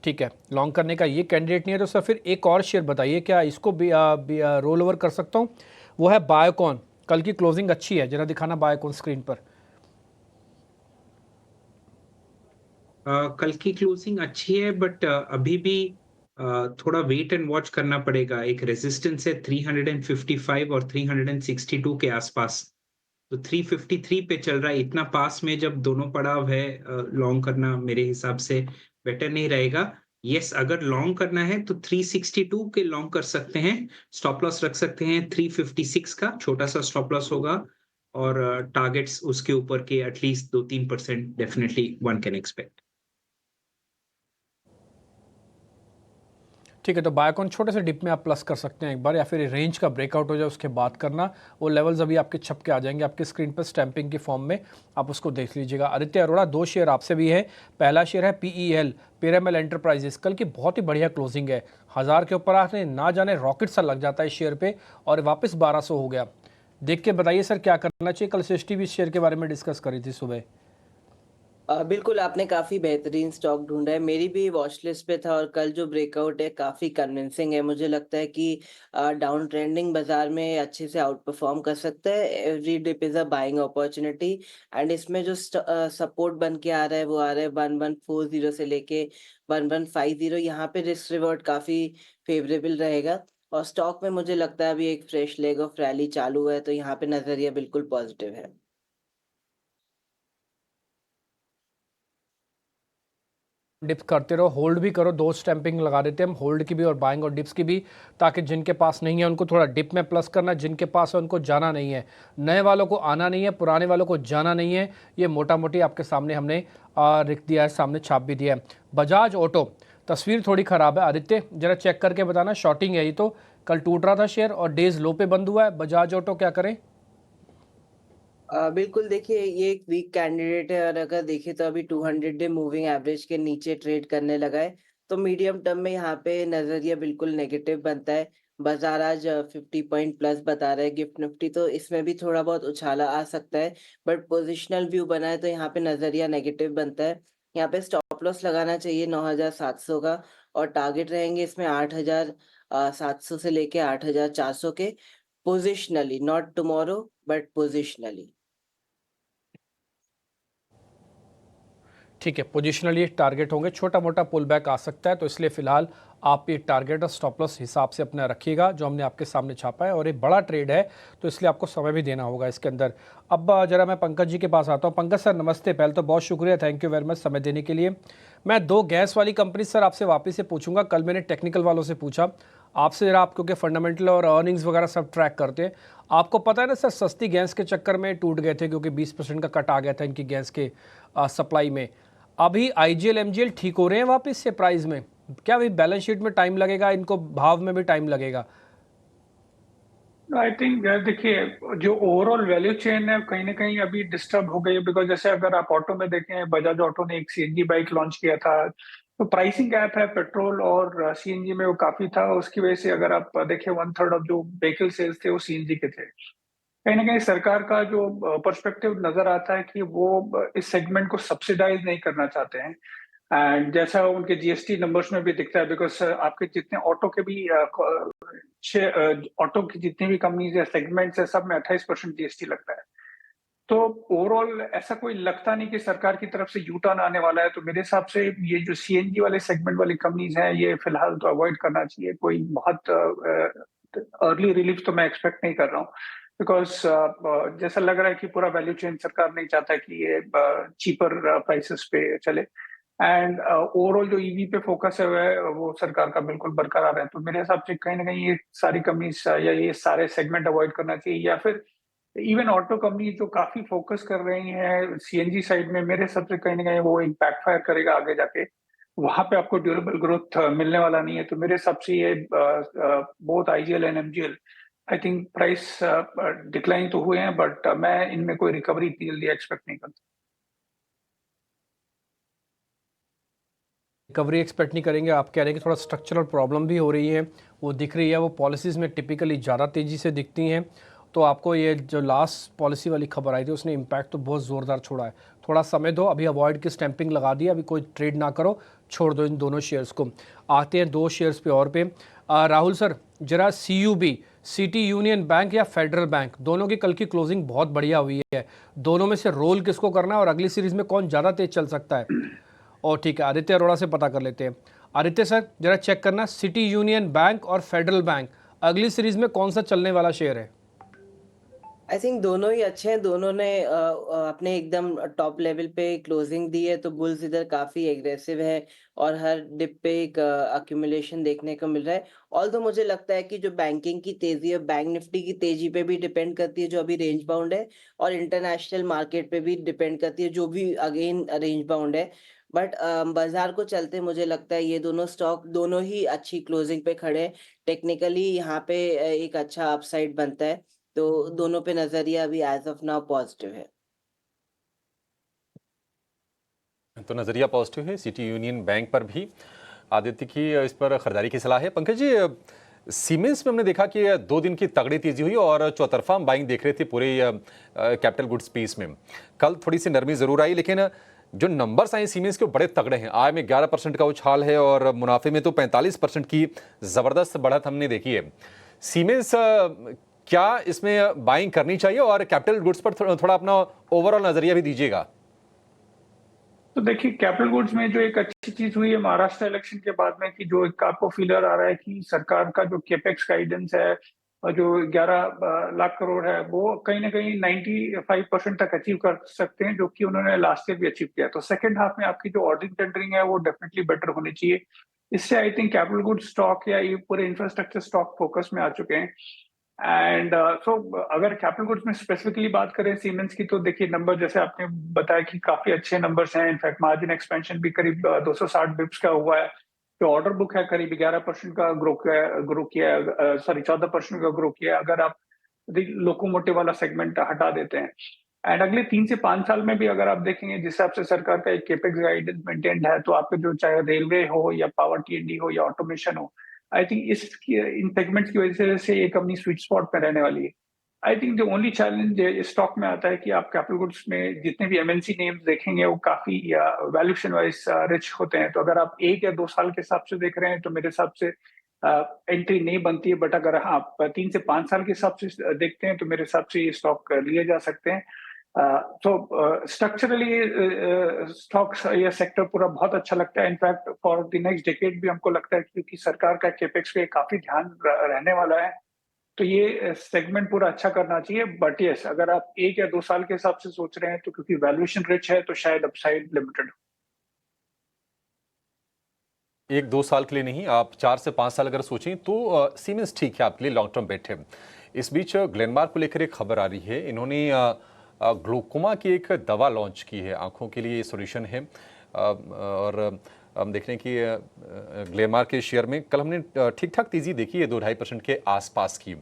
ठीक है, लॉन्ग करने का ये कैंडिडेट नहीं है, तो सर फिर एक और शेयर बताइए, क्या इसको भी रोल ओवर कर सकता हूँ? वो है बायोकॉन। कल की क्लोजिंग अच्छी है, जरा दिखाना बायोकॉन स्क्रीन पर। कल की क्लोजिंग अच्छी है, बट अभी भी थोड़ा वेट एंड वॉच करना पड़ेगा। एक रेजिस्टेंस है 355 और 362 के आसपास, तो 353 पे चल रहा है। इतना पास में जब दोनों पड़ाव है, लॉन्ग करना मेरे हिसाब से बेटर नहीं रहेगा। यस, अगर लॉन्ग करना है तो 362 के लॉन्ग कर सकते हैं, स्टॉप लॉस रख सकते हैं 356 का, छोटा सा स्टॉप लॉस होगा, और टारगेट्स उसके ऊपर के at least 2-3% definitely one can expect. ठीक है, तो बायकॉन छोटे से डिप में आप प्लस कर सकते हैं एक बार, या फिर रेंज का ब्रेकआउट हो जाए उसके बाद करना। वो लेवल्स अभी आपके छप के आ जाएंगे आपके स्क्रीन पर स्टैंपिंग के फॉर्म में, आप उसको देख लीजिएगा। आदित्य अरोड़ा, 2 शेयर आपसे भी है। पहला शेयर है PEL, पिरामिल एंटरप्राइजेस। कल की बहुत ही बढ़िया क्लोजिंग है, 1000 के ऊपर आने ना जाने रॉकेट सा लग जाता है इस शेयर पे, और वापस 1200 हो गया। देख के बताइए सर क्या करना चाहिए। कल सृष्टि भी इस शेयर के बारे में डिस्कस करी थी सुबह। बिल्कुल, आपने काफ़ी बेहतरीन स्टॉक ढूँढा है। मेरी भी वॉच लिस्ट पे था और कल जो ब्रेकआउट है काफ़ी कन्विंसिंग है। मुझे लगता है कि डाउन ट्रेंडिंग बाज़ार में अच्छे से आउट परफ़ॉर्म कर सकता है। Every dip is a buying opportunity, and इसमें जो सपोर्ट बन के आ रहा है वो आ रहा है 1140 से लेके 1150। यहाँ पे रिस्क रिवॉर्ड काफ़ी फ़ेवरेबल रहेगा, और स्टॉक में मुझे लगता है अभी एक फ्रेश लेग ऑफ रैली चालू है, तो यहाँ पे नज़रिया बिल्कुल पॉजिटिव है। डिप्स करते रहो, होल्ड भी करो। 2 स्टैंपिंग लगा देते हैं हम, होल्ड की भी और बाइंग और डिप्स की भी, ताकि जिनके पास नहीं है उनको थोड़ा डिप में प्लस करना, जिनके पास है उनको जाना नहीं है। नए वालों को आना नहीं है, पुराने वालों को जाना नहीं है। ये मोटा मोटी आपके सामने हमने लिख दिया है, सामने छाप भी दिया है। बजाज ऑटो, तस्वीर थोड़ी ख़राब है आदित्य, जरा चेक करके बताना। शॉर्टिंग है ये तो, कल टूट रहा था शेयर और डेज लो पे बंद हुआ है। बजाज ऑटो क्या करें? बिल्कुल, देखिए ये एक वीक कैंडिडेट है, और अगर देखें तो अभी 200 डे मूविंग एवरेज के नीचे ट्रेड करने लगा है, तो मीडियम टर्म में यहाँ पे नज़रिया बिल्कुल नेगेटिव बनता है। बाजार आज 50 पॉइंट प्लस बता रहा है गिफ्ट निफ्टी, तो इसमें भी थोड़ा बहुत उछाला आ सकता है, बट पोजिशनल व्यू बना है तो यहाँ पे नज़रिया नेगेटिव बनता है। यहाँ पे स्टॉप लॉस लगाना चाहिए 9700 का, और टारगेट रहेंगे इसमें 8700 से लेके 8400 के, positionally, not tomorrow but positionally. ठीक है, पोजिशनली टारगेट होंगे, छोटा मोटा पुल बैक आ सकता है, तो इसलिए फिलहाल आप ये टारगेट और स्टॉप लॉस हिसाब से अपना रखिएगा जो हमने आपके सामने छापा है। और ये बड़ा ट्रेड है तो इसलिए आपको समय भी देना होगा इसके अंदर। अब जरा मैं पंकज जी के पास आता हूँ। पंकज सर नमस्ते, पहले तो बहुत शुक्रिया, थैंक यू वेरी मच समय देने के लिए। मैं 2 गैस वाली कंपनी सर आपसे वापस से पूछूंगा। कल मैंने टेक्निकल वालों से पूछा, आपसे जरा, आप क्योंकि फंडामेंटल और अर्निंग्स वगैरह सब ट्रैक करते हैं, आपको पता है ना सर, सस्ती गैस के चक्कर में टूट गए थे क्योंकि 20% का कट आ गया था इनकी गैस के सप्लाई में। अभी IGL MGL ठीक हो रहे हैं वापस से प्राइस में? क्या अभी बैलेंस शीट में टाइम लगेगा, इनको भाव में भी टाइम लगेगा? आई थिंक देखिए, जो ओवरऑल वैल्यू चेन है कहीं ना कहीं अभी डिस्टर्ब हो गई है, बिकॉज जैसे अगर आप ऑटो में देखें, बजाज ऑटो ने एक CNG बाइक लॉन्च किया था, तो प्राइसिंग गैप है पेट्रोल और CNG में वो काफी था। उसकी वजह से अगर आप देखें 1/3 ऑफ जो व्हीकल सेल्स थे वो CNG के थे। कहीं ना कहीं सरकार का जो पर्सपेक्टिव नजर आता है कि वो इस सेगमेंट को सब्सिडाइज नहीं करना चाहते हैं, एंड जैसा उनके GST नंबर्स में भी दिखता है, बिकॉज आपके जितने ऑटो के भी ऑटो की जितनी भी कंपनीज है, सेगमेंट्स है, सब में 28% GST लगता है। तो ओवरऑल ऐसा कोई लगता नहीं कि सरकार की तरफ से यू टर्न आने वाला है। तो मेरे हिसाब से ये जो CNG वाले सेगमेंट वाली कंपनीज हैं, ये फिलहाल तो अवॉइड करना चाहिए। कोई बहुत अर्ली रिलीफ तो मैं एक्सपेक्ट नहीं कर रहा हूँ, बिकॉज जैसा लग रहा है कि पूरा वैल्यू चेन सरकार नहीं चाहता कि ये चीपर प्राइसेस पे चले, एंड ओवरऑल जो EV पे फोकस है वो सरकार का बिल्कुल बरकरार है। तो मेरे हिसाब से कहीं ना कहीं ये सारी कंपनीज या ये सारे सेगमेंट अवॉइड करना चाहिए, या फिर इवन ऑटो कंपनी जो काफी फोकस कर रही हैं CNG साइड में, मेरे हिसाब से कहीं ना कहीं वो एक बैकफायर करेगा आगे जाके, वहां पे आपको ड्यूरेबल ग्रोथ मिलने वाला नहीं है। तो मेरे हिसाब से ये both IGL and MGL, I think price decline तो हुए हैं, बट मैं इनमें कोई रिकवरी इतनी जल्दी एक्सपेक्ट नहीं करता। रिकवरी एक्सपेक्ट नहीं करेंगे? आप कह रहे हैं कि थोड़ा स्ट्रक्चरल प्रॉब्लम भी हो रही है, वो दिख रही है, वो पॉलिसीज़ में टिपिकली ज़्यादा तेज़ी से दिखती हैं। तो आपको ये जो लास्ट पॉलिसी वाली खबर आई थी उसने इम्पैक्ट तो बहुत ज़ोरदार छोड़ा है। थोड़ा समय दो, अभी अवॉइड की स्टैंपिंग लगा दी, अभी कोई ट्रेड ना करो, छोड़ दो इन दोनों शेयर्स को। आते हैं 2 शेयर्स पे और पे। राहुल सर जरा CUB, सिटी यूनियन बैंक या फेडरल बैंक, दोनों की कल की क्लोजिंग बहुत बढ़िया हुई है, दोनों में से रोल किसको करना है और अगली सीरीज़ में कौन ज़्यादा तेज चल सकता है? और ठीक है, आदित्य अरोड़ा से पता कर लेते हैं। आदित्य सर जरा चेक करना, सिटी यूनियन बैंक और फेडरल बैंक अगली सीरीज में कौन सा चलने वाला शेयर है? आई थिंक दोनों ही अच्छे हैं। दोनों ने अपने एकदम टॉप लेवल पे क्लोजिंग दी है, तो बुल्स इधर काफ़ी एग्रेसिव है और हर डिप पे एक अक्यूमुलेशन देखने को मिल रहा है। ऑल्दो मुझे लगता है कि जो बैंकिंग की तेज़ी है, बैंक निफ्टी की तेज़ी पे भी डिपेंड करती है, जो अभी रेंज बाउंड है, और इंटरनेशनल मार्केट पे भी डिपेंड करती है, जो भी अगेन रेंज बाउंड है। बट बाज़ार को चलते मुझे लगता है ये दोनों स्टॉक दोनों ही अच्छी क्लोजिंग पे खड़े हैं। टेक्निकली यहाँ पे एक अच्छा अपसाइड बनता है। तो दोनों पे नजरिया अभी एज ऑफ नाउ पॉजिटिव है। तो नजरिया पॉजिटिव है सिटी यूनियन बैंक पर भी। आदित्य की इस पर खरीदारी की सलाह है। पंकज जी, सीमेंस में हमने देखा कि 2 दिन की तगड़ी तेजी हुई और चौतरफा हम बाइंग देख रहे थे पूरे कैपिटल गुड्स स्पेस में। कल थोड़ी सी नरमी जरूर आई, लेकिन जो नंबर्स आए सीमेंस के बड़े तगड़े हैं। आय में 11% का उछाल है और मुनाफे में तो 45% की जबरदस्त बढ़त हमने देखी है। सीमेंस क्या इसमें बाइंग करनी चाहिए और कैपिटल गुड्स पर थोड़ा अपना ओवरऑल नजरिया भी दीजिएगा। तो देखिए, कैपिटल गुड्स में जो एक अच्छी चीज हुई है महाराष्ट्र इलेक्शन के बाद में, कि जो एक आपको फीलर आ रहा है कि सरकार का जो केपेक्स गाइडेंस है और जो 11 लाख करोड़ है, वो कहीं ना कहीं 95% तक अचीव कर सकते हैं, जो कि उन्होंने लास्ट ईयर भी अचीव किया। तो सेकंड हाफ में आपकी जो ऑर्डरिंग टेंडरिंग है वो डेफिनेटली बेटर होनी चाहिए। इससे I think capital goods stock या ये पूरे इंफ्रास्ट्रक्चर स्टॉक फोकस में आ चुके हैं। एंड अगर कैपिटल गुड्स में स्पेसिफिकली बात करें सीमेंस की, तो देखिए नंबर जैसे आपने बताया कि काफी अच्छे नंबर्स हैं। इनफैक्ट मार्जिन एक्सपेंशन भी करीब 260 बिप्स का हुआ है। जो ऑर्डर बुक है करीब 11% का ग्रो किया है, सॉरी 14% का ग्रो किया है, अगर आप लोकोमोटिव वाला सेगमेंट हटा देते हैं। एंड अगले 3 से 5 साल में भी अगर आप देखेंगे जिस हिसाब से सरकार का एक केपेक्स गाइडेंस मेंटेन्ड है, तो आपके जो चाहे रेलवे हो या पावर टी हो या ऑटोमेशन हो, आई थिंक इस इन सेगमेंट्स की वजह से एक अपनी स्वीट स्पॉट पे रहने वाली है। आई थिंक जो ओनली चैलेंज इस स्टॉक में आता है कि आप कैपिटल गुड्स में जितने भी एमएनसी नेम्स देखेंगे वो काफी वैल्यूएशन वाइज रिच होते हैं। तो अगर आप 1 या 2 साल के हिसाब से देख रहे हैं तो मेरे हिसाब से एंट्री नहीं बनती है। बट अगर आप 3 से 5 साल के हिसाब से देखते हैं तो मेरे हिसाब से ये स्टॉक लिए जा सकते हैं। तो स्ट्रक्चरली स्टॉक्स या सेक्टर पूरा बहुत अच्छा लगता है। In fact for the next decade भी हमको लगता है, क्योंकि सरकार का केपेक्स पे काफी ध्यान रहने वाला है, तो ये सेगमेंट पूरा अच्छा करना चाहिए। बट यस, अगर आप 1 या 2 साल के हिसाब से सोच रहे हैं तो क्योंकि वैल्यूएशन रिच है तो शायद अपसाइड लिमिटेड हो। 1-2 साल के लिए नहीं, आप 4 से 5 साल अगर सोचें तो सीमेंस ठीक है आपके लिए, लॉन्ग टर्म बेट है। इस बीच ग्लेनमार्क को लेकर एक खबर आ रही है। इन्होंने ग्लूकोमा की एक दवा लॉन्च की है, आंखों के लिए सोल्यूशन है। और हम देख रहे हैं कि ग्लेनमार्क के शेयर में कल हमने ठीक ठाक तेजी देखी है, 2-2.5% के आसपास की।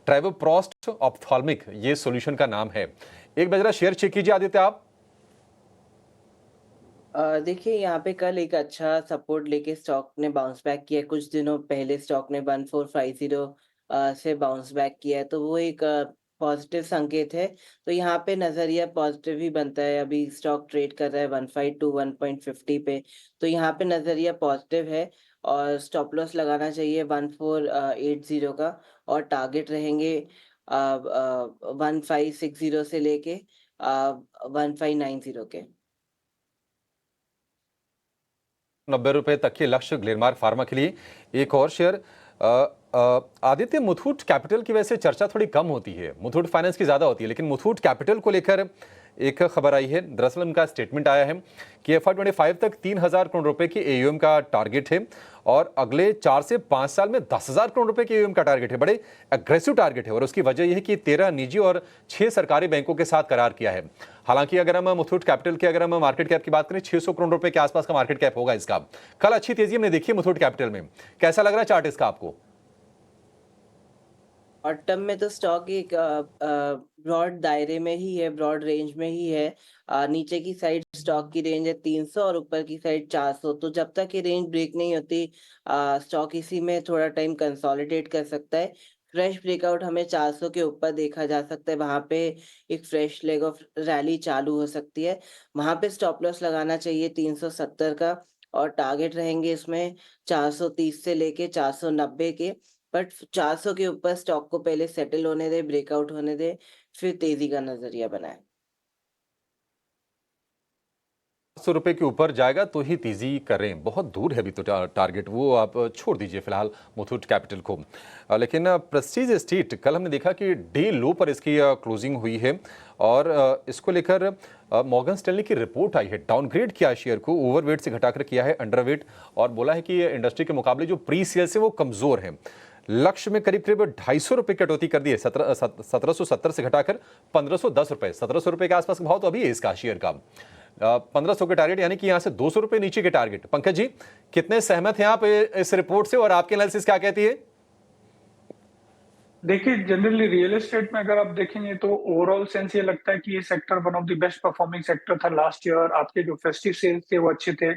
ट्राइवोप्रोस्ट ऑप्थॉल्मिक ये सोल्यूशन का नाम है। एक बार जरा शेयर चेक कीजिए आदित्य आप। देखिए यहाँ पे कल एक अच्छा सपोर्ट लेके स्टॉक ने बाउंस बैक किया है। कुछ दिनों पहले स्टॉक ने 1450 से बाउंस बैक किया है, तो वो एक पॉजिटिव संकेत है। तो यहाँ पे नजरिया पॉजिटिव ही बनता है। अभी स्टॉक ट्रेड कर रहा है 152 पे, तो यहाँ पे नजरिया पॉजिटिव है और स्टॉप लॉस लगाना चाहिए 1480 का, और टारगेट रहेंगे 1560 से लेके 1590 के। 90 रुपए तक के लक्ष्य ग्लेनमार्क फार्मा के लिए। एक और शेयर आदित्य, मुथूट कैपिटल की वजह से चर्चा थोड़ी कम होती है, मुथूट फाइनेंस की ज्यादा होती है, लेकिन मुथूट कैपिटल को लेकर एक खबर आई है। दरअसल उनका स्टेटमेंट आया है कि FY25 तक 3000 करोड़ रुपए की AUM का टारगेट है और अगले 4 से 5 साल में 10,000 करोड़ रुपए की AUM का टारगेट है। बड़े एग्रेसिव टारगेट है और उसकी वजह यह है कि 13 निजी और 6 सरकारी बैंकों के साथ करार किया है। हालांकि अगर हम मुथूट कैपिटल के अगर हम मार्केट कैप की बात करें, 600 करोड़ रुपए के आसपास का मार्केट कैप होगा इसका। कल अच्छी तेजी हमने देखी है मुथूट कैपिटल में, कैसा लग रहा है चार्ट इसका आपको? और टर्म में तो स्टॉक एक ब्रॉड दायरे में ही है, ब्रॉड रेंज में ही है। नीचे की साइड स्टॉक की रेंज है 300 और ऊपर की साइड 400। तो जब तक ये रेंज ब्रेक नहीं होती स्टॉक इसी में थोड़ा टाइम कंसोलिडेट कर सकता है। फ्रेश ब्रेकआउट हमें 400 के ऊपर देखा जा सकता है, वहां पे एक फ्रेश लेग ऑफ रैली चालू हो सकती है। वहां पे स्टॉप लॉस लगाना चाहिए 370 का, और टारगेट रहेंगे इसमें 430 से लेके 490 के। बट 400 के ऊपर स्टॉक को पहले सेटल होने दे, ब्रेकआउट होने दे, फिर तेजी का नजरिया बनाए। 100 रुपए के ऊपर जाएगा तो ही तेजी करें, बहुत दूर है अभी तो टारगेट, वो आप छोड़ दीजिए फिलहाल मुथूट कैपिटल को। लेकिन प्रेस्टीज एस्टेट कल हमने देखा कि डे लो पर इसकी क्लोजिंग हुई है और इसको लेकर मॉर्गन स्टैनली की रिपोर्ट आई है, डाउनग्रेड किया शेयर को, ओवरवेट से घटाकर किया है अंडरवेट और बोला है कि इंडस्ट्री के मुकाबले जो प्री सेल्स है वो कमजोर है। लक्ष्य में करीब करीब 250 रुपए कटौती कर दी है, 1770 से घटाकर 1510 रुपए, 1700 रुपए के आसपास भाव तो अभी है इसका शेयर का। 1500 के टारगेट यानी कि यहां से 200 रुपए नीचे के टारगेट। पंकज जी, कितने सहमत हैं आप इस रिपोर्ट से और आपकी एनालिसिस क्या कहती है? देखिए, जनरली रियल एस्टेट में अगर आप देखेंगे तो ओवरऑल सेंस ये लगता है कि ये sector one of the best performing sector था लास्ट ईयर। आपके जो फेस्टिव सेल्स थे वो अच्छे थे,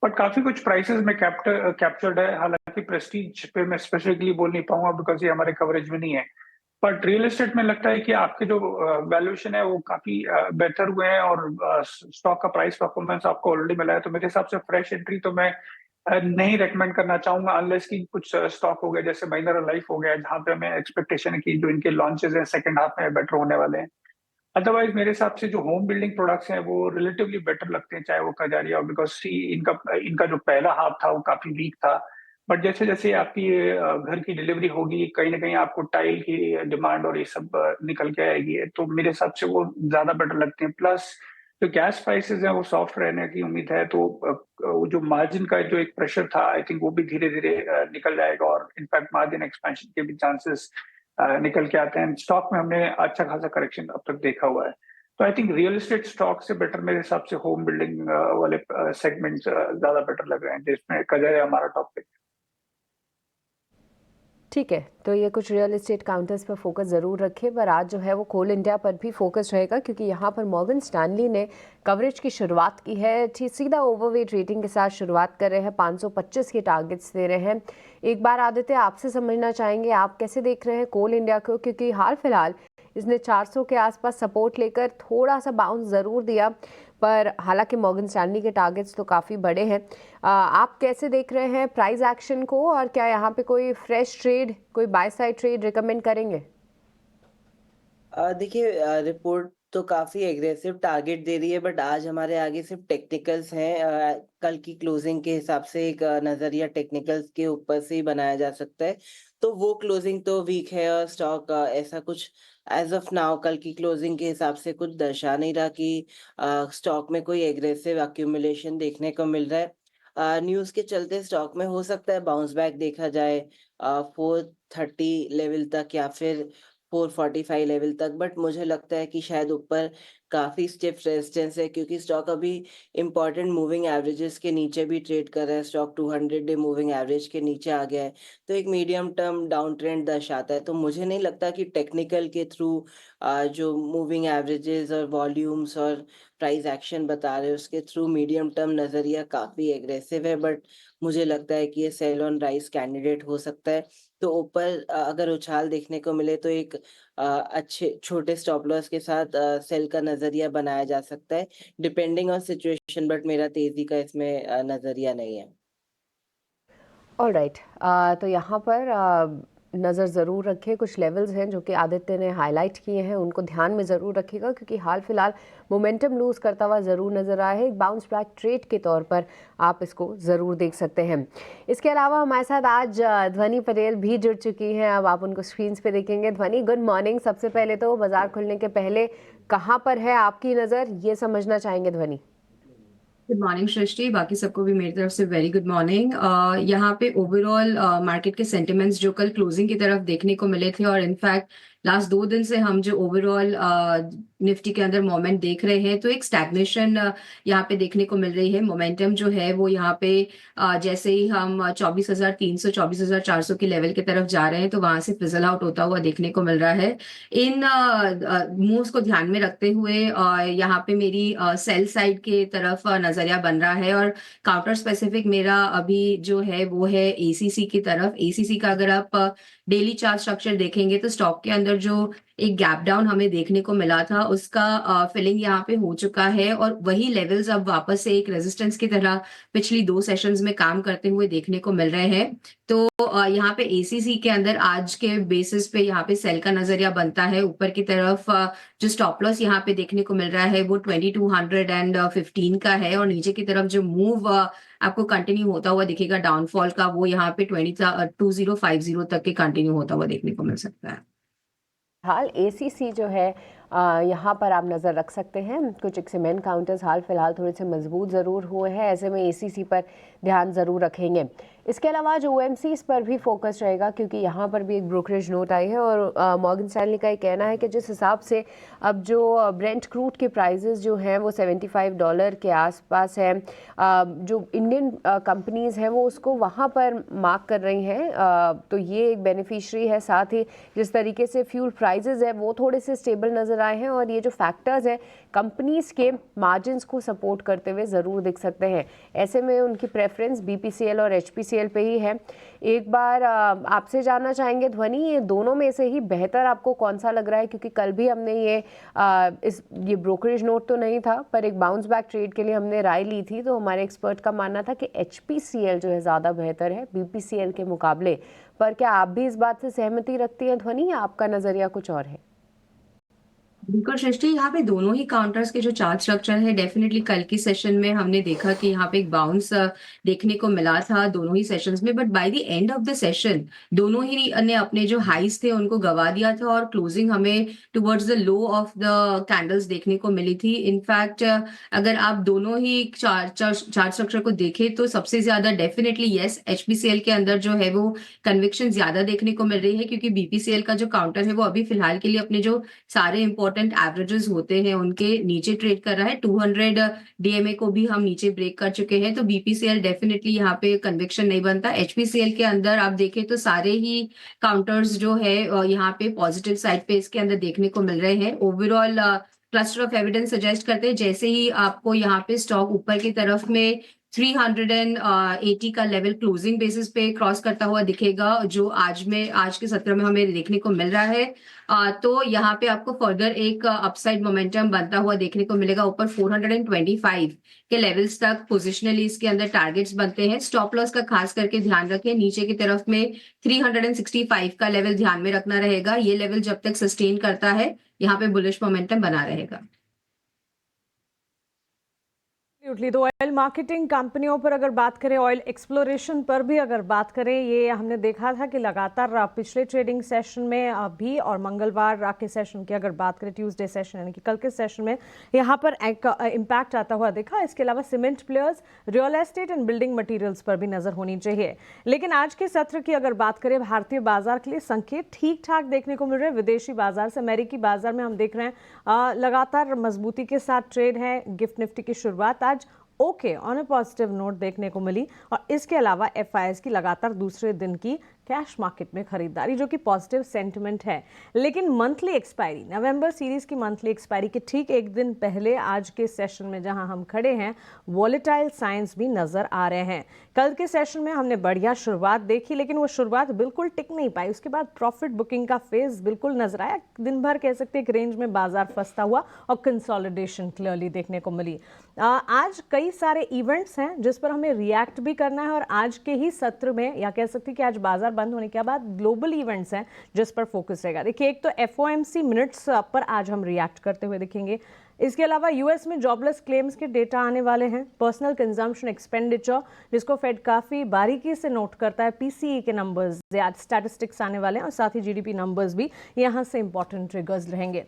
बट काफी कुछ प्राइसेस में कैप्चर्ड है। हालांकि प्रेस्टीज पे मैं स्पेसिफिकली बोल नहीं पाऊंगा बिकॉज ये हमारे कवरेज में नहीं है, बट रियल एस्टेट में लगता है कि आपके जो वैल्यूएशन है वो काफी बेहतर हुए हैं और स्टॉक का प्राइस परफॉर्मेंस आपको ऑलरेडी मिला है। तो मेरे हिसाब से फ्रेश एंट्री तो मैं नहीं रेकमेंड करना चाहूंगा अनलेस कि कुछ स्टॉक हो गया जैसे महिंद्रा लाइफ हो गया, जहां पे हमें एक्सपेक्टेशन है कि जो इनके लॉन्चेस हैं सेकंड हाफ में बेटर होने वाले हैं। अदरवाइज मेरे हिसाब से जो होम बिल्डिंग प्रोडक्ट्स हैं वो रिलेटिवली बेटर लगते हैं, चाहे वो कजारिया हो, बिकॉज इनका जो पहला हाफ था वो काफी वीक था, बट जैसे जैसे आपकी घर की डिलीवरी होगी कहीं ना कहीं आपको टाइल की डिमांड और ये सब निकल के आएगी, तो मेरे हिसाब से वो ज्यादा बेटर लगते हैं। प्लस जो गैस प्राइसेस हैं वो सॉफ्ट रहने की उम्मीद है, तो जो मार्जिन का जो एक प्रेशर था आई थिंक वो भी धीरे धीरे निकल जाएगा और इनफैक्ट मार्जिन एक्सपेंशन के भी चांसेस निकल के आते हैं। स्टॉक में हमने अच्छा खासा करेक्शन अब तक देखा हुआ है, तो I think real estate stock से बेटर मेरे हिसाब से होम बिल्डिंग वाले सेगमेंट्स ज्यादा बेटर लग रहे हैं, जिसमें कजर हमारा टॉपिक। ठीक है, तो ये कुछ रियल एस्टेट काउंटर्स पर फोकस ज़रूर रखें, पर आज जो है वो कोल इंडिया पर भी फोकस रहेगा क्योंकि यहाँ पर मॉर्गन स्टैनली ने कवरेज की शुरुआत की है, सीधा ओवरवेट रेटिंग के साथ शुरुआत कर रहे हैं, 525 के टारगेट्स दे रहे हैं। एक बार आदित्य आपसे समझना चाहेंगे, आप कैसे देख रहे हैं कोल इंडिया को, क्योंकि हाल फिलहाल इसने 400 के आसपास सपोर्ट लेकर थोड़ा सा बाउंस ज़रूर दिया, पर हालांकि मॉर्गन स्टैनली के टारगेट्स तो काफ़ी बड़े हैं। आप कैसे देख रहे हैं प्राइस एक्शन को और क्या यहाँ पे कोई फ्रेश ट्रेड, कोई बाय साइड ट्रेड रिकमेंड करेंगे? देखिए, रिपोर्ट तो काफी एग्रेसिव टारगेट दे रही है, बट आज हमारे आगे सिर्फ टेक्निकल्स हैं। कल की क्लोजिंग के हिसाब से एक नजरिया टेक्निकल्स के ऊपर से ही बनाया जा सकता है, तो वो क्लोजिंग तो वीक है और स्टॉक ऐसा कुछ एज ऑफ नाउ कल की क्लोजिंग के हिसाब से कुछ दर्शा नहीं रहा कि स्टॉक में कोई एग्रेसिव अक्यूमुलेशन देखने को मिल रहा है। न्यूज के चलते स्टॉक में हो सकता है बाउंस बैक देखा जाए 430 लेवल तक या फिर 445 लेवल तक, बट मुझे लगता है कि शायद ऊपर काफी स्टिफ रेजिस्टेंस है क्योंकि स्टॉक अभी इंपॉर्टेंट मूविंग एवरेजेस के नीचे भी ट्रेड कर रहा है। स्टॉक 200 डे मूविंग एवरेज के नीचे आ गया है, तो एक मीडियम टर्म डाउन ट्रेंड दर्शाता है। तो मुझे नहीं लगता कि टेक्निकल के थ्रू जो मूविंग एवरेजेस और वॉल्यूम्स और प्राइस एक्शन बता रहे हैं उसके थ्रू मीडियम टर्म नजरिया काफी एग्रेसिव है, बट मुझे लगता है कि ये सेल ऑन राइज कैंडिडेट हो सकता है। तो ऊपर अगर उछाल देखने को मिले तो एक अच्छे छोटे स्टॉप लॉस के साथ सेल का नजरिया बनाया जा सकता है डिपेंडिंग ऑन सिचुएशन, बट मेरा तेजी का इसमें नजरिया नहीं है। ऑलराइट, तो यहाँ पर नज़र ज़रूर रखें, कुछ लेवल्स हैं जो कि आदित्य ने हाईलाइट किए हैं, उनको ध्यान में ज़रूर रखिएगा क्योंकि हाल फिलहाल मोमेंटम लूज़ करता हुआ ज़रूर नज़र आया है। एक बाउंस बैक ट्रेड के तौर पर आप इसको ज़रूर देख सकते हैं। इसके अलावा हमारे साथ आज ध्वनि पटेल भी जुड़ चुकी हैं, अब आप उनको स्क्रीन पे देखेंगे। ध्वनि, गुड मॉर्निंग। सबसे पहले तो बाजार खुलने के पहले कहाँ पर है आपकी नज़र, ये समझना चाहेंगे ध्वनि। गुड मॉर्निंग सृष्टि, बाकी सबको भी मेरी तरफ से वेरी गुड मॉर्निंग। यहाँ पे ओवरऑल मार्केट के सेंटिमेंट्स जो कल क्लोजिंग की तरफ देखने को मिले थे और इनफैक्ट लास्ट 2 दिन से हम जो ओवरऑल निफ्टी के अंदर मोमेंट देख रहे हैं तो एक स्टैग्नेशन यहाँ पे देखने को मिल रही है। मोमेंटम जो है वो यहाँ पे जैसे ही हम 24,300 24,400 के लेवल की तरफ जा रहे हैं तो वहां से फिजल आउट होता हुआ देखने को मिल रहा है। इन मूव्स को ध्यान में रखते हुए यहाँ पे मेरी सेल साइड के तरफ नजरिया बन रहा है और काउंटर स्पेसिफिक मेरा अभी जो है वो है एसीसी की तरफ। एसीसी का अगर आप डेली चार्ट स्ट्रक्चर देखेंगे तो स्टॉक के अंदर जो एक गैप डाउन हमें देखने को मिला था उसका फिलिंग यहाँ पे हो चुका है और वही लेवल्स अब वापस से एक रेजिस्टेंस की तरह पिछली 2 सेशंस में काम करते हुए देखने को मिल रहे हैं। तो यहाँ पे एसीसी के अंदर आज के बेसिस पे यहाँ पे सेल का नजरिया बनता है। ऊपर की तरफ जो स्टॉप लॉस यहाँ पे देखने को मिल रहा है वो 2215 का है और नीचे की तरफ जो मूव आपको कंटिन्यू होता हुआ दिखेगा डाउनफॉल का, वो यहाँ पे 2050 तक के कंटिन्यू होता हुआ देखने को मिल सकता है। हाल एसीसी जो है यहाँ पर आप नज़र रख सकते हैं। कुछ एक्समेंट काउंटर्स हाल फिलहाल थोड़े से मजबूत ज़रूर हुए हैं, ऐसे में एसीसी पर ध्यान ज़रूर रखेंगे। इसके अलावा आज ओएमसीज पर भी फोकस रहेगा क्योंकि यहाँ पर भी एक ब्रोकरेज नोट आई है और मॉर्गन स्टैनली का ये कहना है कि जिस हिसाब से अब जो ब्रेंट क्रूड के प्राइसेस जो हैं वो $75 के आसपास हैं, जो इंडियन कंपनीज़ हैं वो उसको वहाँ पर मार्क कर रही हैं, तो ये एक बेनिफिशरी है। साथ ही जिस तरीके से फ्यूल प्राइसेस है वो थोड़े से स्टेबल नज़र आए हैं और ये जो फैक्टर्स हैं कंपनीज़ के मार्जिन्स को सपोर्ट करते हुए ज़रूर दिख सकते हैं। ऐसे में उनकी प्रेफरेंस बीपीसीएल और एचपीसीएल पे ही है। एक बार आपसे जानना चाहेंगे ध्वनि, ये दोनों में से ही बेहतर आपको कौन सा लग रहा है? क्योंकि कल भी हमने ये ब्रोकरेज नोट तो नहीं था पर एक बाउंस बैक ट्रेड के लिए हमने राय ली थी, तो हमारे एक्सपर्ट का मानना था कि एचपीसीएल जो है ज़्यादा बेहतर है बीपीसीएल के मुकाबले। पर क्या आप भी इस बात से सहमति रखती हैं ध्वनि, या आपका नज़रिया कुछ और है? बिल्कुल सृष्टि, यहाँ पे दोनों ही काउंटर्स के जो चार्ट स्ट्रक्चर है डेफिनेटली कल की सेशन में हमने देखा कि यहाँ पे एक बाउंस देखने को मिला था दोनों ही सेशंस में, but by the end of the session दोनों ही ने अपने जो हाइस थे उनको गवा दिया था और क्लोजिंग हमें towards the low of the candles देखने को मिली थी। इनफैक्ट अगर आप दोनों ही चार्ट स्ट्रक्चर को देखें तो सबसे ज्यादा डेफिनेटली यस एचपीसीएल के अंदर जो है वो कन्विक्शन ज्यादा देखने को मिल रही है क्योंकि बीपीसीएल का जो काउंटर है वो अभी फिलहाल के लिए अपने जो सारे इंपॉर्टेंट एवरेजेस होते हैं उनके नीचे ट्रेड कर रहा है। 200 डीएमए को भी हम नीचे ब्रेक कर चुके हैं, तो बीपीसीएल डेफिनेटली यहाँ पे कन्विक्शन नहीं बनता। एचपीसीएल के अंदर आप देखें तो सारे ही काउंटर्स जो है यहाँ पे पॉजिटिव साइड पे इसके अंदर देखने को मिल रहे हैं। Overall cluster of evidence suggest करते हैं जैसे ही आपको यहाँ पे स्टॉक ऊपर की तरफ में 380 का लेवल क्लोजिंग बेसिस पे क्रॉस करता हुआ दिखेगा जो आज के सत्र में हमें देखने को मिल रहा है, तो यहाँ पे आपको फर्दर एक अपसाइड मोमेंटम बनता हुआ देखने को मिलेगा। ऊपर 425 के लेवल्स तक पोजिशनली इसके अंदर टारगेट्स बनते हैं। स्टॉप लॉस का खास करके ध्यान रखें, नीचे की तरफ में 365 का लेवल ध्यान में रखना रहेगा। ये लेवल जब तक सस्टेन करता है यहाँ पे बुलिश मोमेंटम बना रहेगा। तो ऑयल मार्केटिंग कंपनियों पर अगर बात करें, ऑयल एक्सप्लोरेशन पर भी अगर बात करें, ये हमने देखा था कि लगातार पिछले ट्रेडिंग सेशन में भी और मंगलवार के सेशन की अगर बात करें, ट्यूसडे सेशन यानी कि कल के सेशन में यहाँ पर एक इम्पैक्ट आता हुआ देखा। इसके अलावा cement players, real estate and building materials पर भी नजर होनी चाहिए। लेकिन आज के सत्र की अगर बात करें, भारतीय बाजार के लिए संकेत ठीक ठाक देखने को मिल रहे हैं। विदेशी बाजार से अमेरिकी बाजार में हम देख रहे हैं लगातार मजबूती के साथ ट्रेड है। गिफ्ट निफ्टी की शुरुआत आज okay on a positive note देखने को मिली और इसके अलावा एफआईएस की लगातार दूसरे दिन की कैश मार्केट में खरीदारी जो कि पॉजिटिव सेंटिमेंट है। लेकिन मंथली एक्सपायरी, नवंबर सीरीज की मंथली एक्सपायरी के ठीक एक दिन पहले आज के सेशन में जहां हम खड़े हैं, वॉलेटाइल साइंस भी नजर आ रहे हैं। कल के सेशन में हमने बढ़िया शुरुआत देखी लेकिन वो शुरुआत बिल्कुल टिक नहीं पाई। उसके बाद प्रॉफिट बुकिंग का फेज बिल्कुल नजर आया। दिन भर कह सकते एक रेंज में बाजार फंसता हुआ और कंसोलिडेशन क्लियरली देखने को मिली। आज कई सारे इवेंट्स हैं जिस पर हमें रिएक्ट भी करना है और आज के ही सत्र में या कह सकते कि आज बाजार बंद होने के बाद ग्लोबल इवेंट्स हैं जिस पर फोकस रहेगा। देखिए, एक तो एफओएमसी मिनट्स पर आज हम रिएक्ट करते हुए दिखेंगे। इसके अलावा यूएस में जॉबलेस क्लेम्स के डेटा आने वाले हैं। पर्सनल कंजम्पशन एक्सपेंडिचर जिसको फेड काफ़ी बारीकी से नोट करता है, पीसीई के नंबर्स या स्टैटिस्टिक्स आने वाले हैं और साथ ही जीडीपी नंबर्स भी यहाँ से इंपॉर्टेंट ट्रिगर्स रहेंगे।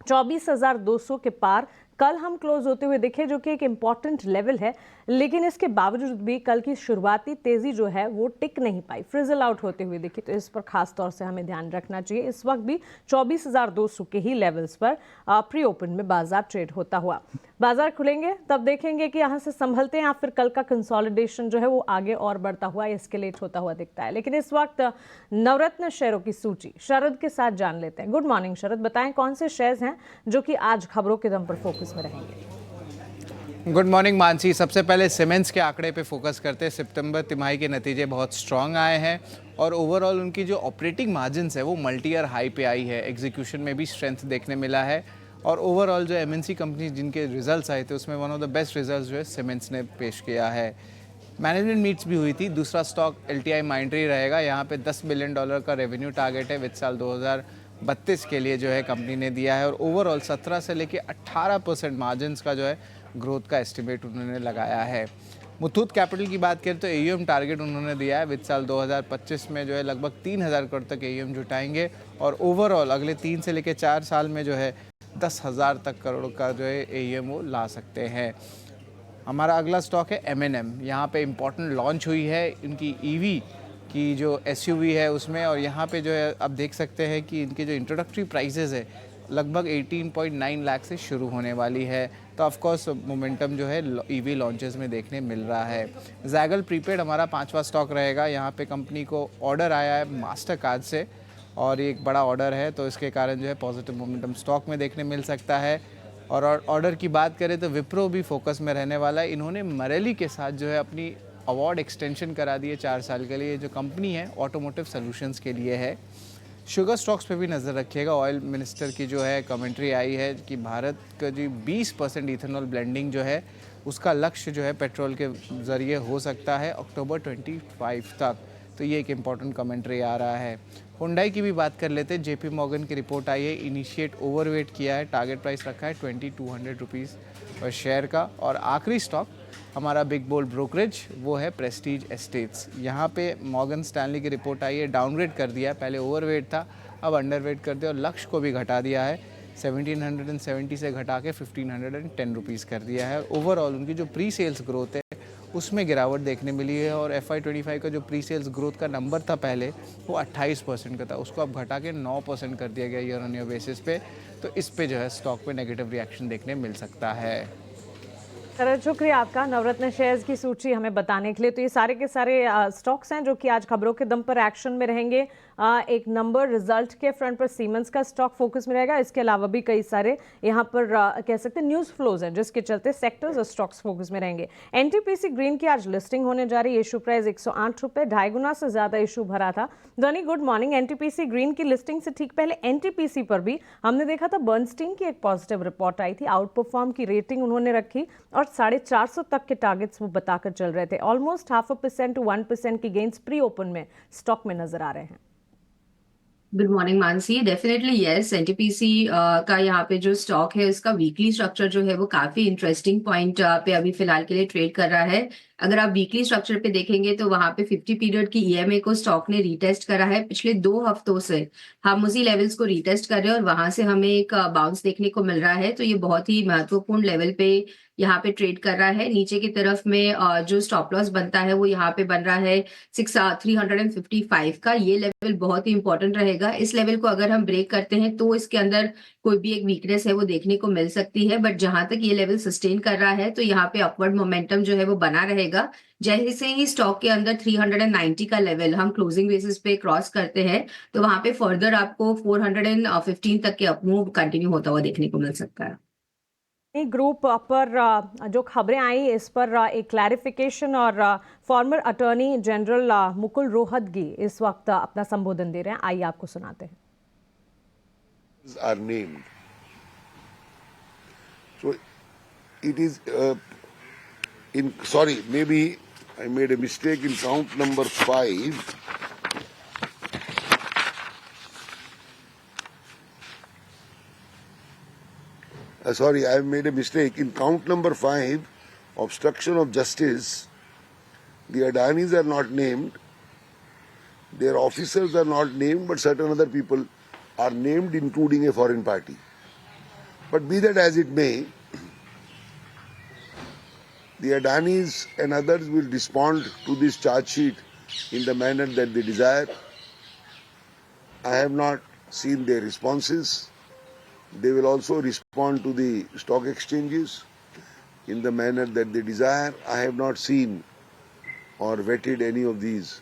24,200 के पार कल हम क्लोज होते हुए दिखे जो कि एक इम्पॉर्टेंट लेवल है, लेकिन इसके बावजूद भी कल की शुरुआती तेजी जो है वो टिक नहीं पाई, फ्रिजल आउट होते हुए दिखी। तो इस पर खास तौर से हमें ध्यान रखना चाहिए। इस वक्त भी 24,200 के ही लेवल्स पर प्री ओपन में बाजार ट्रेड होता हुआ। बाजार खुलेंगे तब देखेंगे कि यहाँ से संभलते हैं या फिर कल का कंसोलिडेशन जो है वो आगे और बढ़ता हुआ एस्केलेट होता हुआ दिखता है। लेकिन इस वक्त नवरत्न शेयरों की सूची शरद के साथ जान लेते हैं। गुड मॉर्निंग शरद, बताएं कौन से शेयर्स हैं जो कि आज खबरों के दम पर फोकस में रहेंगे। Good morning Mansi. सबसे पहले सीमेंट्स के आंकड़े पे फोकस करते हैं। सितंबर तिमाही के नतीजे बहुत स्ट्रांग आए हैं और ओवरऑल उनकी जो ऑपरेटिंग मार्जिन्स है वो मल्टी ईयर हाई पे आई है। एग्जीक्यूशन में भी स्ट्रेंथ देखने मिला है और ओवरऑल जो एमएनसी कंपनी जिनके रिजल्ट्स आए थे उसमें one of the best results जो है सीमेंट्स ने पेश किया है। मैनेजमेंट मीट्स भी हुई थी। दूसरा स्टॉक LTI माइंड्री रहेगा। यहाँ पे $10 बिलियन का रेवेन्यू टारगेट है वित्त साल 2032 के लिए जो है कंपनी ने दिया है और ओवरऑल 17 से लेके 18% मार्जिन्स का जो है ग्रोथ का एस्टिमेट उन्होंने लगाया है। मुथूट कैपिटल की बात करें तो AUM टारगेट उन्होंने दिया है वित्त साल 2025 में जो है लगभग 3000 करोड़ तक AUM जुटाएंगे और ओवरऑल अगले 3 से लेकर 4 साल में जो है 10,000 तक करोड़ का जो है AUM वो ला सकते हैं। हमारा अगला स्टॉक है M&M। यहाँ पे इम्पोर्टेंट लॉन्च हुई है इनकी EV की जो SUV है उसमें और यहाँ पे जो है अब देख सकते हैं कि इनके जो इंट्रोडक्टरी प्राइसेस है लगभग 18.9 लाख से शुरू होने वाली है। तो ऑफ कोर्स मोमेंटम जो है EV लॉन्चेस में देखने मिल रहा है। जैगल प्रीपेड हमारा 5वां स्टॉक रहेगा। यहाँ पे कंपनी को ऑर्डर आया है मास्टर कार्ड से और ये एक बड़ा ऑर्डर है तो इसके कारण जो है पॉजिटिव मोमेंटम स्टॉक में देखने मिल सकता है। और ऑर्डर की बात करें तो विप्रो भी फोकस में रहने वाला है। इन्होंने मरेली के साथ जो है अपनी अवार्ड एक्सटेंशन करा दी है 4 साल के लिए। जो कंपनी है ऑटोमोटिव सॉल्यूशंस के लिए है। शुगर स्टॉक्स पे भी नज़र रखिएगा। ऑयल मिनिस्टर की जो है कमेंट्री आई है कि भारत का जो 20% इथेनॉल ब्लेंडिंग जो है उसका लक्ष्य जो है पेट्रोल के ज़रिए हो सकता है अक्टूबर 25 तक। तो ये एक इम्पॉर्टेंट कमेंट्री आ रहा है। हुंडई की भी बात कर लेते हैं। JP मॉर्गन की रिपोर्ट आई है। इनिशिएट ओवरवेट किया है। टारगेट प्राइस रखा है 2200 रुपीज़ पर शेयर का। और आखिरी स्टॉक हमारा बिग बोल्ड ब्रोकरेज वो है प्रेस्टीज एस्टेट्स। यहाँ पे मॉर्गन स्टैनली की रिपोर्ट आई है। डाउनग्रेड कर दिया है। पहले ओवरवेट था अब अंडरवेट कर दिया और लक्ष्य को भी घटा दिया है। 1770 से घटा के 1510 रुपीज़ कर दिया है। ओवरऑल उनकी जो प्री सेल्स ग्रोथ है उसमें गिरावट देखने मिली है और FY25 का जो प्री सेल्स ग्रोथ का नंबर था पहले वो 28% का था, उसको अब घटा के 9% कर दिया गया ईयर ऑन ईयर बेसिस पे। तो इस पे जो है स्टॉक पे नेगेटिव रिएक्शन देखने मिल सकता है। सर शुक्रिया आपका नवरत्न शेयर्स की सूची हमें बताने के लिए। तो ये सारे के सारे स्टॉक्स हैं जो कि आज खबरों के दम पर एक्शन में रहेंगे। एक नंबर रिजल्ट के फ्रंट पर सीमेंस का स्टॉक फोकस में रहेगा। इसके अलावा भी कई सारे यहाँ पर कह सकते हैं न्यूज़ फ्लोज हैं जिसके चलते सेक्टर्स और स्टॉक्स फोकस में रहेंगे। NTPC ग्रीन की आज लिस्टिंग होने जा रही है। इशू प्राइस 108 रुपये, 2.5 गुना से ज़्यादा इशू भरा था। धनी गुड मॉर्निंग। NTPC ग्रीन की लिस्टिंग से ठीक पहले NTPC पर भी हमने देखा था बर्नस्टीन की एक पॉजिटिव रिपोर्ट आई थी। आउट परफॉर्म की रेटिंग उन्होंने रखी और 450 तक के टारगेट्स वो बताकर चल रहे थे। ऑलमोस्ट 0.5% to 1% की गेन्स प्री ओपन में स्टॉक में नजर आ रहे हैं। Good morning Mansi. Definitely yes, NTPC का यहाँ पे जो स्टॉक है उसका वीकली स्ट्रक्चर जो है वो काफी इंटरेस्टिंग पॉइंट पे अभी फिलहाल के लिए ट्रेड कर रहा है। अगर आप वीकली स्ट्रक्चर पे देखेंगे तो वहां पे 50 पीरियड की EMA को स्टॉक ने रीटेस्ट करा है। पिछले 2 हफ्तों से हम उसी लेवल्स को रीटेस्ट कर रहे हैं और वहां से हमें एक बाउंस देखने को मिल रहा है। तो ये बहुत ही महत्वपूर्ण लेवल पे यहाँ पे ट्रेड कर रहा है। नीचे की तरफ में जो स्टॉप लॉस बनता है वो यहाँ पे बन रहा है 355 का। ये लेवल बहुत ही इंपॉर्टेंट रहेगा। इस लेवल को अगर हम ब्रेक करते हैं तो इसके अंदर कोई भी एक वीकनेस है वो देखने को मिल सकती है। बट जहां तक ये लेवल सस्टेन कर रहा है तो यहाँ पे अपवर्ड मोमेंटम जो है वो बना रहेगा। जैसे ही स्टॉक के अंदर 390 का लेवल हम क्लोजिंग बेसिस पे क्रॉस करते हैं तो वहां पे फर्दर आपको 415 तक के अपमूव कंटिन्यू होता हुआ देखने को मिल सकता है। ग्रुप पर जो खबरें आई इस पर एक क्लैरिफिकेशन और farmer attorney general Mukul Rohatgi इस वक्त अपना संबोधन दे रहे हैं। आइए आपको सुनाते हैं। Are named. So it is sorry, maybe I made a mistake in count number 5. Sorry, I have made a mistake. In count number 5, obstruction of justice, the Adanis are not named, their officers are not named, but certain other people are named, including a foreign party. But be that as it may, the Adanis and others will respond to this charge sheet in the manner that they desire. I have not seen their responses. They will also respond to the stock exchanges in the manner that they desire. I have not seen or vetted any of these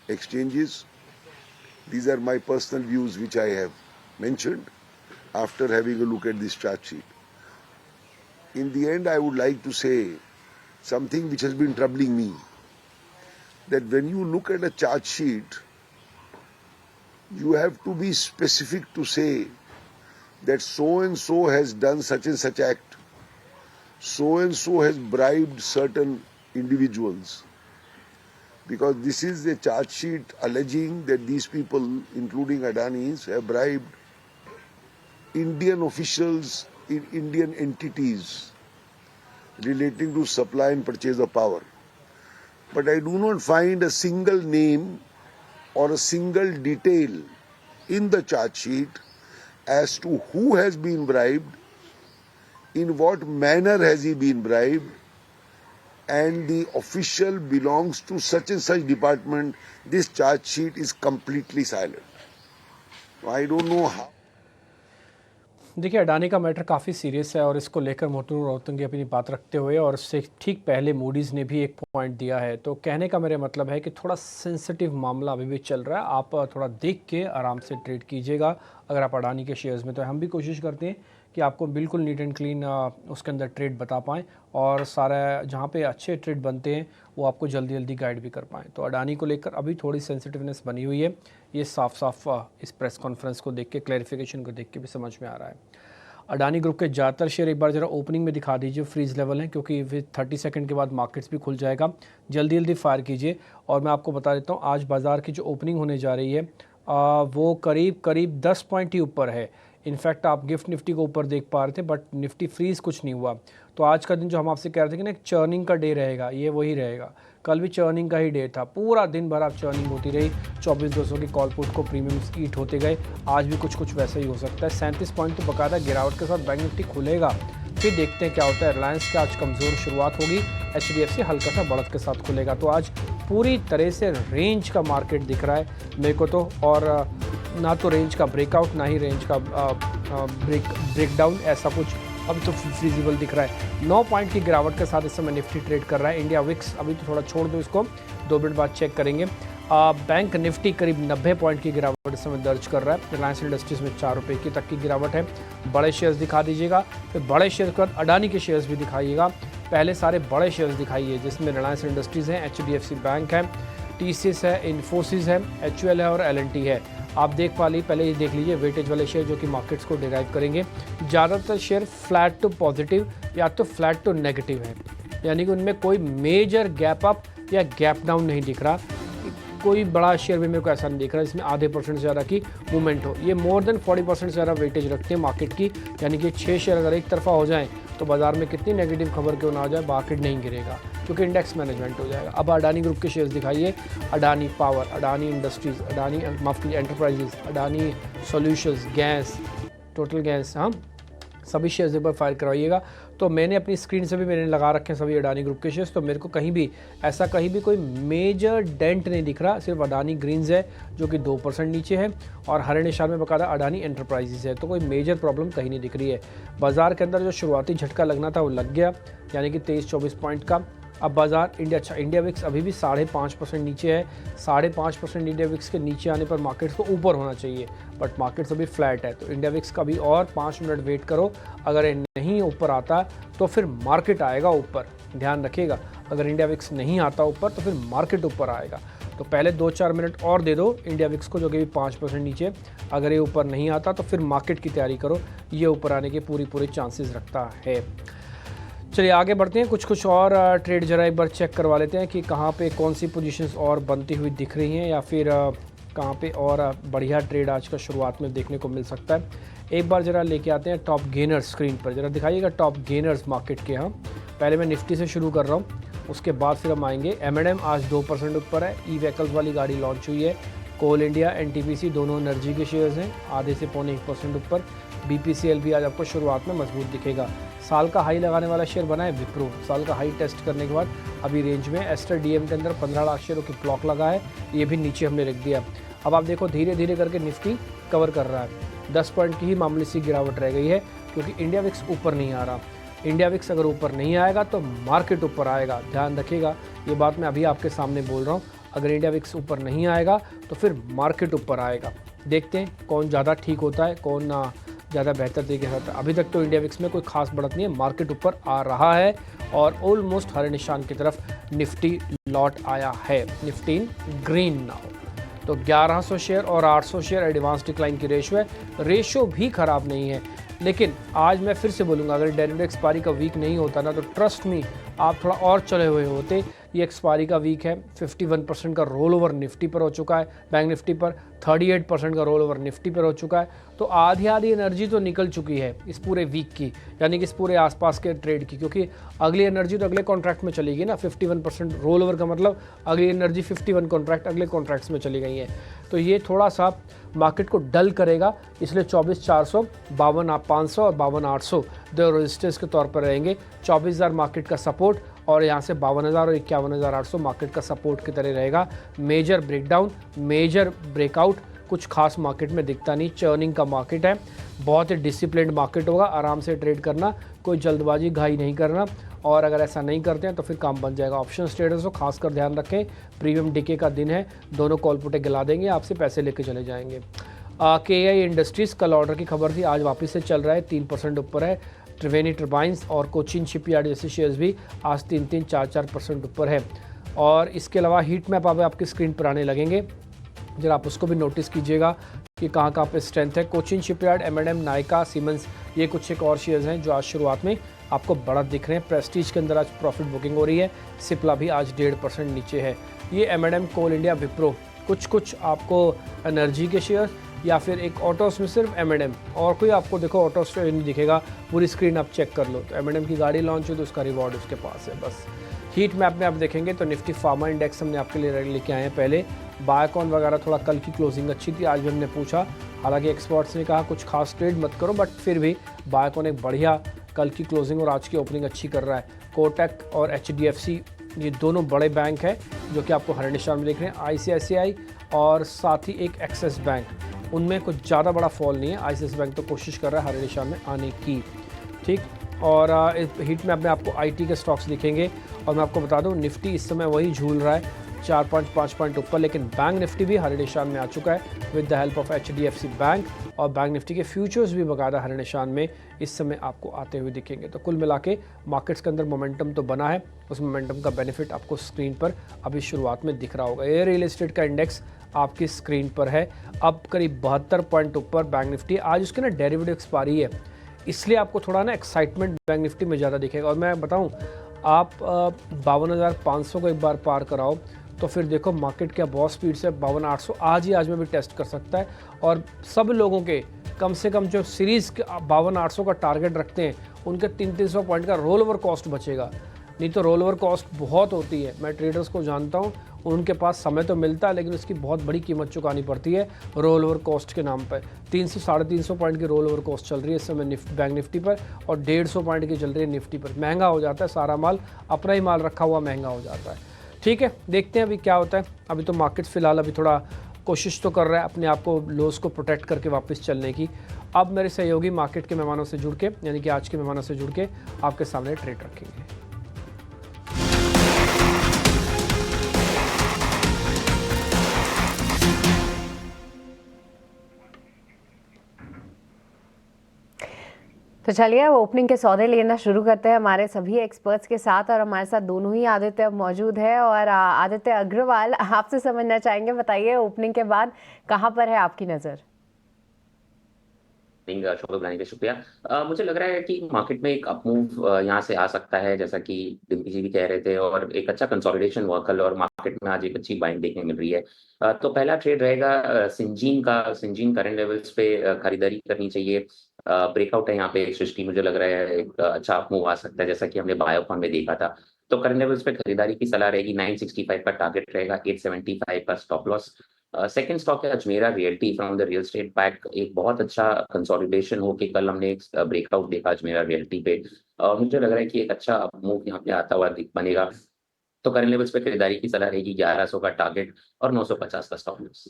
exchanges. These are my personal views which I have mentioned after having a look at this chart sheet. in the end, I would like to say something which has been troubling me. That when you look at a charge sheet, you have to be specific to say that so and so has done such and such act, so and so has bribed certain individuals. Because this is a charge sheet alleging that these people, including Adani's, have bribed Indian officials in Indian entities relating to supply and purchase of power. But I do not find a single name or a single detail in the charge sheet as to who has been bribed, in what manner has he been bribed, and the official belongs to such and such department. This charge sheet is completely silent. I don't know how. देखिए, अडानी का matter काफ़ी serious है और इसको लेकर मोटू रोहतंगी अपनी बात रखते हुए और उससे ठीक पहले मूडीज़ ने भी एक पॉइंट दिया है। तो कहने का मेरा मतलब है कि थोड़ा सेंसिटिव मामला अभी भी चल रहा है, आप थोड़ा देख के आराम से ट्रेड कीजिएगा अगर आप अडानी के शेयर्स में। तो हम भी कोशिश करते हैं कि आपको बिल्कुल नीट एंड क्लीन उसके अंदर ट्रेड बता पाएँ और सारा जहाँ पे अच्छे ट्रेड बनते हैं वो आपको जल्दी जल्दी गाइड भी कर पाएँ। तो अडानी को लेकर अभी थोड़ी सेंसिटिवनेस बनी हुई है, ये साफ साफ इस प्रेस कॉन्फ्रेंस को देख के, क्लैरिफिकेशन को देख के भी समझ में आ रहा है। अडानी ग्रुप के ज़्यादातर शेयर एक बार ज़रा ओपनिंग में दिखा दीजिए, फ्रीज लेवल है, क्योंकि फिर 30 सेकंड के बाद मार्केट्स भी खुल जाएगा। जल्दी जल्दी फायर कीजिए। और मैं आपको बता देता हूँ आज बाज़ार की जो ओपनिंग होने जा रही है वो करीब 10 पॉइंट ही ऊपर है। इनफैक्ट आप गिफ्ट निफ्टी को ऊपर देख पा रहे थे, बट निफ्टी फ्रीज कुछ नहीं हुआ। तो आज का दिन जो हम आपसे कह रहे थे कि ना एक चर्निंग का डे रहेगा, ये वही रहेगा। कल भी चर्निंग का ही डे था, पूरा दिन भर आप चर्निंग होती रही, 24,200 की कॉल पुट को प्रीमियम्स ईट होते गए। आज भी कुछ वैसा ही हो सकता है। 37 पॉइंट तो बकायदा गिरावट के साथ बैंक निफ्टी खुलेगा, फिर देखते हैं क्या होता है। रिलायंस की आज कमज़ोर शुरुआत होगी, HDFC हल्का सा बढ़त के साथ खुलेगा। तो आज पूरी तरह से रेंज का मार्केट दिख रहा है मेरे को तो, और ना तो रेंज का ब्रेकआउट ना ही रेंज का ब्रेकडाउन, ऐसा कुछ अभी तो फिजिबल दिख रहा है। 9 पॉइंट की गिरावट के साथ इस समय निफ्टी ट्रेड कर रहा है। इंडिया विक्स अभी तो थोड़ा छोड़ दो इसको, 2 मिनट बाद चेक करेंगे। बैंक निफ्टी करीब 90 पॉइंट की गिरावट इस समय दर्ज कर रहा है। रिलायंस इंडस्ट्रीज़ में 4 रुपये की तक की गिरावट है। बड़े शेयर्स दिखा दीजिएगा, फिर बड़े शेयर्स के बाद अडानी के शेयर्स भी दिखाइएगा। पहले सारे बड़े शेयर्स दिखाइए जिसमें रिलायंस इंडस्ट्रीज़ है, HDFC बैंक है, TCS है, इन्फोसिस है, HUL है और L&T है। आप देख पा ली, पहले ये देख लीजिए वेटेज वाले शेयर जो कि मार्केट्स को डिराइव करेंगे। ज़्यादातर शेयर फ्लैट टू पॉजिटिव या तो फ्लैट टू नेगेटिव है, यानी कि उनमें कोई मेजर गैप अप या गैप डाउन नहीं दिख रहा। कोई बड़ा शेयर भी मेरे को ऐसा नहीं दिख रहा जिसमें आधे % से ज़्यादा की मूवमेंट हो। ये मोर देन 40% से ज़्यादा वेटेज रखते हैं मार्केट की, यानी कि 6 शेयर अगर एक तरफा हो जाएं तो बाजार में कितनी नेगेटिव खबर क्यों ना आ जाए, मार्केट नहीं गिरेगा क्योंकि इंडेक्स मैनेजमेंट हो जाएगा। अब अडानी ग्रुप के शेयर्स दिखाइए, Adani power, Adani industries, Adani enterprises, Adani solutions, gas, total gas, हाँ सभी शेयर्स एक बार फायर करवाइएगा। तो मैंने अपनी स्क्रीन से भी मैंने लगा रखे हैं सभी अडानी ग्रुप के शेयर्स, तो मेरे को कहीं भी कोई मेजर डेंट नहीं दिख रहा। सिर्फ अडानी ग्रीन्स है जो कि 2% नीचे है और हरे निशान में बकायदा अडानी एंटरप्राइजेज है। तो कोई मेजर प्रॉब्लम कहीं नहीं दिख रही है। बाजार के अंदर जो शुरुआती झटका लगना था वो लग गया, यानी कि 23-24 पॉइंट का। अब बाजार इंडिया विक्स अभी भी 5.5% नीचे है। 5.5% इंडिया विक्स के नीचे आने पर मार्केट्स को ऊपर होना चाहिए, बट मार्केट्स अभी फ्लैट है। तो इंडिया विक्स का भी और 5 मिनट वेट करो, अगर ये नहीं ऊपर आता तो फिर मार्केट आएगा ऊपर, ध्यान रखिएगा। अगर इंडिया विक्स नहीं आता ऊपर तो फिर मार्केट ऊपर आएगा। तो पहले 2-4 मिनट और दे दो इंडिया विक्स को, जो कि 5% नीचे। अगर ये ऊपर नहीं आता तो फिर मार्केट की तैयारी करो, ये ऊपर आने के पूरे चांसेस रखता है। चलिए आगे बढ़ते हैं, कुछ और ट्रेड जरा एक बार चेक करवा लेते हैं कि कहाँ पे कौन सी पोजीशंस और बनती हुई दिख रही हैं, या फिर कहाँ पे और बढ़िया ट्रेड आज का शुरुआत में देखने को मिल सकता है। एक बार ज़रा लेके आते हैं टॉप गेनर्स, स्क्रीन पर ज़रा दिखाइएगा टॉप गेनर्स मार्केट के। हाँ पहले मैं निफ्टी से शुरू कर रहा हूँ, उसके बाद फिर हम आएंगे। M&M आज 2% ऊपर है, ई व्हीकल्स वाली गाड़ी लॉन्च हुई है। कोल इंडिया, NTPC दोनों एनर्जी के शेयर्स हैं, आधे से 0.1% ऊपर। BPCL भी आज आपको शुरुआत में मजबूत दिखेगा। साल का हाई लगाने वाला शेयर बना है विप्रो, साल का हाई टेस्ट करने के बाद अभी रेंज में। एस्टर DM के अंदर 15 लाख शेयरों की ब्लॉक लगा है, ये भी नीचे हमने रख दिया। अब आप देखो धीरे धीरे करके निफ्टी कवर कर रहा है। 10 पॉइंट की ही मामूली सी गिरावट रह गई है क्योंकि इंडिया विक्स ऊपर नहीं आ रहा। इंडिया विक्स अगर ऊपर नहीं आएगा तो मार्केट ऊपर आएगा, ध्यान रखिएगा। ये बात मैं अभी आपके सामने बोल रहा हूँ, अगर इंडिया विक्स ऊपर नहीं आएगा तो फिर मार्केट ऊपर आएगा। देखते हैं कौन ज़्यादा ठीक होता है, कौन ज़्यादा बेहतर तरीके से। अभी तक तो इंडिया विक्स में कोई खास बढ़त नहीं है, मार्केट ऊपर आ रहा है और ऑलमोस्ट हरे निशान की तरफ निफ्टी लौट आया है, निफ्टी इन ग्रीन नाउ। तो 1100 शेयर और 800 शेयर एडवांस डिक्लाइन की रेशो है, रेशो भी ख़राब नहीं है। लेकिन आज मैं फिर से बोलूँगा, अगर डेरिवेटिव एक्सपायरी का वीक नहीं होता ना, तो ट्रस्ट मी आप थोड़ा और चले हुए होते। ये एक्सपायरी का वीक है, 51% का रोल ओवर निफ्टी पर हो चुका है, बैंक निफ्टी पर 38% का रोल ओवर निफ्टी पर हो चुका है। तो आधी एनर्जी तो निकल चुकी है इस पूरे वीक की, यानी कि इस पूरे आसपास के ट्रेड की, क्योंकि अगली एनर्जी तो अगले कॉन्ट्रैक्ट में चलेगी ना। 51% रोल ओवर का मतलब अगली एनर्जी 51 कॉन्ट्रैक्ट अगले कॉन्ट्रैक्ट्स में चली गई है। तो ये थोड़ा सा मार्केट को डल करेगा, इसलिए 24,400, 52,500 और 52,800 दो रेजिस्टेंस के तौर पर रहेंगे। 24,000 मार्केट का सपोर्ट और यहाँ से 52,000 और 51,800 मार्केट का सपोर्ट की तरह रहेगा। मेजर ब्रेकडाउन, मेजर ब्रेकआउट कुछ खास मार्केट में दिखता नहीं। चर्निंग का मार्केट है, बहुत ही डिसिप्लिन्ड मार्केट होगा, आराम से ट्रेड करना, कोई जल्दबाजी घाई नहीं करना। और अगर ऐसा नहीं करते हैं तो फिर काम बन जाएगा। ऑप्शन ट्रेडर्स को खासकर ध्यान रखें, प्रीमियम डीके का दिन है, दोनों कॉल पुटे गिला देंगे, आपसे पैसे लेके चले जाएंगे। KI इंडस्ट्रीज़ कल ऑर्डर की खबर थी, आज वापस से चल रहा है, 3% ऊपर है। त्रिवेणी टर्बाइंस और कोचिन शिपयार्ड जैसे शेयर्स भी आज 3-3, 4-4% ऊपर है। और इसके अलावा हीट मैप अब आपकी स्क्रीन पर आने लगेंगे, जरा आप उसको भी नोटिस कीजिएगा कि कहाँ कहाँ पे स्ट्रेंथ है। Cochin shipyard, M&M, Nykaa, siemens, ये कुछ एक और शेयर्स हैं जो आज शुरुआत में आपको बढ़त दिख रहे हैं। प्रेस्टीज के अंदर आज प्रॉफिट बुकिंग हो रही है। सिप्ला भी आज 1.5% नीचे है। ये M&M, कोल इंडिया, विप्रो, कुछ आपको एनर्जी के शेयर्स या फिर एक ऑटोस में सिर्फ M&M, और कोई आपको देखो ऑटोस नहीं दिखेगा। पूरी स्क्रीन आप चेक कर लो तो M&M की गाड़ी लॉन्च हुई तो उसका रिवॉर्ड उसके पास है बस। हीट मैप में आप देखेंगे तो निफ्टी फार्मा इंडेक्स हमने आपके लिए लेके आए हैं। पहले बायोकॉन वगैरह थोड़ा कल की क्लोजिंग अच्छी थी, आज भी हमने पूछा, हालांकि एक्सपर्ट्स ने कहा कुछ खास ट्रेड मत करो, बट फिर भी बायोकॉन एक बढ़िया कल की क्लोजिंग और आज की ओपनिंग अच्छी कर रहा है। कोटक और HDFC ये दोनों बड़े बैंक हैं जो कि आपको हरे निशान में देख रहे हैं। ICICI और साथ ही एक एक्सिस बैंक, उनमें कुछ ज़्यादा बड़ा फॉल नहीं है। ICICI बैंक तो कोशिश कर रहा है हरे निशान में आने की, ठीक। और हीट मैप में आपको IT के स्टॉक्स दिखेंगे। और मैं आपको बता दूं, निफ्टी इस समय वही झूल रहा है 4-5 पॉइंट ऊपर, लेकिन बैंक निफ्टी भी हरे निशान में आ चुका है with the help of HDFC bank. और बैंक निफ्टी के फ्यूचर्स भी बकायदा हरे निशान में इस समय आपको आते हुए दिखेंगे। तो कुल मिला के मार्केट्स के अंदर मोमेंटम तो बना है, उस मोमेंटम का बेनिफिट आपको स्क्रीन पर अभी शुरुआत में दिख रहा होगा। ये रियल एस्टेट का इंडेक्स आपकी स्क्रीन पर है, अब करीब 72 पॉइंट ऊपर बैंक निफ्टी। आज उसके ना डेरिवेटिव एक्सपायरी है, इसलिए आपको थोड़ा ना एक्साइटमेंट बैंक निफ्टी में ज़्यादा दिखेगा। और मैं बताऊं, आप 52,500 को एक बार पार कराओ तो फिर देखो मार्केट क्या बहुत स्पीड से 52,800 आज में भी टेस्ट कर सकता है। और सब लोगों के कम से कम जो सीरीज़ के 52,800 का टारगेट रखते हैं, उनके 300 पॉइंट का रोल ओवर कॉस्ट बचेगा, नहीं तो रोल ओवर कॉस्ट बहुत होती है। मैं ट्रेडर्स को जानता हूँ, उनके पास समय तो मिलता है लेकिन उसकी बहुत बड़ी कीमत चुकानी पड़ती है रोल ओवर कॉस्ट के नाम पर। 300-350 पॉइंट की रोल ओवर कॉस्ट चल रही है इस समय बैंक निफ्टी पर, और 150 पॉइंट की चल रही है निफ्टी पर। महंगा हो जाता है, सारा माल अपना ही माल रखा हुआ महंगा हो जाता है। ठीक है, देखते हैं अभी क्या होता है। अभी तो मार्केट फिलहाल अभी थोड़ा कोशिश तो कर रहा है अपने आप को लोस को प्रोटेक्ट करके वापस चलने की। अब मेरे सहयोगी मार्केट के मेहमानों से जुड़ के, यानी कि आज के मेहमानों से जुड़ के आपके सामने ट्रेड रखेंगे। तो चलिए अब ओपनिंग के सौदे लेना शुरू करते हैं हमारे सभी एक्सपर्ट्स के साथ। और हमारे साथ दोनों ही आदित्य अब मौजूद है। और आदित्य अग्रवाल, आपसे समझना चाहेंगे, बताइए ओपनिंग के बाद कहां पर है आपकी नज़र? शो बनाने के शुक्रिया। मुझे लग रहा है कि मार्केट में एक अपमूव यहाँ से आ सकता है, जैसा कि डिम्पी जी भी कह रहे थे, और एक अच्छा कंसोलिडेशन हुआ कल और मार्केट में आज एक अच्छी बाइंग देखने मिल रही है। तो पहला ट्रेड रहेगा सिंजीन का। सिंजीन करंट लेवल्स पे खरीदारी करनी चाहिए। ब्रेकआउट है यहाँ पे सृष्टि, मुझे लग रहा है एक अच्छा अपमूव आ सकता है, जैसा कि हमने बायोकॉन में देखा था। तो करंट लेवल्स पे खरीदारी की सलाह रहेगी। 965 का टारगेट रहेगा, 875 का स्टॉप लॉस। सेकंड स्टॉक है Ajmera realty from the real estate pack. एक बहुत अच्छा कंसोलिडेशन हो के कल हमने एक ब्रेकआउट देखा अजमेरा रियल्टी पे, और मुझे लग रहा है कि एक अच्छा मूव यहाँ पे आता हुआ बनेगा। तो करंट लेवल्स पे खरीदारी की सलाह रहेगी, 1100 का टारगेट और 950 का स्टॉप लॉस।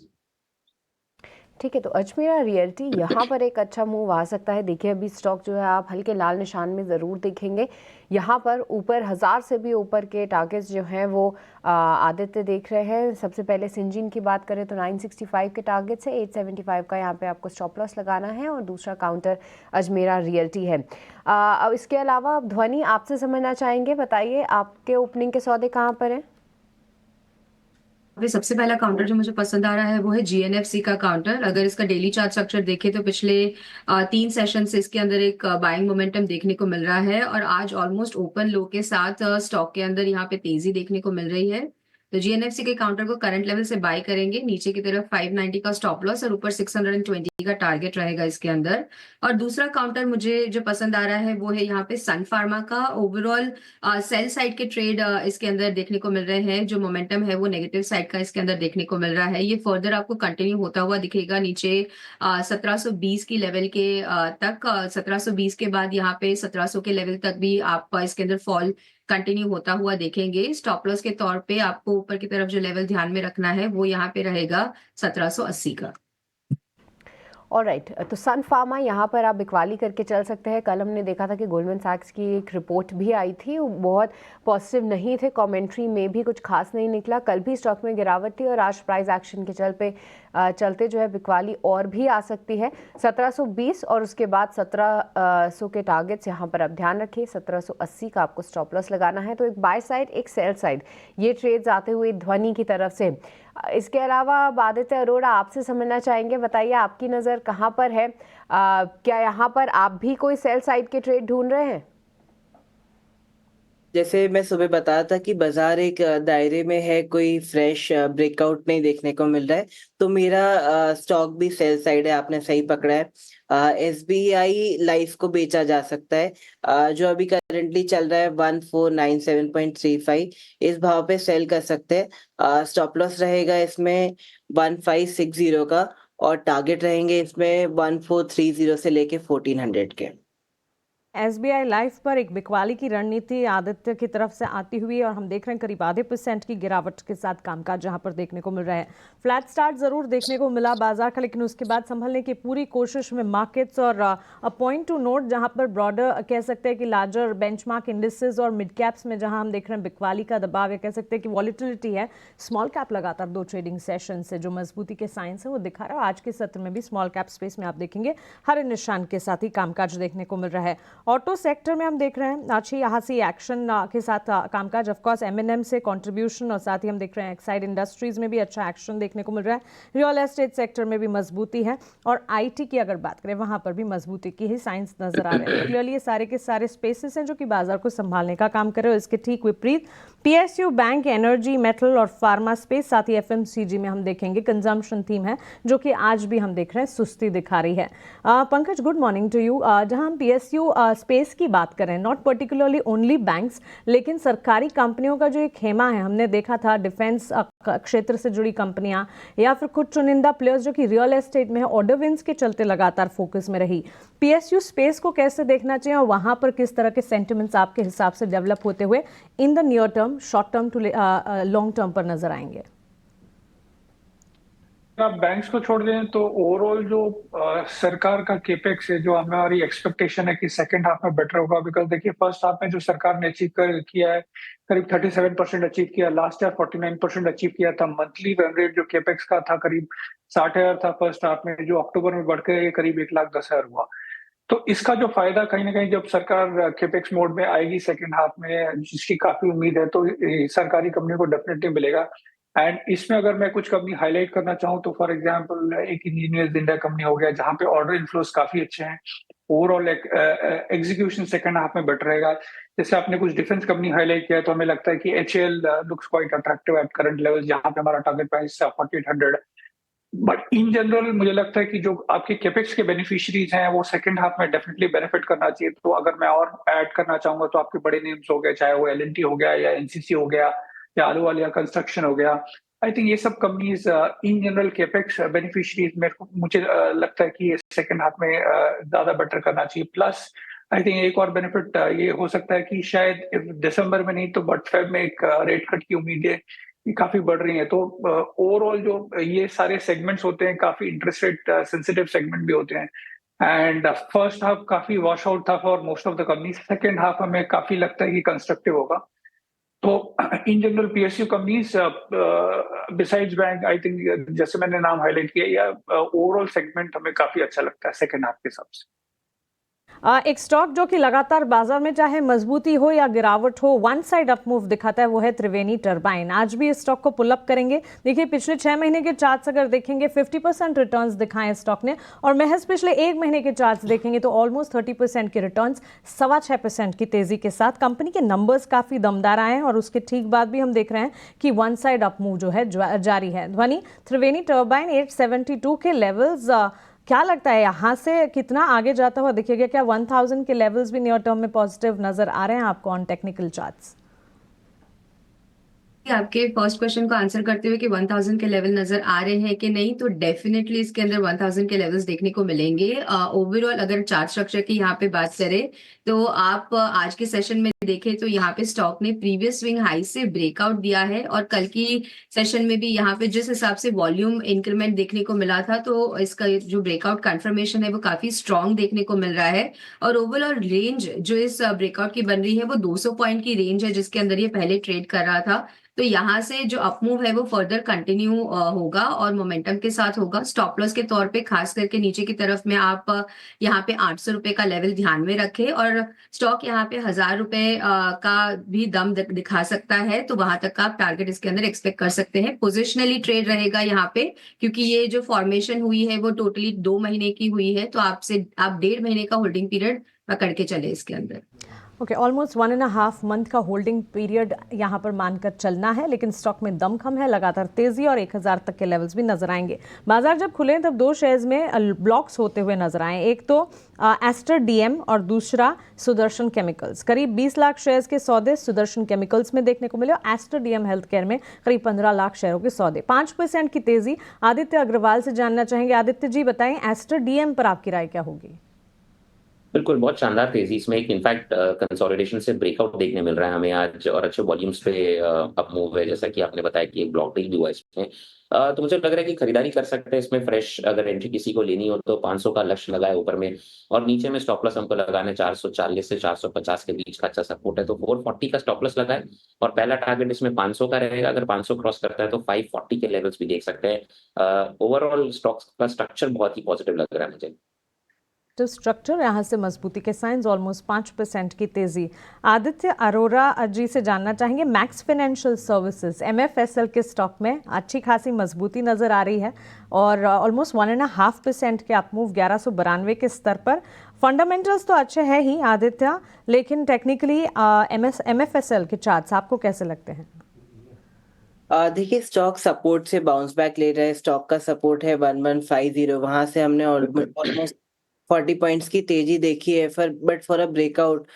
ठीक है, तो अजमेरा रियल्टी यहाँ पर एक अच्छा मूव आ सकता है। देखिए अभी स्टॉक जो है आप हल्के लाल निशान में ज़रूर देखेंगे। यहाँ पर ऊपर 1000 से भी ऊपर के टारगेट्स जो हैं वो आदित्य देख रहे हैं। सबसे पहले सिंजीन की बात करें तो 965 के टारगेट्स है, 875 का यहाँ पे आपको स्टॉप लॉस लगाना है और दूसरा काउंटर अजमेरा रियल्टी है। अब इसके अलावा ध्वनि आपसे समझना चाहेंगे, बताइए आपके ओपनिंग के सौदे कहाँ पर हैं? अभी सबसे पहला काउंटर जो मुझे पसंद आ रहा है वो है जीएनएफसी का काउंटर। अगर इसका डेली चार्ट स्ट्रक्चर देखें तो पिछले 3 सेशन से इसके अंदर एक बाइंग मोमेंटम देखने को मिल रहा है और आज ऑलमोस्ट ओपन लो के साथ स्टॉक के अंदर यहाँ पे तेजी देखने को मिल रही है। तो जीएनएफसी के काउंटर को करंट लेवल से बाय करेंगे, नीचे की तरफ 590 का स्टॉप लॉस और ऊपर 620 का टारगेट रहेगा इसके अंदर। और दूसरा काउंटर मुझे जो पसंद आ रहा है वो है यहाँ पे सन फार्मा का। ओवरऑल सेल साइड के ट्रेड इसके अंदर देखने को मिल रहे हैं, जो मोमेंटम है वो नेगेटिव साइड का इसके अंदर देखने को मिल रहा है। ये फर्दर आपको कंटिन्यू होता हुआ दिखेगा नीचे 1720 की लेवल के तक। 1720 के बाद यहाँ पे 1700 के लेवल तक भी आप इसके अंदर फॉल कंटिन्यू होता हुआ देखेंगे। स्टॉप लॉस के तौर पे आपको ऊपर की तरफ जो लेवल ध्यान में रखना है वो यहाँ पे रहेगा 1780 का। ऑलराइट, तो सन फार्मा यहाँ पर आप बिकवाली करके चल सकते हैं। कल हमने देखा था कि गोल्डमैन सैक्स की एक रिपोर्ट भी आई थी, वो बहुत पॉजिटिव नहीं थे, कमेंट्री में भी कुछ खास नहीं निकला। कल भी स्टॉक में गिरावट थी और आज प्राइस एक्शन के चलते जो है बिकवाली और भी आ सकती है। 1720 और उसके बाद 1700 के टारगेट्स यहाँ पर आप ध्यान रखिए। 1780 का आपको स्टॉप लॉस लगाना है। तो एक बाय साइड एक सेल साइड, ये ट्रेड्स आते हुए ध्वनि की तरफ से। इसके अलावा आदित्य अरोड़ा आपसे समझना चाहेंगे, बताइए आपकी नज़र कहाँ पर है? क्या यहाँ पर आप भी कोई सेल साइड के ट्रेड ढूंढ रहे हैं? जैसे मैं सुबह बताया था कि बाजार एक दायरे में है, कोई फ्रेश ब्रेकआउट नहीं देखने को मिल रहा है, तो मेरा स्टॉक भी सेल साइड है, आपने सही पकड़ा है। एसबीआई लाइफ को बेचा जा सकता है, जो अभी करंटली चल रहा है 1497.35, इस भाव पे सेल कर सकते हैं। स्टॉप लॉस रहेगा इसमें 1560 का और टारगेट रहेंगे इसमें 1430 से लेके 1400 के। एसबीआई लाइफ पर एक बिकवाली की रणनीति आदित्य की तरफ से आती हुई और हम देख रहे हैं करीब आधे % की गिरावट के साथ कामकाज जहां पर देखने को मिल रहा है। फ्लैट स्टार्ट जरूर देखने को मिला बाजार का, लेकिन उसके बाद संभलने की पूरी कोशिश में मार्केट्स और पॉइंट टू नोट जहां पर ब्रॉडर कह सकते हैं कि लार्जर बेंचमार्क इंडिसेस और मिड कैप्स में जहां हम देख रहे हैं बिकवाली का दबाव, या कह सकते हैं कि वॉलिटिलिटी है। स्मॉल कैप लगातार 2 ट्रेडिंग सेशन से जो मजबूती के साइंस है वो दिखा रहा है। आज के सत्र में भी स्मॉल कैप स्पेस में आप देखेंगे हरे निशान के साथ ही कामकाज देखने को मिल रहा है। ऑटो सेक्टर में हम देख रहे हैं अच्छी यहाँ से एक्शन के साथ कामकाज। ऑफ कोर्स एमएनएम से कंट्रीब्यूशन और साथ ही हम देख रहे हैं एक्साइड इंडस्ट्रीज में भी अच्छा एक्शन देखने को मिल रहा है। रियल एस्टेट सेक्टर में भी मजबूती है और आईटी की अगर बात करें वहां पर भी मजबूती की ही साइंस नजर आ रहे हैं। क्लियरली ये सारे के सारे स्पेसेस हैं जो कि बाजार को संभालने का काम कर रहे हो। इसके ठीक विपरीत पीएसयू, बैंक, एनर्जी, मेटल और फार्मा स्पेस, साथ ही एफएमसीजी में हम देखेंगे कंजम्पशन थीम है जो कि आज भी हम देख रहे हैं सुस्ती दिखा रही है। Pankaj, good morning to you. जहां हम पीएसयू स्पेस की बात करें, नॉट पर्टिकुलरली ओनली बैंक्स, लेकिन सरकारी कंपनियों का जो एक खेमा है, हमने देखा था डिफेंस क्षेत्र से जुड़ी कंपनियां या फिर कुछ चुनिंदा प्लेयर्स जो कि रियल एस्टेट में है, ऑर्डर विंस के चलते लगातार फोकस में रही। पीएसयू स्पेस को कैसे देखना चाहिए और वहां पर किस तरह के सेंटिमेंट्स आपके हिसाब से डेवलप होते हुए in the near term, short term to long term पर नजर आएंगे? आप बैंक्स को छोड़ दें तो ओवरऑल जो सरकार का केपेक्स है, जो हमारी एक्सपेक्टेशन है कि सेकंड हाफ में बेटर होगा, बिकॉज देखिए फर्स्ट हाफ में जो सरकार ने अचीव किया है करीब 37% अचीव किया, लास्ट ईयर 49% अचीव किया था। मंथली रन रेट जो केपेक्स का था करीब 60,000 था फर्स्ट हाफ में, जो अक्टूबर में बढ़कर करीब 1,10,000 हुआ। तो इसका जो फायदा कहीं ना कहीं जब सरकार केपेक्स मोड में आएगी सेकंड हाफ में, जिसकी काफी उम्मीद है, तो सरकारी कंपनी को डेफिनेटली मिलेगा। एंड इसमें अगर मैं कुछ कंपनी हाईलाइट करना चाहूँ तो फॉर एग्जांपल एक इंजीनियर्स इंडिया कंपनी हो गया, जहां पे ऑर्डर इनफ्लोस काफी अच्छे हैं, ओवरऑल एग्जीक्यूशन सेकंड हाफ में बेटर रहेगा। जैसे आपने कुछ डिफेंस कंपनी हाईलाइट किया तो हमें लगता है कि HAL looks quite attractive at current level, जहां पे हमारा target price 4800। But in general मुझे लगता है कि जो आपके केपेक्स के बेनिफिशियरीज हैं वो सेकंड हाफ में डेफिनेटली बेनिफिट करना चाहिए। तो अगर मैं और ऐड करना चाहूंगा तो आपके बड़े नेम्स हो गए, चाहे वो एलएनटी हो गया या एनसीसी हो गया या आलूवालिया कंस्ट्रक्शन हो गया। आई थिंक ये सब companies in general capex beneficiaries मुझे लगता है कि ये सेकंड हाफ में ज्यादा बेटर करना चाहिए। प्लस आई थिंक एक और बेनिफिट ये हो सकता है कि शायद दिसंबर में नहीं तो बट फेब में एक रेट कट की उम्मीद है, ये काफी बढ़ रही हैं। तो ओवरऑल जो ये सारे सेगमेंट्स होते हैं काफी इंटरेस्ट रेट सेंसिटिव सेगमेंट भी होते हैं। एंड फर्स्ट हाफ काफी वॉश आउट था for most of the companies. Second half हमें काफी लगता है कि कंस्ट्रक्टिव होगा। तो in general PSU companies besides bank, I think जैसे मैंने नाम हाईलाइट किया, या ओवरऑल सेगमेंट हमें काफी अच्छा लगता है सेकेंड हाफ के हिसाब से। एक स्टॉक जो कि लगातार बाजार में चाहे मजबूती हो या गिरावट हो वन साइड अप मूव दिखाता है वो है त्रिवेणी टर्बाइन। आज भी इस स्टॉक को पुल अप करेंगे। देखिए पिछले 6 महीने के चार्ट्स अगर देखेंगे 50% रिटर्न्स दिखाए स्टॉक ने, और महज पिछले 1 महीने के चार्ट्स देखेंगे तो ऑलमोस्ट 30% के रिटर्न्स, 6.25% की तेजी के साथ। कंपनी के नंबर्स काफी दमदार आए हैं और उसके ठीक बाद भी हम देख रहे हैं कि वन साइड अप मूव जो है जारी है। ध्वनि, त्रिवेणी टर्बाइन 872 के लेवल्स, क्या लगता है यहाँ से कितना आगे जाता हुआ दिखेगा? क्या 1000 के लेवल्स भी नियर टर्म में पॉजिटिव नजर आ रहे हैं आपको ऑन टेक्निकल चार्ट्स? आपके फर्स्ट क्वेश्चन को आंसर करते हुए कि 1000 के लेवल नजर आ रहे हैं कि नहीं, तो डेफिनेटली इसके अंदर 1000 के लेवल्स देखने को मिलेंगे। ओवरऑल अगर चार्ट स्ट्रक्चर की यहाँ पे बात करें तो आप आज के सेशन में देखें तो यहाँ पे स्टॉक ने प्रीवियस स्विंग हाई से ब्रेकआउट दिया है, और कल की सेशन में भी यहाँ पे जिस हिसाब से वॉल्यूम इंक्रीमेंट देखने को मिला था, तो इसका जो ब्रेकआउट कंफर्मेशन है वो काफी स्ट्रॉन्ग देखने को मिल रहा है। और ओवरऑल रेंज जो इस ब्रेकआउट की बन रही है वो 200 पॉइंट की रेंज है जिसके अंदर ये पहले ट्रेड कर रहा था। तो यहाँ से जो अपमूव है वो फर्दर कंटिन्यू होगा और मोमेंटम के साथ होगा। स्टॉप लॉस के तौर पे खास करके नीचे की तरफ में आप यहाँ पे 800 रुपए का लेवल ध्यान में रखें, और स्टॉक यहाँ पे 1000 रुपए का भी दम दिखा सकता है, तो वहां तक का आप टारगेट इसके अंदर एक्सपेक्ट कर सकते हैं। पोजिशनली ट्रेड रहेगा यहाँ पे, क्योंकि ये जो फॉर्मेशन हुई है वो टोटली 2 महीने की हुई है, तो आप 1.5 महीने का होल्डिंग पीरियड पकड़ के चले इसके अंदर। ओके, ऑलमोस्ट 1.5 मंथ का होल्डिंग पीरियड यहाँ पर मानकर चलना है, लेकिन स्टॉक में दमखम है, लगातार तेजी और 1000 तक के लेवल्स भी नजर आएंगे। बाजार जब खुले तब 2 शेयर्स में ब्लॉक्स होते हुए नजर आए, एक तो एस्टर डीएम और दूसरा सुदर्शन केमिकल्स। करीब 20 लाख शेयर्स के सौदे सुदर्शन केमिकल्स में देखने को मिले और एस्टर डीएम हेल्थ केयर में करीब 15 लाख शेयरों के सौदे, 5% की तेजी। आदित्य अग्रवाल से जानना चाहेंगे। आदित्य जी बताएं, एस्टर डीएम पर आपकी राय क्या होगी? बिल्कुल, बहुत शानदार तेजी इसमें एक इनफैक्ट कंसोलिडेशन से ब्रेकआउट देखने मिल रहा है हमें आज, और अच्छे वॉल्यूम्स पे अप मूव है, जैसा कि आपने बताया कि एक ब्लॉक डील भी हुआ इसमें। तो मुझे लग रहा है कि खरीदारी कर सकते हैं इसमें। फ्रेश अगर एंट्री किसी को लेनी हो तो 500 का लक्ष्य लगा है ऊपर में, और नीचे में स्टॉप लॉस हमको लगाना है 440 से 450 के बीच का अच्छा सपोर्ट है, तो 440 का स्टॉप लॉस लगा है, और पहला टारगेट इसमें 500 का रहेगा। अगर 500 क्रॉस करता है तो 540 के लेवल्स भी देख सकते हैं। ओवरऑल स्टॉक्स का स्ट्रक्चर बहुत ही पॉजिटिव लग रहा है मुझे। स्ट्रक्चर यहाँ से मजबूती के साइंस, ऑलमोस्ट 5% की तेजी। आदित्य अरोरा जी से जानना चाहेंगे, मैक्स फाइनेंशियल सर्विसेज MFSL के स्टॉक में अच्छी खासी मजबूती नजर आ रही है और ऑलमोस्ट 1.5% के अपमूव 1192 के स्तर पर। फंडामेंटल्स तो अच्छे हैं ही आदित्य, लेकिन टेक्निकली MFSL के चार्ट्स आपको कैसे लगते हैं? देखिए स्टॉक सपोर्ट से बाउंस बैक ले रहा है। स्टॉक का सपोर्ट है 1150, वहां से हमने ऑलमोस्ट 40 पॉइंट्स की तेजी देखी है, but for a breakout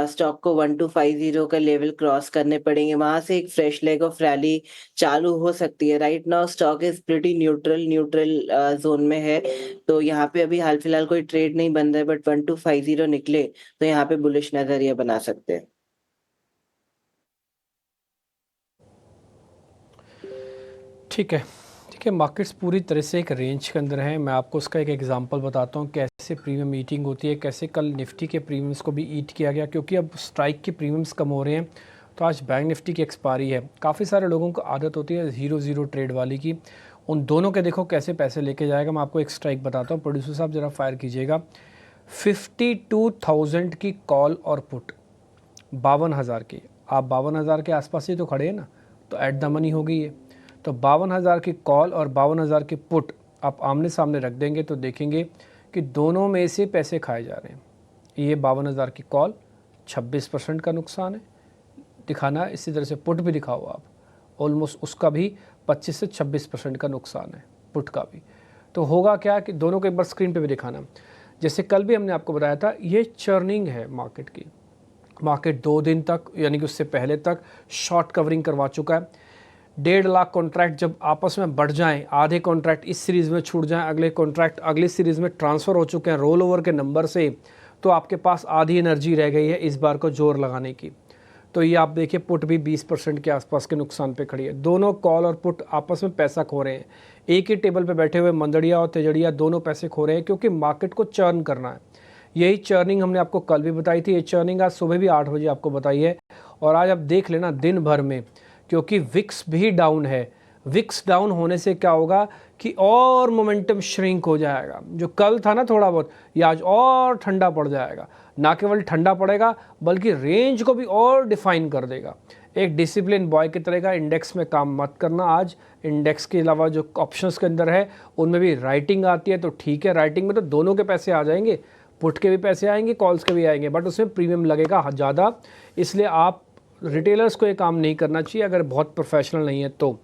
stock को 1250 का लेवल क्रॉस करने पड़ेंगे। वहां से एक फ्रेश लेग ऑफ रैली चालू हो सकती है। Right now stock is pretty neutral zone में है, तो यहाँ पे अभी हाल फिलहाल कोई ट्रेड नहीं बन रहा है, बट 1250 निकले तो यहाँ पे बुलिश नजरिया बना सकते हैं। ठीक है, मार्केट्स पूरी तरह से एक रेंज के अंदर है। मैं आपको उसका एक एग्जांपल बताता हूँ कैसे प्रीमियम ईटिंग होती है, कैसे कल निफ्टी के प्रीमियम्स को भी ईट किया गया, क्योंकि अब स्ट्राइक के प्रीमियम्स कम हो रहे हैं। तो आज बैंक निफ्टी की एक्सपायरी है। काफ़ी सारे लोगों को आदत होती है 0-0 ट्रेड वाली की, उन दोनों के देखो कैसे पैसे लेके जाएगा। मैं आपको एक स्ट्राइक बताता हूँ, प्रोड्यूसर साहब ज़रा फायर कीजिएगा। 52,000 की कॉल और पुट 52,000 की, आप 52,000 के आसपास ही तो खड़े हैं ना, तो एट द मनी हो गई है। तो 52,000 की कॉल और 52,000 की पुट आप आमने सामने रख देंगे तो देखेंगे कि दोनों में से पैसे खाए जा रहे हैं। ये 52,000 की कॉल 26% का नुकसान है दिखाना, इसी तरह से पुट भी दिखाओ आप, ऑलमोस्ट उसका भी 25 से 26% का नुकसान है पुट का भी। तो होगा क्या कि दोनों को एक बार स्क्रीन पे भी दिखाना। जैसे कल भी हमने आपको बताया था, ये चर्निंग है मार्केट की। मार्केट 2 दिन तक यानी कि उससे पहले तक शॉर्ट कवरिंग करवा चुका है। 1.5 लाख कॉन्ट्रैक्ट जब आपस में बढ़ जाएं, आधे कॉन्ट्रैक्ट इस सीरीज़ में छूट जाएं, अगले कॉन्ट्रैक्ट अगली सीरीज़ में ट्रांसफ़र हो चुके हैं रोल ओवर के नंबर से, तो आपके पास आधी एनर्जी रह गई है इस बार को जोर लगाने की। तो ये आप देखिए पुट भी 20% के आसपास के नुकसान पे खड़ी है। दोनों कॉल और पुट आपस में पैसा खो रहे हैं। एक ही टेबल पे बैठे हुए मंदड़िया और तेजड़िया दोनों पैसे खो रहे हैं, क्योंकि मार्केट को चर्न करना है। यही चर्निंग हमने आपको कल भी बताई थी, ये चर्निंग आज सुबह भी 8 बजे आपको बताई है। और आज आप देख लेना दिन भर में, क्योंकि विक्स भी डाउन है। विक्स डाउन होने से क्या होगा कि और मोमेंटम श्रिंक हो जाएगा। जो कल था ना थोड़ा बहुत, ये आज और ठंडा पड़ जाएगा। ना केवल ठंडा पड़ेगा बल्कि रेंज को भी और डिफाइन कर देगा। एक डिसिप्लिन बॉय की तरह का इंडेक्स में काम मत करना। आज इंडेक्स के अलावा जो ऑप्शंस के अंदर है उनमें भी राइटिंग आती है तो ठीक है, राइटिंग में तो दोनों के पैसे आ जाएंगे, पुट के भी पैसे आएंगे, कॉल्स के भी आएंगे, बट उसमें प्रीमियम लगेगा ज़्यादा। इसलिए आप रिटेलर्स को ये काम नहीं करना चाहिए अगर बहुत प्रोफेशनल नहीं है तो।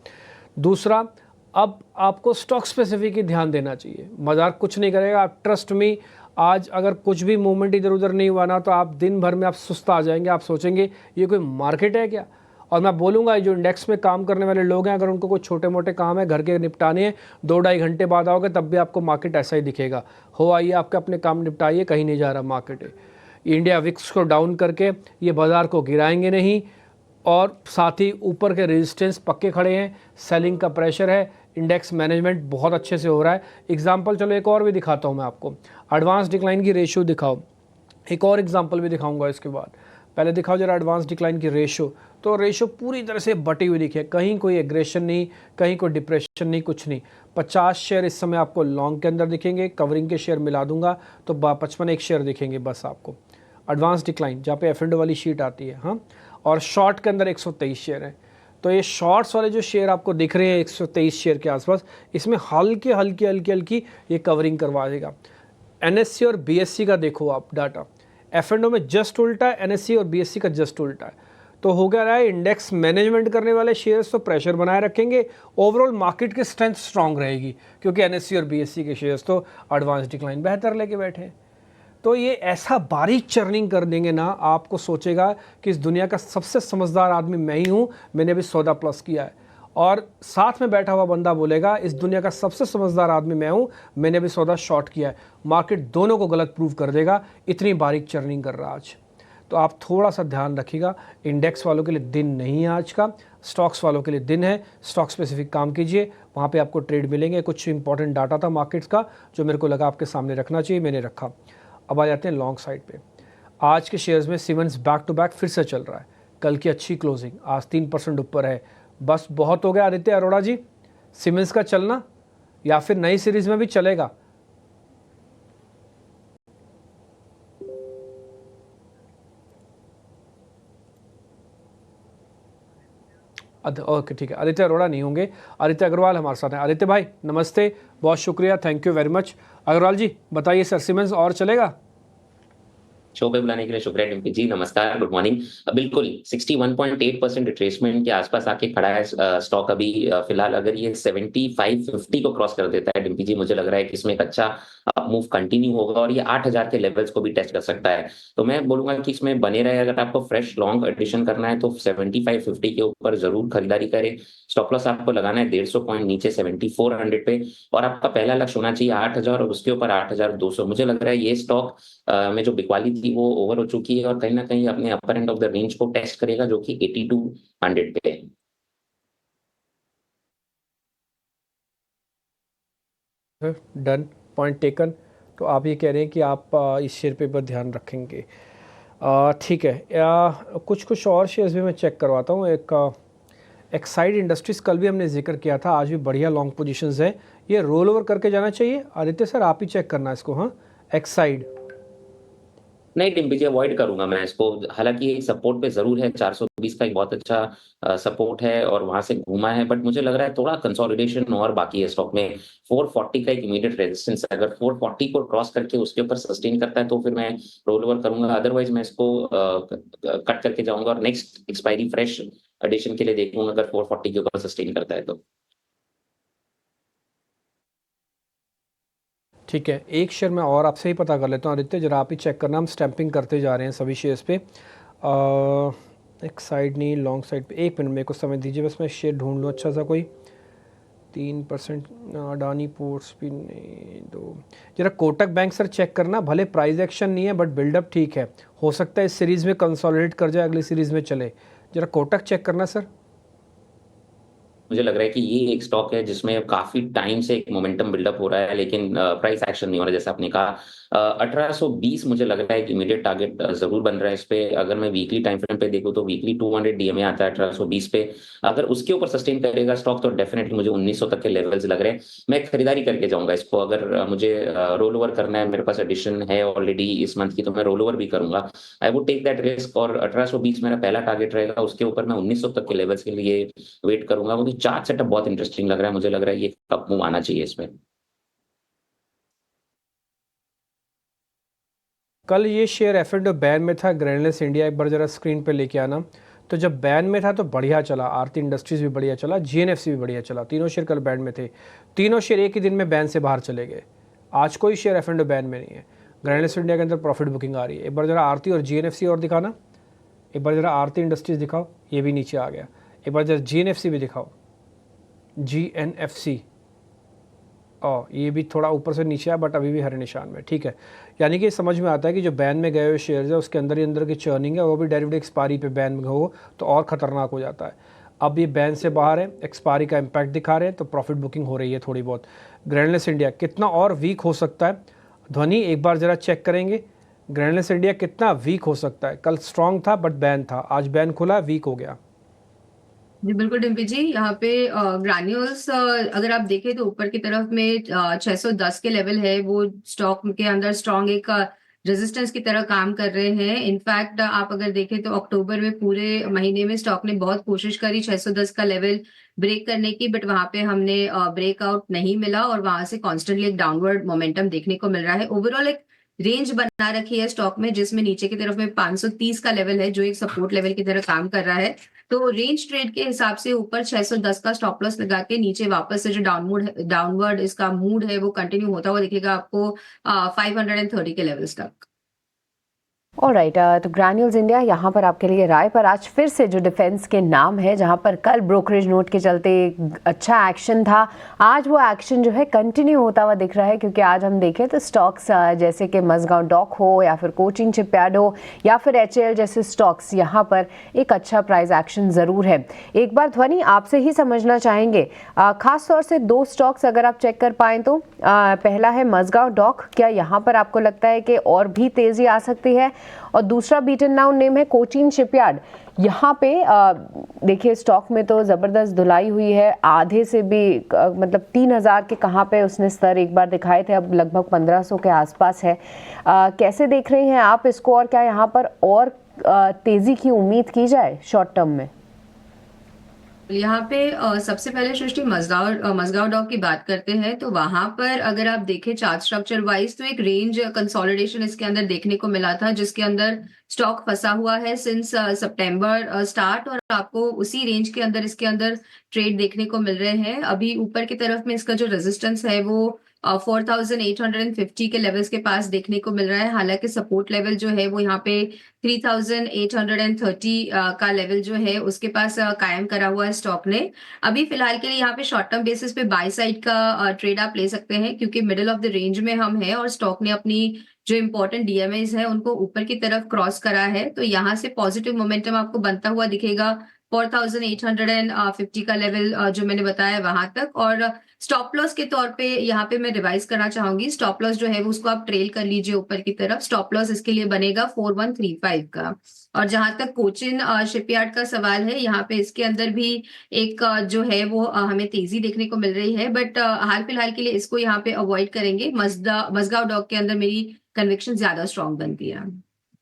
दूसरा, अब आपको स्टॉक स्पेसिफिक ही ध्यान देना चाहिए। बाजार कुछ नहीं करेगा, आप ट्रस्ट मी। आज अगर कुछ भी मूवमेंट इधर उधर नहीं हुआ ना तो आप दिन भर में आप सुस्त आ जाएंगे। आप सोचेंगे ये कोई मार्केट है क्या। और मैं बोलूँगा जो इंडेक्स में काम करने वाले लोग हैं, अगर उनको कोई छोटे मोटे काम है घर के निपटाने हैं, 2-2.5 घंटे बाद आओगे तब भी आपको मार्केट ऐसा ही दिखेगा। हो आइए आपके अपने काम निपटाइए, कहीं नहीं जा रहा मार्केट है। इंडिया विक्स को डाउन करके ये बाज़ार को गिराएंगे नहीं, और साथ ही ऊपर के रेजिस्टेंस पक्के खड़े हैं। सेलिंग का प्रेशर है, इंडेक्स मैनेजमेंट बहुत अच्छे से हो रहा है। एग्जाम्पल चलो एक और भी दिखाता हूँ मैं आपको। एडवांस डिक्लाइन की रेशियो दिखाओ, एक और एग्जाम्पल भी दिखाऊंगा इसके बाद। पहले दिखाओ जरा एडवांस डिक्लाइन की रेशियो। तो रेशियो पूरी तरह से बटी हुई दिखे, कहीं कोई एग्रेशन नहीं, कहीं कोई डिप्रेशन नहीं, कुछ नहीं। 50 शेयर इस समय आपको लॉन्ग के अंदर दिखेंगे, कवरिंग के शेयर मिला दूंगा तो 55 शेयर दिखेंगे बस आपको। एडवांस डिक्लाइन जहाँ पे एफ वाली शीट आती है, हाँ। और शॉर्ट के अंदर 123 शेयर है। तो ये शॉर्ट्स वाले जो शेयर आपको दिख रहे हैं 123 शेयर के आसपास, इसमें हल्की हल्की ये कवरिंग करवा देगा। एनएससी और बीएससी का देखो आप डाटा, एफ&ओ में जस्ट उल्टा है, एनएससी और बीएससी का जस्ट उल्टा है। तो हो गया रहा है, इंडेक्स मैनेजमेंट करने वाले शेयर्स तो प्रेशर बनाए रखेंगे, ओवरऑल मार्केट की स्ट्रेंथ स्ट्रांग रहेगी, क्योंकि एनएससी और बीएससी के शेयर्स तो एडवांस डिक्लाइन बेहतर लेके बैठे हैं। तो ये ऐसा बारीक चर्निंग कर देंगे ना, आपको सोचेगा कि इस दुनिया का सबसे समझदार आदमी मैं ही हूँ, मैंने भी सौदा प्लस किया है। और साथ में बैठा हुआ बंदा बोलेगा इस दुनिया का सबसे समझदार आदमी मैं हूँ, मैंने भी सौदा शॉर्ट किया है। मार्केट दोनों को गलत प्रूव कर देगा, इतनी बारीक चर्निंग कर रहा आज। तो आप थोड़ा सा ध्यान रखिएगा। इंडेक्स वालों के लिए दिन नहीं है आज का, स्टॉक्स वालों के लिए दिन है। स्टॉक स्पेसिफिक काम कीजिए, वहाँ पे आपको ट्रेड मिलेंगे। कुछ इंपॉर्टेंट डाटा था मार्केट्स का जो मेरे को लगा आपके सामने रखना चाहिए, मैंने रखा। अब आ जाते हैं लॉन्ग साइड पे। आज के शेयर्स में सीमेंस बैक टू बैक फिर से चल रहा है। कल की अच्छी क्लोजिंग, आज 3% ऊपर है। बस बहुत हो गया आदित्य अरोड़ा जी सीमेंस का चलना, या फिर नई सीरीज में भी चलेगा? ओके ठीक है, आदित्य अरोड़ा नहीं होंगे, आदित्य अग्रवाल हमारे साथ हैं। आदित्य भाई नमस्ते, बहुत शुक्रिया, thank you very much. Agarwal ji बताइए सर, सीमेंस और चलेगा? शो पे बुलाने के लिए शुक्रिया डिम्पी जी, नमस्कार, गुड मॉर्निंग। बिल्कुल 61.8% रिट्रेसमेंट के आसपास आके खड़ा है स्टॉक अभी फिलहाल। अगर ये 75-50 को क्रॉस कर देता है डिम्पी जी, मुझे लग रहा है कि इसमें एक अच्छा मूव कंटिन्यू होगा और ये 8000 के लेवल्स को भी टेस्ट कर सकता है। तो मैं बोलूंगा कि इसमें बने रहे। अगर आपको फ्रेश लॉन्ग एडिशन करना है तो 75-50 के ऊपर जरूर खरीदारी करें। स्टॉप लॉस आपको लगाना है 150 पॉइंट नीचे 7400 पे, और आपका पहला लक्ष्य होना चाहिए 8000 और उसके ऊपर 8200। मुझे लग रहा है ये स्टॉक में जो बिकवाली थी वो ओवर हो चुकी है और कहीं ना कहीं अपने अपर एंड ऑफ द रेंज को टेस्ट करेगा जो कि 8200 पे है। Done, point taken. तो आप ये कह रहे हैं कि आप इस शेयर पे पर ध्यान रखेंगे, ठीक है। कुछ और शेयर्स भी मैं चेक करवाता हूँ। एक एक्साइड इंडस्ट्रीज कल भी हमने जिक्र किया था, आज भी बढ़िया लॉन्ग पोजीशंस है। ये रोल ओवर करके जाना चाहिए आदित्य सर, आप ही चेक करना इसको। हाँ, एक्साइड नहीं डिम्पी जी, अवॉइड करूंगा मैं इसको। हालांकि एक सपोर्ट पे जरूर है, 420 का एक बहुत अच्छा सपोर्ट है और वहां से घूमा है, बट मुझे लग रहा है थोड़ा कंसोलिडेशन और बाकी है स्टॉक में। 440 का एक इमीडिएट रेजिस्टेंस है, अगर 440 को क्रॉस करके उसके ऊपर सस्टेन करता है तो फिर मैं रोल ओवर करूंगा, अदरवाइज मैं इसको कट करके जाऊंगा और नेक्स्ट एक्सपायरी फ्रेश एडिशन के लिए देखूंगा अगर 440 के ऊपर सस्टेन करता है तो। ठीक है, एक शेयर मैं और आपसे ही पता कर लेता हूँ आदित्य, जरा आप ही चेक करना। हम स्टैंपिंग करते जा रहे हैं सभी शेयर्स पे। एक साइड नहीं, लॉन्ग साइड पे। एक मिनट मेरे को समय दीजिए, बस मैं शेयर ढूंढ लूँ अच्छा सा कोई। 3%। अडानी पोर्ट्स भी नहीं, 2। जरा कोटक बैंक सर चेक करना, भले प्राइस एक्शन नहीं है बट बिल्डअप ठीक है, हो सकता है इस सीरीज़ में कंसोलिडेट कर जाए, अगली सीरीज़ में चले। जरा कोटक चेक करना सर। मुझे लग रहा है कि ये एक स्टॉक है जिसमें काफी टाइम से एक मोमेंटम बिल्डअप हो रहा है, लेकिन प्राइस एक्शन नहीं हो रहा, जैसे आपने कहा। 1820 मुझे लग रहा है कि इमीडिएट टारगेट जरूर बन रहा है इस पे। अगर मैं वीकली टाइम फ्रेम पे देखूं तो वीकली 200 डीएमए आता है 1820 पे। अगर उसके ऊपर सस्टेन करेगा स्टॉक तो डेफिनेटली मुझे 1900 तक के लेवल्स लग रहे हैं। मैं खरीदारी करके जाऊंगा इसको। अगर मुझे रोल ओवर करना है, मेरे पास एडिशन है ऑलरेडी इस मंथ की, तो मैं रोल ओवर भी करूंगा। I would take that risk. और 1820 मेरा पहला टारगेट रहेगा, उसके ऊपर मैं 1900 तक के लेवल्स के लिए वेट करूंगा, क्योंकि चार्ट सेटअप बहुत इंटरेस्टिंग लग रहा है। मुझे लग रहा है ये कब मूव आना चाहिए इसमें। कल ये शेयर F&O बैन में था, ग्रैन्युलस इंडिया एक बार जरा स्क्रीन पे लेके आना। तो जब बैन में था तो बढ़िया चला, आरती इंडस्ट्रीज भी बढ़िया चला, GNFC भी बढ़िया चला। तीनों शेयर कल बैन में थे, तीनों शेयर एक ही दिन में बैन से बाहर चले गए। आज कोई शेयर F&O बैन में नहीं है। ग्रैन्युलस इंडिया के अंदर प्रॉफिट बुकिंग आ रही है। एक बार जरा आरती और GNFC और दिखाना। एक बार जरा आरती इंडस्ट्रीज दिखाओ, ये भी नीचे आ गया। एक बार जरा GNFC भी दिखाओ, GNFC। और ये भी थोड़ा ऊपर से नीचे आया बट अभी भी हरे निशान में, ठीक है। यानी कि समझ में आता है कि जो बैन में गए हुए शेयर्स है उसके अंदर ही अंदर की चर्निंग है, वो भी डेरिवेटिव एक्सपायरी पे बैन में हो तो और ख़तरनाक हो जाता है। अब ये बैन से बाहर है, एक्सपायरी का इम्पैक्ट दिखा रहे हैं, तो प्रॉफिट बुकिंग हो रही है थोड़ी बहुत। ग्रैन्युलस इंडिया कितना और वीक हो सकता है, ध्वनि एक बार ज़रा चेक करेंगे। ग्रैन्युलस इंडिया कितना वीक हो सकता है। कल स्ट्रॉन्ग था बट बैन था, आज बैन खुला, वीक हो गया। जी बिल्कुल डिम्पी जी, यहाँ पे ग्रैन्यूल्स अगर आप देखें तो ऊपर की तरफ में 610 के लेवल है, वो स्टॉक के अंदर स्ट्रॉन्ग एक रेजिस्टेंस की तरह काम कर रहे हैं। इनफैक्ट आप अगर देखें तो अक्टूबर में पूरे महीने में स्टॉक ने बहुत कोशिश करी 610 का लेवल ब्रेक करने की, बट वहां पे हमने ब्रेकआउट नहीं मिला और वहां से कॉन्स्टेंटली एक डाउनवर्ड मोमेंटम देखने को मिल रहा है। ओवरऑल एक रेंज बना रखी है स्टॉक में, जिसमें नीचे की तरफ में 530 का लेवल है जो एक सपोर्ट लेवल की तरह काम कर रहा है। तो रेंज ट्रेड के हिसाब से ऊपर 610 का स्टॉप लॉस लगा के नीचे वापस से जो डाउनवर्ड इसका मूड है वो कंटिन्यू होता हुआ दिखेगा आपको 530 के लेवल्स तक। ऑलराइट, तो ग्रैन्यूल्स इंडिया यहाँ पर आपके लिए राय पर आज फिर से जो डिफेंस के नाम है, जहाँ पर कल ब्रोकरेज नोट के चलते अच्छा एक्शन था, आज वो एक्शन जो है कंटिन्यू होता हुआ दिख रहा है। क्योंकि आज हम देखें तो स्टॉक्स जैसे कि मझगांव डॉक हो या फिर कोचिन शिपयार्ड हो या फिर HAL जैसे स्टॉक्स, यहाँ पर एक अच्छा प्राइस एक्शन ज़रूर है। एक बार ध्वनि आपसे ही समझना चाहेंगे, खास तौर से 2 स्टॉक्स अगर आप चेक कर पाएँ तो पहला है मझगांव डॉक, क्या यहाँ पर आपको लगता है कि और भी तेज़ी आ सकती है? और दूसरा बीटन नाउन नेम है कोचिन शिपयार्ड। यहाँ पे देखिए स्टॉक में तो ज़बरदस्त धुलाई हुई है, आधे से भी मतलब 3000 के कहाँ पे उसने स्तर एक बार दिखाए थे, अब लगभग 1500 के आसपास है। कैसे देख रहे हैं आप इसको, और क्या यहाँ पर और तेज़ी की उम्मीद की जाए शॉर्ट टर्म में? यहाँ पे सबसे पहले सृष्टि मझगांव डॉक की बात करते हैं तो वहां पर अगर आप देखें चार्ट स्ट्रक्चर वाइज तो एक रेंज कंसोलिडेशन इसके अंदर देखने को मिला था, जिसके अंदर स्टॉक फंसा हुआ है सिंस सितंबर स्टार्ट, और आपको उसी रेंज के अंदर इसके अंदर ट्रेड देखने को मिल रहे हैं। अभी ऊपर की तरफ में इसका जो रेजिस्टेंस है वो 4850 के लेवल्स के पास देखने को मिल रहा है। हालांकि सपोर्ट लेवल जो है वो यहाँ पे 3830 का लेवल जो है उसके पास कायम करा हुआ है स्टॉक ने। अभी फिलहाल के लिए यहाँ पे शॉर्ट टर्म बेसिस पे बाय साइड का ट्रेड आप ले सकते हैं, क्योंकि मिडिल ऑफ द रेंज में हम हैं और स्टॉक ने अपनी जो इंपॉर्टेंट डीएमएस है उनको ऊपर की तरफ क्रॉस करा है। तो यहाँ से पॉजिटिव मोमेंटम आपको बनता हुआ दिखेगा 4850 का लेवल जो मैंने बताया वहां तक। और स्टॉप लॉस के तौर पे यहाँ पे मैं रिवाइज करना चाहूंगी, स्टॉप लॉस जो है वो उसको आप ट्रेल कर लीजिए ऊपर की तरफ। स्टॉप लॉस इसके लिए बनेगा 4135 का। और जहां तक कोचिन शिपयार्ड का सवाल है, यहाँ पे इसके अंदर भी एक जो है वो हमें तेजी देखने को मिल रही है, बट हाल फिलहाल के लिए इसको यहाँ पे अवॉइड करेंगे। मझगांव डॉक के अंदर मेरी कन्विक्शन ज्यादा स्ट्रॉन्ग बनती है।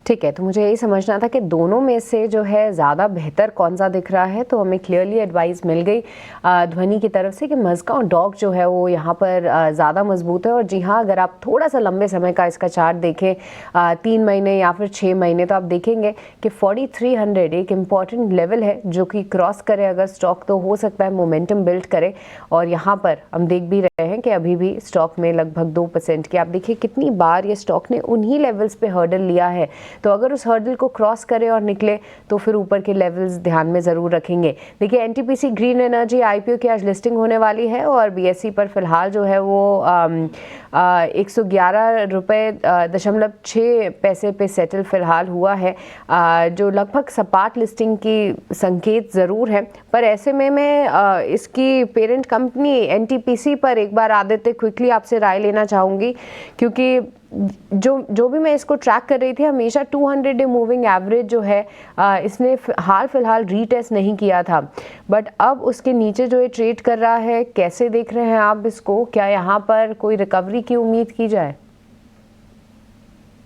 ठीक है, तो मुझे यही समझना था कि दोनों में से जो है ज़्यादा बेहतर कौन सा दिख रहा है, तो हमें क्लियरली एडवाइस मिल गई ध्वनि की तरफ से कि मझगांव डॉक जो है वो यहाँ पर ज़्यादा मजबूत है। और जी हाँ, अगर आप थोड़ा सा लंबे समय का इसका चार्ट देखें 3 महीने या फिर 6 महीने, तो आप देखेंगे कि 4300 एक इम्पॉर्टेंट लेवल है जो कि क्रॉस करे अगर स्टॉक, तो हो सकता है मोमेंटम बिल्ड करे। और यहाँ पर हम देख भी रहे हैं कि अभी भी स्टॉक में लगभग 2% की, आप देखिए कितनी बार ये स्टॉक ने उन्हीं लेवल्स पे हर्डल लिया है। तो अगर उस हर्डल को क्रॉस करे और निकले तो फिर ऊपर के लेवल्स ध्यान में ज़रूर रखेंगे। देखिए एनटीपीसी ग्रीन एनर्जी आईपीओ की आज लिस्टिंग होने वाली है और बीएसई पर फिलहाल जो है वो 111.6 पे सेटल फिलहाल हुआ है, जो लगभग सपाट लिस्टिंग की संकेत ज़रूर है। पर ऐसे में मैं इसकी पेरेंट कंपनी एनटीपीसी पर एक बार आदित्य क्विकली आपसे राय लेना चाहूँगी, क्योंकि जो भी मैं इसको ट्रैक कर रही थी हमेशा 200 डे मूविंग एवरेज जो है इसने हाल फिलहाल रीटेस्ट नहीं किया था, बट अब उसके नीचे जो ये ट्रेड कर रहा है, कैसे देख रहे हैं आप इसको? क्या यहाँ पर कोई रिकवरी की उम्मीद की जाए?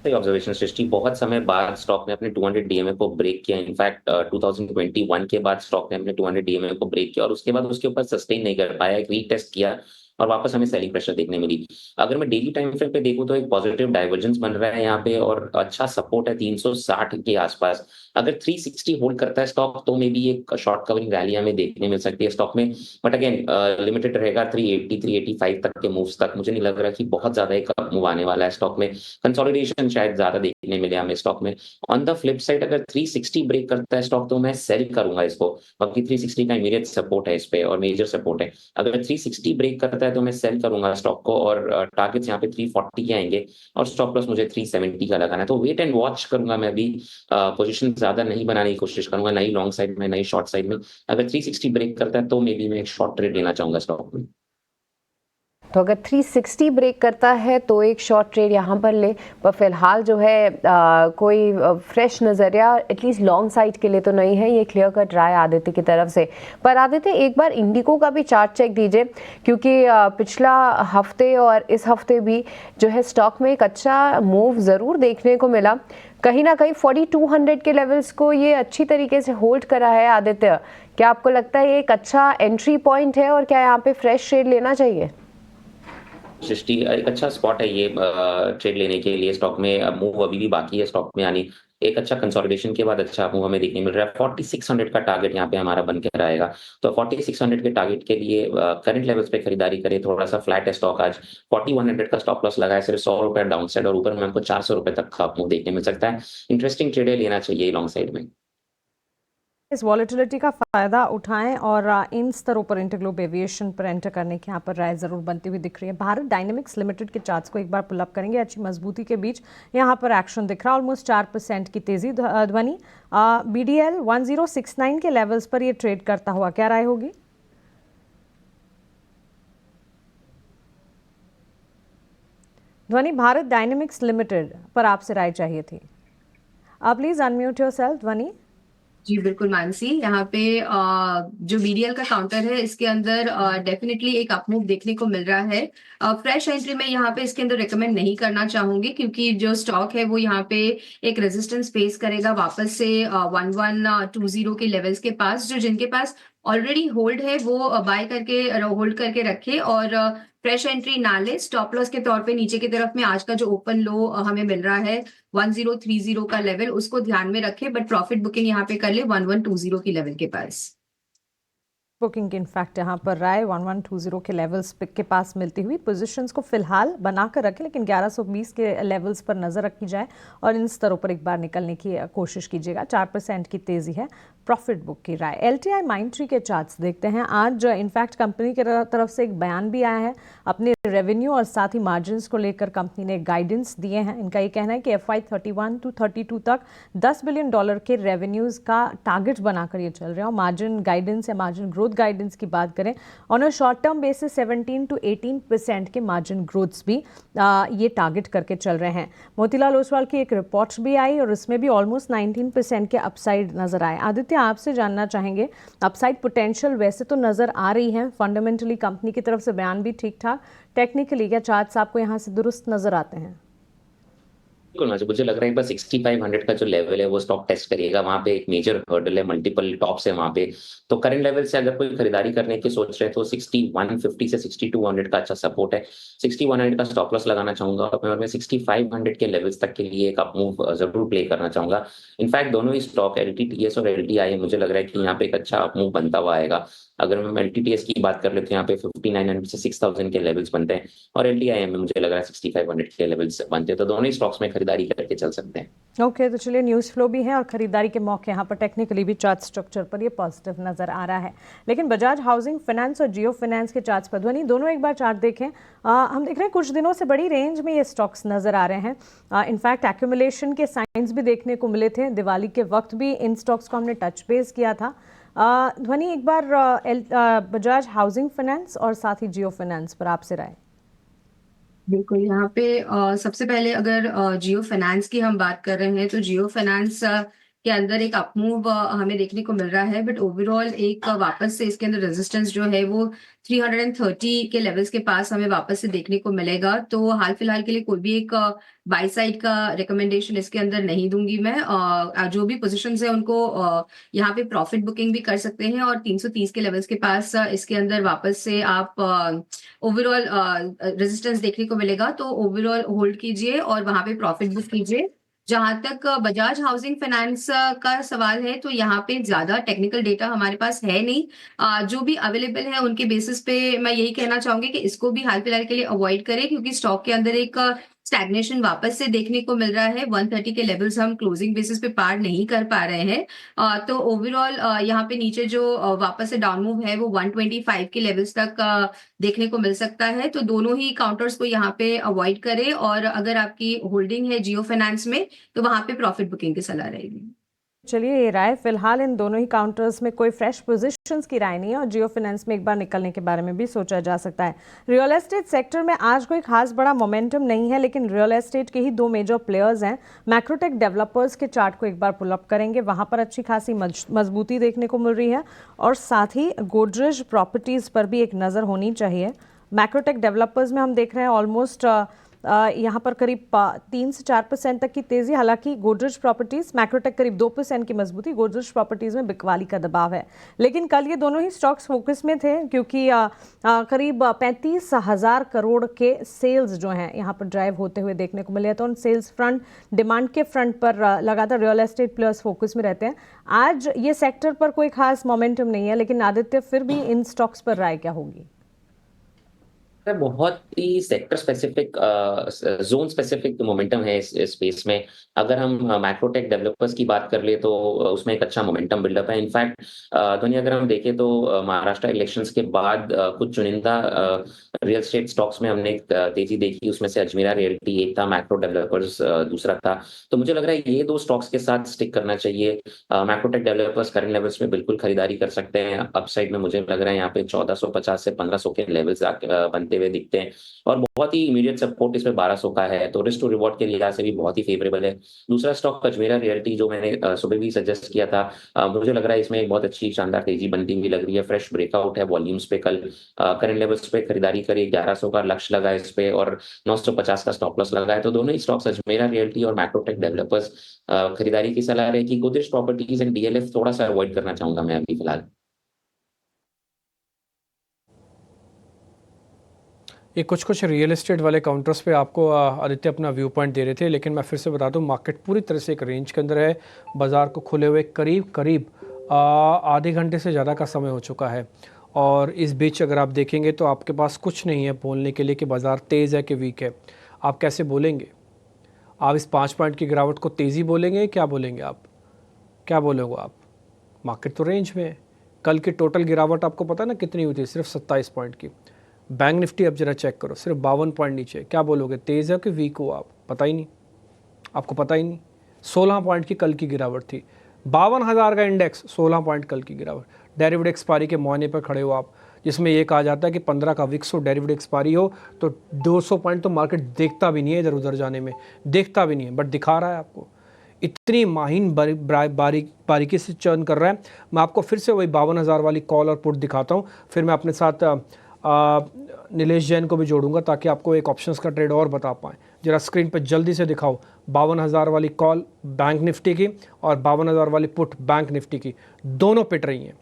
ऑब्जर्वेशन सृष्टि, बहुत समय बाद स्टॉक ने अपने 200 डीएमए को ब्रेक किया। इनफैक्ट 2021 के बाद स्टॉक ने अपने 200 डीएमए को ब्रेक किया और उसके बाद उसके ऊपर सस्टेन नहीं कर पाया, एक रीटेस्ट किया और वापस हमें सेलिंग प्रेशर देखने मिली। अगर मैं डेली टाइम फ्रेम पे देखूं तो एक पॉजिटिव डाइवर्जेंस बन रहा है यहाँ पे और अच्छा सपोर्ट है 360 के आसपास। अगर 360 होल्ड करता है स्टॉक तो मे बी एक शॉर्ट कवरिंग रैली हमें देखने मिल सकती है स्टॉक में, बट अगेन लिमिटेड रहेगा 380 385 तक के मूव्स तक। मुझे नहीं लग रहा कि बहुत ज्यादा एक अप मूव आने वाला है स्टॉक में, कंसोलिडेशन शायद ज्यादा देखने मिले हमें स्टॉक में। ऑन द फ्लिप साइड अगर 360 ब्रेक करता है स्टॉक तो मैं सेल करूंगा इसको, बाकी 360 का इमीडिएट सपोर्ट है इस पे और मेजर सपोर्ट है। अगर 360 ब्रेक करता है तो मैं सेल करूंगा स्टॉक को और टारगेट्स यहाँ पे 340 के आएंगे और स्टॉप लॉस मुझे 370 का लगाना है। तो वेट एंड वॉच करूंगा मैं अभी, पोजीशन ज्यादा नहीं बनाने की कोशिश करूंगा, नई लॉन्ग साइड में नई शॉर्ट साइड में। अगर 360 ब्रेक करता है तो मे बी मैं एक शॉर्ट ट्रेड लेना चाहूंगा स्टॉक में। तो अगर 360 ब्रेक करता है तो एक शॉर्ट ट्रेड यहाँ पर ले, पर फिलहाल जो है कोई फ्रेश नज़रिया एटलीस्ट लॉन्ग साइड के लिए तो नहीं है, ये क्लियर कट राय आदित्य की तरफ से। पर आदित्य एक बार इंडिको का भी चार्ट चेक दीजिए, क्योंकि पिछला हफ्ते और इस हफ्ते भी जो है स्टॉक में एक अच्छा मूव ज़रूर देखने को मिला। कहीं ना कहीं 4200 के लेवल्स को ये अच्छी तरीके से होल्ड करा है। आदित्य, क्या आपको लगता है ये एक अच्छा एंट्री पॉइंट है और क्या यहाँ पे फ्रेश ट्रेड लेना चाहिए? सृष्टि, एक अच्छा स्पॉट है ये ट्रेड लेने के लिए। स्टॉक में मूव अभी भी बाकी है स्टॉक में, यानी एक अच्छा कंसोलिडेशन के बाद अच्छा मूव हमें देखने मिल रहा है। 4600 का टारगेट यहाँ पे हमारा बन के रहेगा, तो 4600 के टारगेट के लिए करंट लेवल्स पे खरीदारी करें। थोड़ा सा फ्लैट है स्टॉक आज, 4100 का स्टॉप लॉस लगा है, सिर्फ 100 रुपए डाउन साइड और ऊपर में हमको 400 रुपए तक का मूव देखने मिल सकता है। इंटरेस्टिंग ट्रेड लेना चाहिए लॉन्ग साइड में। इस वॉलेटिलिटी का फायदा उठाएं और इन स्तरों पर इंटरग्लोब एविएशन पर एंटर करने की यहाँ पर राय जरूर बनती हुई दिख रही है। भारत डायनेमिक्स लिमिटेड के चार्ट्स को एक बार पुल अप करेंगे, अच्छी मजबूती के बीच यहाँ पर एक्शन दिख रहा है, ऑलमोस्ट 4% की तेजी ध्वनि। बीडीएल 1069 के लेवल्स पर ये ट्रेड करता हुआ, क्या राय होगी? ध्वनि, भारत डायनेमिक्स लिमिटेड पर आपसे राय चाहिए थी। आप प्लीज अनम्यूट योरसेल्फ ध्वनि। जी बिल्कुल मानसी, यहाँ पे जो बीडीएल का काउंटर है इसके अंदर डेफिनेटली एक अपमूव देखने को मिल रहा है। फ्रेश एंट्री में यहाँ पे इसके अंदर रेकमेंड नहीं करना चाहूंगी, क्योंकि जो स्टॉक है वो यहाँ पे एक रेजिस्टेंस फेस करेगा वापस से 1120 के लेवल्स के पास। जो जिनके पास ऑलरेडी होल्ड है वो बाय करके होल्ड करके रखे और फ्रेश एंट्री ना ले। स्टॉप लॉस के तौर पे नीचे की तरफ में आज का जो ओपन लो हमें मिल रहा है 1030 का लेवल, उसको ध्यान में रखे, बट प्रॉफिट बुकिंग यहाँ पे कर ले 1120 की लेवल के पास। बुकिंग की इनफैक्ट यहाँ पर राय 1120 के लेवल्स के पास मिलती हुई, पोजीशंस को फिलहाल बनाकर रखें, लेकिन 1120 के लेवल्स पर नजर रखी जाए और इन स्तरों पर एक बार निकलने की कोशिश कीजिएगा। 4% की तेजी है, प्रॉफिट बुक की राय। एलटीआई माइंडट्री के चार्ट्स देखते हैं। आज इनफैक्ट कंपनी की तरफ से एक बयान भी आया है, अपने रेवेन्यू और साथ ही मार्जिन्स को लेकर कंपनी ने गाइडेंस दिए हैं। इनका ये कहना है कि FY31 to 32 तक $10 बिलियन के रेवेन्यूज का टारगेट बनाकर ये चल रहे हैं और मार्जिन गाइडेंस या मार्जिन ग्रोथ गाइडेंस की बात करें on a short term basis 17 to 18% के मार्जिन ग्रोथ्स भी ये टारगेट करके चल रहे हैं। मोतीलाल ओसवाल की एक रिपोर्ट भी आई और इसमें भी ऑलमोस्ट 19% के अपसाइड नजर आए। आदित्य, आपसे जानना चाहेंगे, अपसाइड पोटेंशियल वैसे तो नजर आ रही है, फंडामेंटली कंपनी की तरफ से बयान भी ठीक ठाक, टेक्निकली क्या चार्ट्स आपको यहाँ से दुरुस्त नजर आते हैं? बिल्कुल, मुझे लग रहा है बस 6500 का जो लेवल है वो स्टॉक टेस्ट करिएगा। वहाँ पे एक मेजर हर्डल है, मल्टीपल टॉप्स है वहाँ पे। तो करंट लेवल से अगर कोई खरीदारी करने की सोच रहे हैं तो 6150 से 6200 का अच्छा सपोर्ट है। 6100 का स्टॉप लॉस लगाना चाहूंगा और मैं 6500 के लेवल्स तक के लिए एक अप मूव जरूर प्ले करना चाहूंगा। इनफैक्ट दोनों ही स्टॉक LTTS और LTI मुझे लग रहा है कि यहाँ पे एक अच्छा अप मूव बनता हुआ आएगा। अगर मैं LTTS की बात कर ले तो यहाँ पे 5900 से 6000 के लेवल्स बनते हैं और LTI में मुझे लग रहा है 6500 के लेवल्स बनते हैं। तो दोनों ही स्टॉक्स में खरीदारी करके चल सकते हैं। ओके, तो चलिए न्यूज़ फ्लो भी है और ख़रीदारी के मौके यहाँ पर टेक्निकली भी चार्ट स्ट्रक्चर पर ये पॉजिटिव नज़र आ रहा है। लेकिन बजाज हाउसिंग फाइनेंस और जियो फाइनेंस के चार्ट्स पर ध्वनि दोनों एक बार चार्ट देखें। हम देख रहे हैं कुछ दिनों से बड़ी रेंज में ये स्टॉक्स नज़र आ रहे हैं। इनफैक्ट एक्यूमुलेशन के साइंस भी देखने को मिले थे। दिवाली के वक्त भी इन स्टॉक्स को हमने टच बेस किया था। ध्वनि एक बार बजाज हाउसिंग फाइनेंस और साथ ही जियो फाइनेंस पर आपसे राय। बिल्कुल, यहाँ पे सबसे पहले अगर जियो फाइनेंस की हम बात कर रहे हैं तो जियो फाइनेंस के अंदर एक अपमूव हमें देखने को मिल रहा है, बट ओवरऑल एक वापस से इसके अंदर रेजिस्टेंस जो है वो 330 के लेवल्स के पास हमें वापस से देखने को मिलेगा। तो हाल फिलहाल के लिए कोई भी एक बाई साइड का रिकमेंडेशन इसके अंदर नहीं दूंगी मैं। जो भी पोजीशंस है उनको यहाँ पे प्रॉफिट बुकिंग भी कर सकते हैं और 330 के लेवल्स के पास इसके अंदर वापस से आप ओवरऑल रेजिस्टेंस देखने को मिलेगा। तो ओवरऑल होल्ड कीजिए और वहां पे प्रॉफिट बुक कीजिए। जहां तक बजाज हाउसिंग फाइनेंस का सवाल है तो यहाँ पे ज्यादा टेक्निकल डेटा हमारे पास है नहीं। जो भी अवेलेबल है उनके बेसिस पे मैं यही कहना चाहूंगी कि इसको भी हाल फिलहाल के लिए अवॉइड करें, क्योंकि स्टॉक के अंदर एक स्टैग्नेशन वापस से देखने को मिल रहा है। 130 के लेवल्स हम क्लोजिंग बेसिस पे पार नहीं कर पा रहे हैं। तो ओवरऑल यहाँ पे नीचे जो वापस से डाउन मूव है वो 125 के लेवल्स तक देखने को मिल सकता है। तो दोनों ही काउंटर्स को यहाँ पे अवॉइड करें और अगर आपकी होल्डिंग है जियो फाइनेंस में तो वहां पे प्रॉफिट बुकिंग की सलाह रहेगी। चलिए, ये राय फिलहाल इन दोनों ही काउंटर्स में कोई फ्रेश पोजीशंस की राय नहीं है और जियो फाइनेंस में एक बार निकलने के बारे में भी सोचा जा सकता है। रियल एस्टेट सेक्टर में आज कोई खास बड़ा मोमेंटम नहीं है, लेकिन रियल एस्टेट के ही दो मेजर प्लेयर्स हैं। मैक्रोटेक डेवलपर्स के चार्ट को एक बार पुल अप करेंगे, वहां पर अच्छी खासी मजबूती देखने को मिल रही है और साथ ही गोदरेज प्रॉपर्टीज पर भी एक नज़र होनी चाहिए। मैक्रोटेक डेवलपर्स में हम देख रहे हैं ऑलमोस्ट यहाँ पर करीब 3 से 4% तक की तेज़ी। हालांकि गोदरेज प्रॉपर्टीज़, मैक्रोटेक करीब 2% की मजबूती, गोदरेज प्रॉपर्टीज़ में बिकवाली का दबाव है। लेकिन कल ये दोनों ही स्टॉक्स फोकस में थे क्योंकि करीब 35,000 करोड़ के सेल्स जो हैं यहाँ पर ड्राइव होते हुए देखने को मिले। तो उन सेल्स फ्रंट, डिमांड के फ्रंट पर लगातार रियल एस्टेट प्लेयर्स फोकस में रहते हैं। आज ये सेक्टर पर कोई खास मोमेंटम नहीं है, लेकिन आदित्य फिर भी इन स्टॉक्स पर राय क्या होगी? बहुत ही sector specific, zone specific momentum है इस स्पेस में। अगर हम मैक्रोटेक डेवलपर्स की बात कर ले तो उसमें एक अच्छा मोमेंटम बिल्डअप है। इनफैक्ट धोनी, अगर हम देखें तो महाराष्ट्र इलेक्शंस के बाद कुछ चुनिंदा रियल एस्टेट स्टॉक्स में हमने एक तेजी देखी। उसमें से अजमेरा रियल्टी एक था, मैक्रो डेवलपर्स दूसरा था। तो मुझे लग रहा है ये दो स्टॉक्स के साथ स्टिक करना चाहिए। मैक्रोटेक डेवलपर्स करंट लेवल्स में बिल्कुल खरीदारी कर सकते हैं। अपसाइड में मुझे लग रहा है यहाँ पे 1450 से 1500 के लेवल्स बनते हुए दिखते हैं और बहुत ही इमीडिएट सपोर्ट इसमें 1200 का है। तो रिस्क टू रिवॉर्ड के लिहाज से भी बहुत ही फेवरेबल है। दूसरा स्टॉक अजमेरा रियल्टी, जो मैंने सुबह भी सजेस्ट किया था, मुझे लग रहा है इसमें एक बहुत अच्छी शानदार तेजी बनती हुई लग रही है। फ्रेश ब्रेकआउट है वॉल्यूम्स पे। कल करंट लेवल्स पे खरीदारी करी, 1100 का लक्ष्य लगा इस पे और 950 का स्टॉप लॉस लगा है। तो दोनों ही स्टॉक्स अजमेरा रियल्टी और मैक्रोटेक डेवलपर्स खरीदारी की सलाह रहेगी। गोदरेज प्रॉपर्टीज एंड डीएलएफ थोड़ा सा अवॉइड करना चाहूंगा मैं अभी फिलहाल। ये कुछ रियल एस्टेट वाले काउंटर्स पे आपको आदित्य अपना व्यू पॉइंट दे रहे थे, लेकिन मैं फिर से बता दूं मार्केट पूरी तरह से एक रेंज के अंदर है। बाज़ार को खुले हुए करीब आधे घंटे से ज़्यादा का समय हो चुका है और इस बीच अगर आप देखेंगे तो आपके पास कुछ नहीं है बोलने के लिए कि बाज़ार तेज़ है कि वीक है। आप कैसे बोलेंगे? आप इस 5 पॉइंट की गिरावट को तेज़ी बोलेंगे? क्या बोलेंगे आप? क्या बोलोगे आप? मार्केट तो रेंज में है। कल की टोटल गिरावट आपको पता है ना कितनी हुई थी? सिर्फ 27 पॉइंट की। बैंक निफ्टी अब जरा चेक करो, सिर्फ 52 पॉइंट नीचे। क्या बोलोगे, तेज़ है कि वीक हो? आप पता ही नहीं, आपको पता ही नहीं। 16 पॉइंट की कल की गिरावट थी। 52,000 का इंडेक्स, 16 पॉइंट कल की गिरावट। डेरिवेटिव एक्सपायरी के मुआयने पर खड़े हो आप, जिसमें ये कहा जाता है कि 15 का विक्स हो, डेरिवेटिव एक्सपायरी हो तो 200 पॉइंट तो मार्केट देखता भी नहीं है इधर उधर जाने में, देखता भी नहीं है, बट दिखा रहा है आपको। इतनी माहिन बारीकी से चर्न कर रहा है। मैं आपको फिर से वही 52,000 वाली कॉल और पुट दिखाता हूँ, फिर मैं अपने साथ नीलेश जैन को भी जोड़ूंगा ताकि आपको एक ऑप्शंस का ट्रेड और बता पाएँ। जरा स्क्रीन पर जल्दी से दिखाओ 52,000 वाली कॉल बैंक निफ्टी की और 52,000 वाली पुट बैंक निफ्टी की, दोनों पिट रही हैं।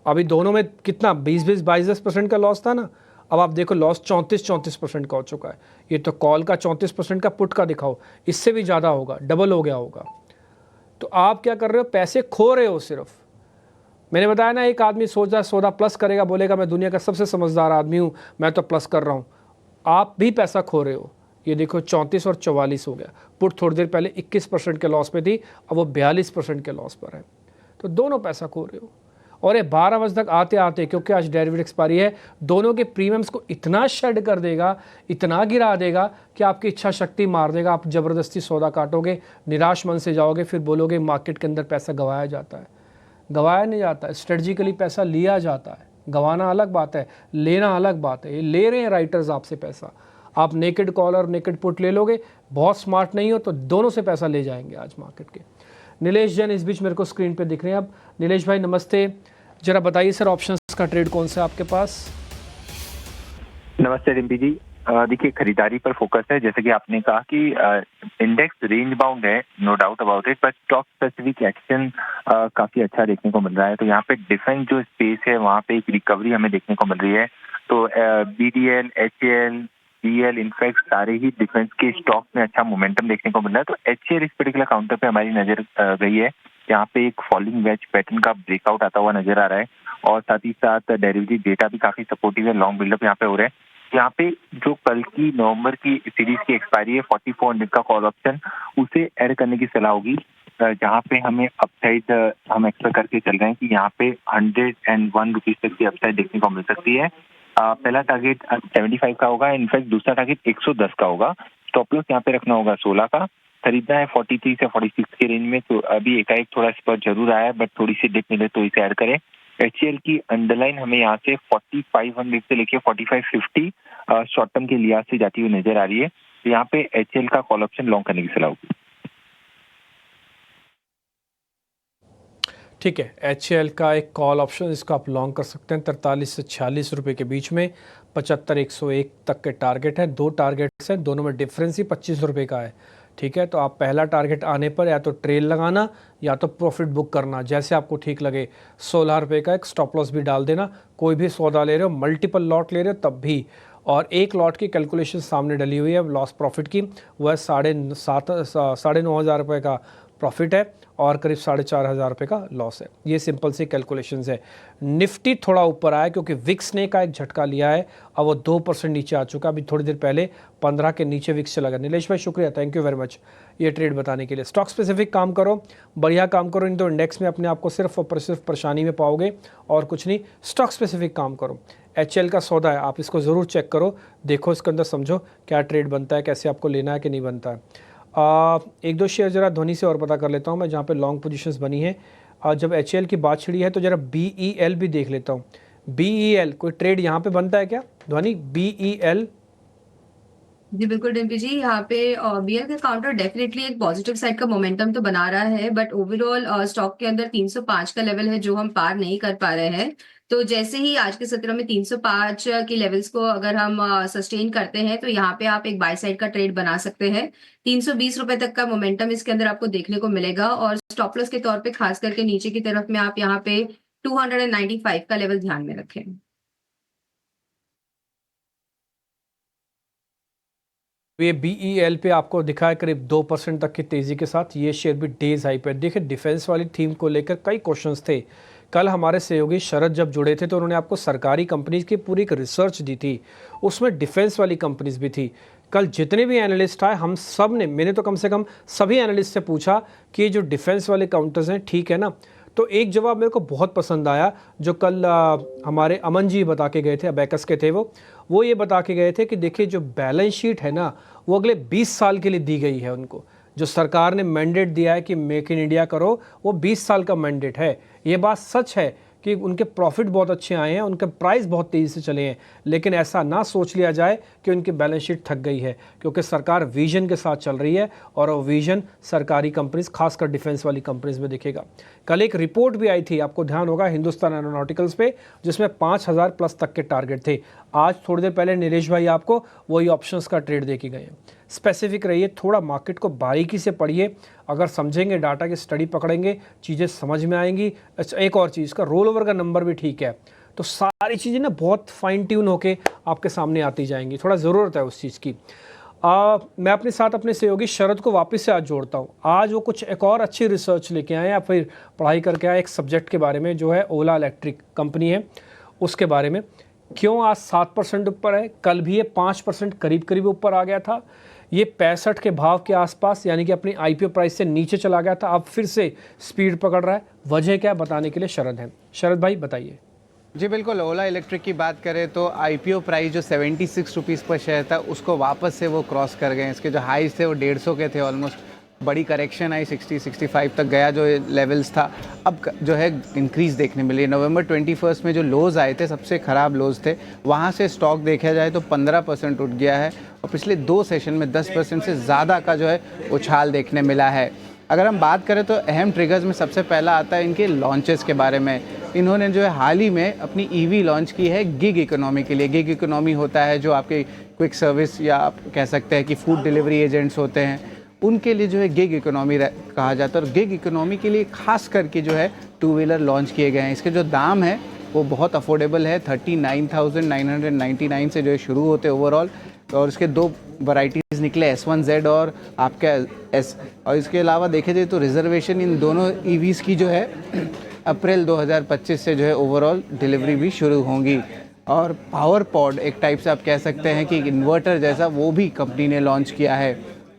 अभी दोनों में कितना 20-22% का लॉस था ना, अब आप देखो लॉस 34% का हो चुका है। ये तो कॉल का 34% का, पुट का दिखाओ, इससे भी ज़्यादा होगा, डबल हो गया होगा। तो आप क्या कर रहे हो? पैसे खो रहे हो सिर्फ। मैंने बताया ना, एक आदमी सोच रहा है सौदा प्लस करेगा, बोलेगा मैं दुनिया का सबसे समझदार आदमी हूँ, मैं तो प्लस कर रहा हूँ। आप भी पैसा खो रहे हो। ये देखो 34 और 44 हो गया। पुट थोड़ी देर पहले 21% के लॉस पे थी, अब वो 42% के लॉस पर है। तो दोनों पैसा खो रहे हो। और ये 12 बजे तक आते आते, क्योंकि आज डेरिवेटिव एक्सपायरी है, दोनों के प्रीमियम्स को इतना शेड कर देगा, इतना गिरा देगा कि आपकी इच्छा शक्ति मार देगा। आप ज़बरदस्ती सौदा काटोगे, निराश मन से जाओगे, फिर बोलोगे मार्केट के अंदर पैसा गंवाया जाता है। गंवाया नहीं जाता है, स्ट्रेटजिकली पैसा लिया जाता है। गंवाना अलग बात है, लेना अलग बात है। ये ले रहे हैं राइटर्स आपसे पैसा। आप नेकेड कॉल और नेकेड पुट ले लोगे, बहुत स्मार्ट नहीं हो तो दोनों से पैसा ले जाएंगे आज मार्केट के। नीलेश जैन इस बीच मेरे को स्क्रीन पे दिख रहे हैं। अब नीलेश भाई नमस्ते, जरा बताइए सर ऑप्शंस का ट्रेड कौन सा है आपके पास? नमस्ते रिम्पी जी। देखिए खरीदारी पर फोकस है, जैसे कि आपने कहा कि इंडेक्स रेंज बाउंड है, no doubt about it, but stock specific action काफी अच्छा देखने को मिल रहा है। तो यहाँ पे डिफेंस जो स्पेस है वहाँ पे एक रिकवरी हमें देखने को मिल रही है। तो BDL, HAL, BL इनफैक्ट सारे ही डिफेंस के स्टॉक में अच्छा मोमेंटम देखने को मिल रहा है। तो HAL इस पर्टिकुलर काउंटर पे हमारी नजर गई है। यहाँ पे एक फॉलिंग वेज पैटर्न का ब्रेकआउट आता हुआ नजर आ रहा है और साथ ही साथ डेरिवेटिव डेटा भी काफी सपोर्टिव है, लॉन्ग बिल्डअप यहाँ पे हो रहा है। यहाँ पे जो कल की नवंबर की सीरीज की एक्सपायरी है 4400 का कॉल ऑप्शन, उसे ऐड करने की सलाह होगी, जहाँ पे हमें अपसाइड हम एक्सपेक्ट करके चल रहे हैं कि यहाँ पे 101 रुपीज तक की अपसाइड देखने को मिल सकती है। पहला टारगेट 75 का होगा, इनफैक्ट दूसरा टारगेट 110 का होगा। स्टॉप लॉस यहाँ पे रखना होगा 16 का। खरीदना है 43 से 46 के रेंज में। तो अभी एकाएक थोड़ा स्पर जरूर आया है, बट थोड़ी सी डिप मिले तो इसे ऐड करें। HCL की अंडरलाइन हमें यहाँ से 4500 से लेके 4550 शॉर्ट टर्म के लिहाज से जाती हुई नजर आ रही है। तो यहाँ पे HCL का कॉल ऑप्शन लॉन्ग करने की सलाह होगी। ठीक है, HCL का एक कॉल ऑप्शन, इसको आप लॉन्ग कर सकते हैं 43 से 46 रुपये के बीच में। 75-101 तक के टारगेट है। दो टारगेट्स हैं, दोनों में डिफरेंस ही 25 रुपये का है। ठीक है, तो आप पहला टारगेट आने पर या तो ट्रेल लगाना या तो प्रॉफिट बुक करना, जैसे आपको ठीक लगे। 16 रुपये का एक स्टॉप लॉस भी डाल देना। कोई भी सौदा ले रहे हो, मल्टीपल लॉट ले रहे हो तब भी। और एक लॉट की कैलकुलेशन सामने डली हुई है लॉस प्रॉफिट की, वह 9,500 रुपये का प्रॉफिट है और करीब 4,500 रुपये का लॉस है। ये सिंपल सी कैलकुलेशंस है। निफ्टी थोड़ा ऊपर आया क्योंकि विक्स ने का एक झटका लिया है, अब वो 2% नीचे आ चुका। अभी थोड़ी देर पहले 15 के नीचे विक्स चला गया। नीलेश भाई शुक्रिया, थैंक यू वेरी मच ये ट्रेड बताने के लिए। स्टॉक स्पेसिफिक काम करो, बढ़िया काम करो, इन तो इंडेक्स में अपने आप को सिर्फ और सिर्फ परेशानी में पाओगे और कुछ नहीं। स्टॉक स्पेसिफिक काम करो। HCL का सौदा है, आप इसको ज़रूर चेक करो, देखो इसके अंदर, समझो क्या ट्रेड बनता है, कैसे आपको लेना है कि नहीं बनता है। एक दो शेयर ज़रा ध्वनि से और पता कर लेता हूँ मैं, जहाँ पे लॉन्ग पोजीशंस बनी है। जब HCL की बात छिड़ी है तो ज़रा BEL भी देख लेता हूँ। BEL कोई ट्रेड यहाँ पे बनता है क्या ध्वनि? BEL जी बिल्कुल डिम्पी जी, यहाँ पे BL का काउंटर डेफिनेटली एक पॉजिटिव साइड का मोमेंटम तो बना रहा है, बट ओवरऑल स्टॉक के अंदर 305 का लेवल है जो हम पार नहीं कर पा रहे हैं। तो जैसे ही आज के सत्र में 305 की लेवल्स को अगर हम सस्टेन करते हैं तो यहाँ पे आप एक बाय साइड का ट्रेड बना सकते हैं। 320 रुपए तक का मोमेंटम इसके अंदर आपको देखने को मिलेगा और स्टॉप लॉस के तौर पे खास करके नीचे की तरफ में आप यहाँ पे 295 का लेवल ध्यान में रखें। ये BEL पे आपको दिखा है करीब 2% तक की तेज़ी के साथ। ये शेयर भी डेज हाई पे। देखिए डिफेंस वाली थीम को लेकर कई क्वेश्चंस थे। कल हमारे सहयोगी शरद जब जुड़े थे तो उन्होंने आपको सरकारी कंपनीज की पूरी एक रिसर्च दी थी, उसमें डिफेंस वाली कंपनीज भी थी। कल जितने भी एनालिस्ट आए हम सब ने, मैंने तो कम से कम सभी एनालिस्ट से पूछा कि ये जो डिफेंस वाले काउंटर्स हैं ठीक है ना। तो एक जवाब मेरे को बहुत पसंद आया जो कल हमारे अमन जी बता के गए थे, अबैकस के थे वो ये बता के गए थे कि देखिए जो बैलेंस शीट है ना वो अगले 20 साल के लिए दी गई है उनको। जो सरकार ने मैंडेट दिया है कि मेक इन इंडिया करो, वो 20 साल का मैंडेट है। ये बात सच है कि उनके प्रॉफिट बहुत अच्छे आए हैं, उनके प्राइस बहुत तेज़ी से चले हैं, लेकिन ऐसा ना सोच लिया जाए कि उनकी बैलेंस शीट थक गई है, क्योंकि सरकार विजन के साथ चल रही है और वो विजन सरकारी कंपनीज खासकर डिफेंस वाली कंपनीज में दिखेगा। कल एक रिपोर्ट भी आई थी, आपको ध्यान होगा, हिंदुस्तान एरोनॉटिकल्स पे, जिसमें 5000 प्लस तक के टारगेट थे। आज थोड़ी देर पहले नीलेश भाई आपको वही ऑप्शंस का ट्रेड दे के गए हैं। स्पेसिफिक रहिए, थोड़ा मार्केट को बारीकी से पढ़िए, अगर समझेंगे, डाटा की स्टडी पकड़ेंगे, चीज़ें समझ में आएंगी। अच्छा एक और चीज़ का रोल ओवर का नंबर भी ठीक है, तो सारी चीज़ें ना बहुत फाइन ट्यून होके आपके सामने आती जाएंगी। थोड़ा ज़रूरत है उस चीज़ की। मैं अपने साथ अपने सहयोगी शरद को वापस से आज जोड़ता हूँ। आज वो कुछ एक और अच्छी रिसर्च लेके आए या फिर पढ़ाई करके आए एक सब्जेक्ट के बारे में, जो है ओला इलेक्ट्रिक कंपनी है, उसके बारे में। क्यों आज 7% ऊपर है? कल भी ये 5% करीब करीब ऊपर आ गया था। ये 65 के भाव के आसपास यानी कि अपनी आईपीओ प्राइस से नीचे चला गया था, अब फिर से स्पीड पकड़ रहा है। वजह क्या बताने के लिए शरद हैं। शरद भाई बताइए। जी बिल्कुल, ओला इलेक्ट्रिक की बात करें तो आईपीओ प्राइस जो 76 रुपीज़ पर शेयर था उसको वापस से वो क्रॉस कर गए। इसके जो हाईज थे वो 150 के थे, ऑलमोस्ट बड़ी करेक्शन आई, 60-65 तक गया जो लेवल्स था। अब जो है इंक्रीज़ देखने मिली। नवंबर 21 में जो लोज़ आए थे, सबसे ख़राब लोज़ थे, वहाँ से स्टॉक देखा जाए तो 15% उठ गया है और पिछले 2 सेशन में 10% से ज़्यादा का जो है उछाल देखने मिला है। अगर हम बात करें तो अहम ट्रिगर्स में सबसे पहला आता है इनके लॉन्चेस के बारे में। इन्होंने जो है हाल ही में अपनी ईवी लॉन्च की है गिग इकोनॉमी के लिए। गिग इकोनॉमी होता है जो आपके क्विक सर्विस या आप कह सकते हैं कि फूड डिलीवरी एजेंट्स होते हैं, उनके लिए जो है गिग इकोनॉमी कहा जाता है। और गिग इकोनॉमी के लिए खास करके जो है 2 व्हीलर लॉन्च किए गए हैं। इसके जो दाम है वो बहुत अफोर्डेबल है, 39,999 से जो है शुरू होते हैं ओवरऑल। और इसके 2 वैरायटीज़ निकले, S1Z और आपका S। और इसके अलावा देखे जाए तो रिजर्वेशन इन दोनों EVs की जो है अप्रैल 2025 से जो है ओवरऑल डिलीवरी भी शुरू होंगी। और पावर पॉड एक टाइप से आप कह सकते हैं कि इन्वर्टर जैसा, वो भी कंपनी ने लॉन्च किया है।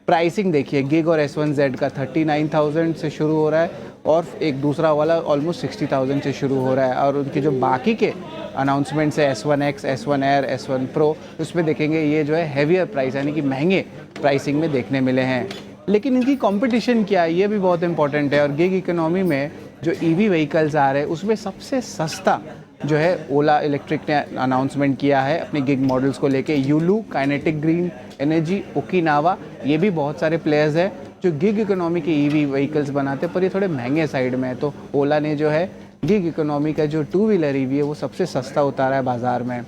प्राइसिंग देखिए, गिग और S1Z का 39,000 से शुरू हो रहा है और एक दूसरा वाला ऑलमोस्ट 60,000 से शुरू हो रहा है। और उनके जो बाकी के अनाउंसमेंट्स है S1X, S1 Air, S1 Pro, उसमें देखेंगे ये जो है हैवियर प्राइस यानी कि महंगे प्राइसिंग में देखने मिले हैं। लेकिन इनकी कंपटीशन क्या है ये भी बहुत इंपॉर्टेंट है। और गिग इकोनॉमी में जो EV व्हीकल्स आ रहे हैं उसमें सबसे सस्ता जो है ओला इलेक्ट्रिक ने अनाउंसमेंट किया है अपने गिग मॉडल्स को लेके। Yulu, kinetic green energy, Okinawa, ये भी बहुत सारे प्लेयर्स हैं जो गिग इकोनॉमी के EV व्हीकल्स बनाते हैं, पर ये थोड़े महंगे साइड में है। तो ओला ने जो है गिग इकोनॉमी का जो 2 व्हीलर EV है वो सबसे सस्ता उतारा है बाज़ार में।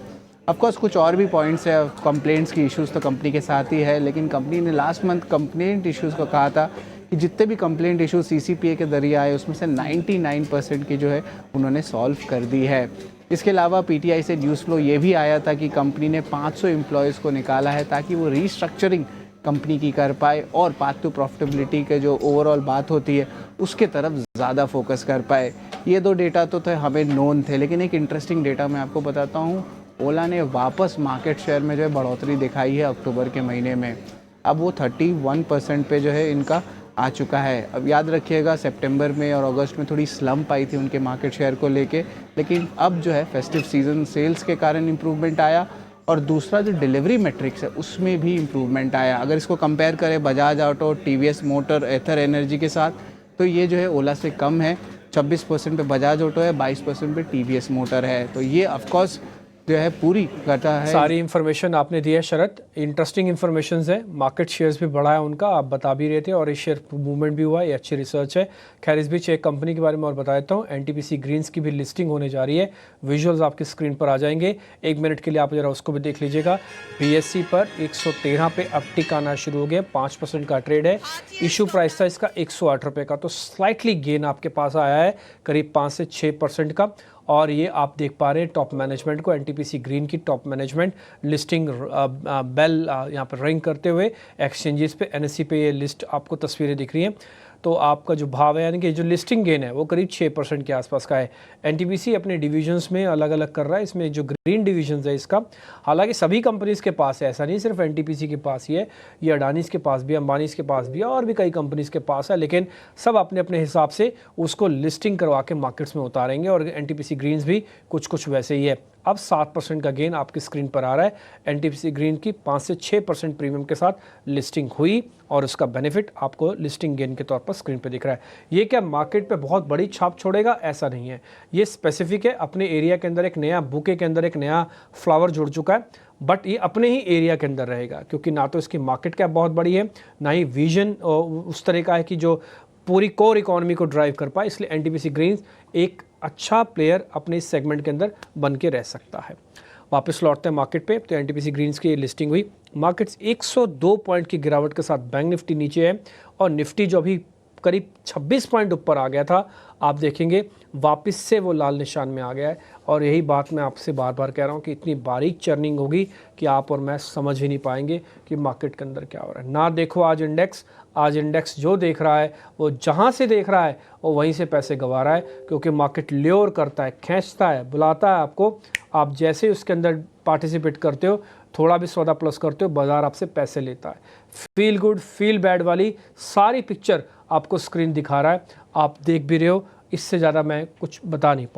ऑफकोर्स कुछ और भी पॉइंट्स है, कंप्लेंट्स की इश्यूज़ तो कंपनी के साथ ही है, लेकिन कंपनी ने लास्ट मंथ कंप्लेंट इश्यूज़ को कहा था कि जितने भी कंप्लेंट इशू CCPA के जरिए आए उसमें से 99% की जो है उन्होंने सॉल्व कर दी है। इसके अलावा PTI से न्यूज़ फ्लो ये भी आया था कि कंपनी ने 500 एम्प्लॉयज़ को निकाला है ताकि वो रीस्ट्रक्चरिंग कंपनी की कर पाए और पाथ टू प्रॉफिटेबिलिटी के जो ओवरऑल बात होती है उसके तरफ ज़्यादा फोकस कर पाए। ये 2 डेटा तो हमें नोन थे, लेकिन एक इंटरेस्टिंग डेटा मैं आपको बताता हूँ। ओला ने वापस मार्केट शेयर में जो है बढ़ोतरी दिखाई है अक्टूबर के महीने में। अब वो 31% पे जो है इनका आ चुका है। अब याद रखिएगा सितंबर में और अगस्त में थोड़ी स्लम्प आई थी उनके मार्केट शेयर को लेके, लेकिन अब जो है फेस्टिव सीजन सेल्स के कारण इम्प्रूवमेंट आया और दूसरा जो डिलीवरी मैट्रिक्स है उसमें भी इम्प्रूवमेंट आया। अगर इसको कंपेयर करें बजाज ऑटो, TVS मोटर, एथर एनर्जी के साथ, तो ये जो है ओला से कम है। 26% पे बजाज ऑटो है, 22% पे TVS मोटर है। तो ये ऑफकोर्स जो है पूरी करता है। सारी इन्फॉर्मेशन आपने दी है शरद, इंटरेस्टिंग इन्फॉर्मेशन है। मार्केट शेयर्स भी बढ़ा है उनका, आप बता भी रहे थे, और ये शेयर मूवमेंट भी हुआ है, ये अच्छी रिसर्च है। खैर इस बीच एक कंपनी के बारे में और बता देता हूँ, NTPC ग्रीन्स की भी लिस्टिंग होने जा रही है। विजुअल्स आपकी स्क्रीन पर आ जाएंगे, 1 मिनट के लिए आप जरा उसको भी देख लीजिएगा। BSE पर 113 पे अपटिक आना शुरू हो गया, 5% का ट्रेड है। इशू प्राइस था इसका 108 रुपये का, तो स्लाइटली गेन आपके पास आया है करीब 5 से 6% का। और ये आप देख पा रहे हैं टॉप मैनेजमेंट को, NTPC ग्रीन की टॉप मैनेजमेंट लिस्टिंग बेल यहाँ पर रिंग करते हुए एक्सचेंजेस पे, NSE पे ये लिस्ट आपको तस्वीरें दिख रही हैं। तो आपका जो भाव है यानी कि जो लिस्टिंग गेन है वो करीब 6% के आसपास का है। NTPC अपने डिविजन्स में अलग अलग कर रहा है। इसमें जो ग्रीन डिविजन्स है इसका, हालांकि सभी कंपनीज़ के पास है, ऐसा नहीं सिर्फ NTPC के पास ही है, ये अडानीज़ के पास भी है, अंबानीज़ के पास भी है, और भी कई कंपनीज़ के पास है, लेकिन सब अपने अपने हिसाब से उसको लिस्टिंग करवा के मार्केट्स में उतारेंगे। और NTPC ग्रीन्स भी कुछ वैसे ही है। अब 7% का गेन आपकी स्क्रीन पर आ रहा है। NTPC ग्रीन की 5 से 6% प्रीमियम के साथ लिस्टिंग हुई और उसका बेनिफिट आपको लिस्टिंग गेन के तौर पर स्क्रीन पर दिख रहा है। ये क्या मार्केट पे बहुत बड़ी छाप छोड़ेगा? ऐसा नहीं है, ये स्पेसिफिक है। अपने एरिया के अंदर एक नया बुके के अंदर एक नया फ्लावर जुड़ चुका है, बट ये अपने ही एरिया के अंदर रहेगा, क्योंकि ना तो इसकी मार्केट कैप बहुत बड़ी है, ना ही विजन उस तरह का है कि जो पूरी कोर इकोनॉमी को ड्राइव कर पाए। इसलिए NTPC ग्रीन्स एक अच्छा प्लेयर अपने इस सेगमेंट के अंदर बन के रह सकता है। वापस लौटते हैं मार्केट पे, तो NTPC ग्रीन्स की लिस्टिंग हुई। मार्केट्स 102 पॉइंट की गिरावट के साथ बैंक निफ्टी नीचे है, और निफ्टी जो अभी करीब 26 पॉइंट ऊपर आ गया था, आप देखेंगे वापस से वो लाल निशान में आ गया है। और यही बात मैं आपसे बार बार कह रहा हूँ कि इतनी बारीक चर्निंग होगी कि आप और मैं समझ ही नहीं पाएंगे कि मार्केट के अंदर क्या हो रहा है। ना देखो आज इंडेक्स जो देख रहा है वो जहाँ से देख रहा है वो वहीं से पैसे गंवा रहा है, क्योंकि मार्केट ल्योर करता है, खींचता है, बुलाता है आपको। आप जैसे उसके अंदर पार्टिसिपेट करते हो, थोड़ा भी सौदा प्लस करते हो, बाजार आपसे पैसे लेता है। फील गुड फील बैड वाली सारी पिक्चर आपको स्क्रीन दिखा रहा है, आप देख भी रहे हो। इससे ज़्यादा मैं कुछ बता नहीं पाऊँ।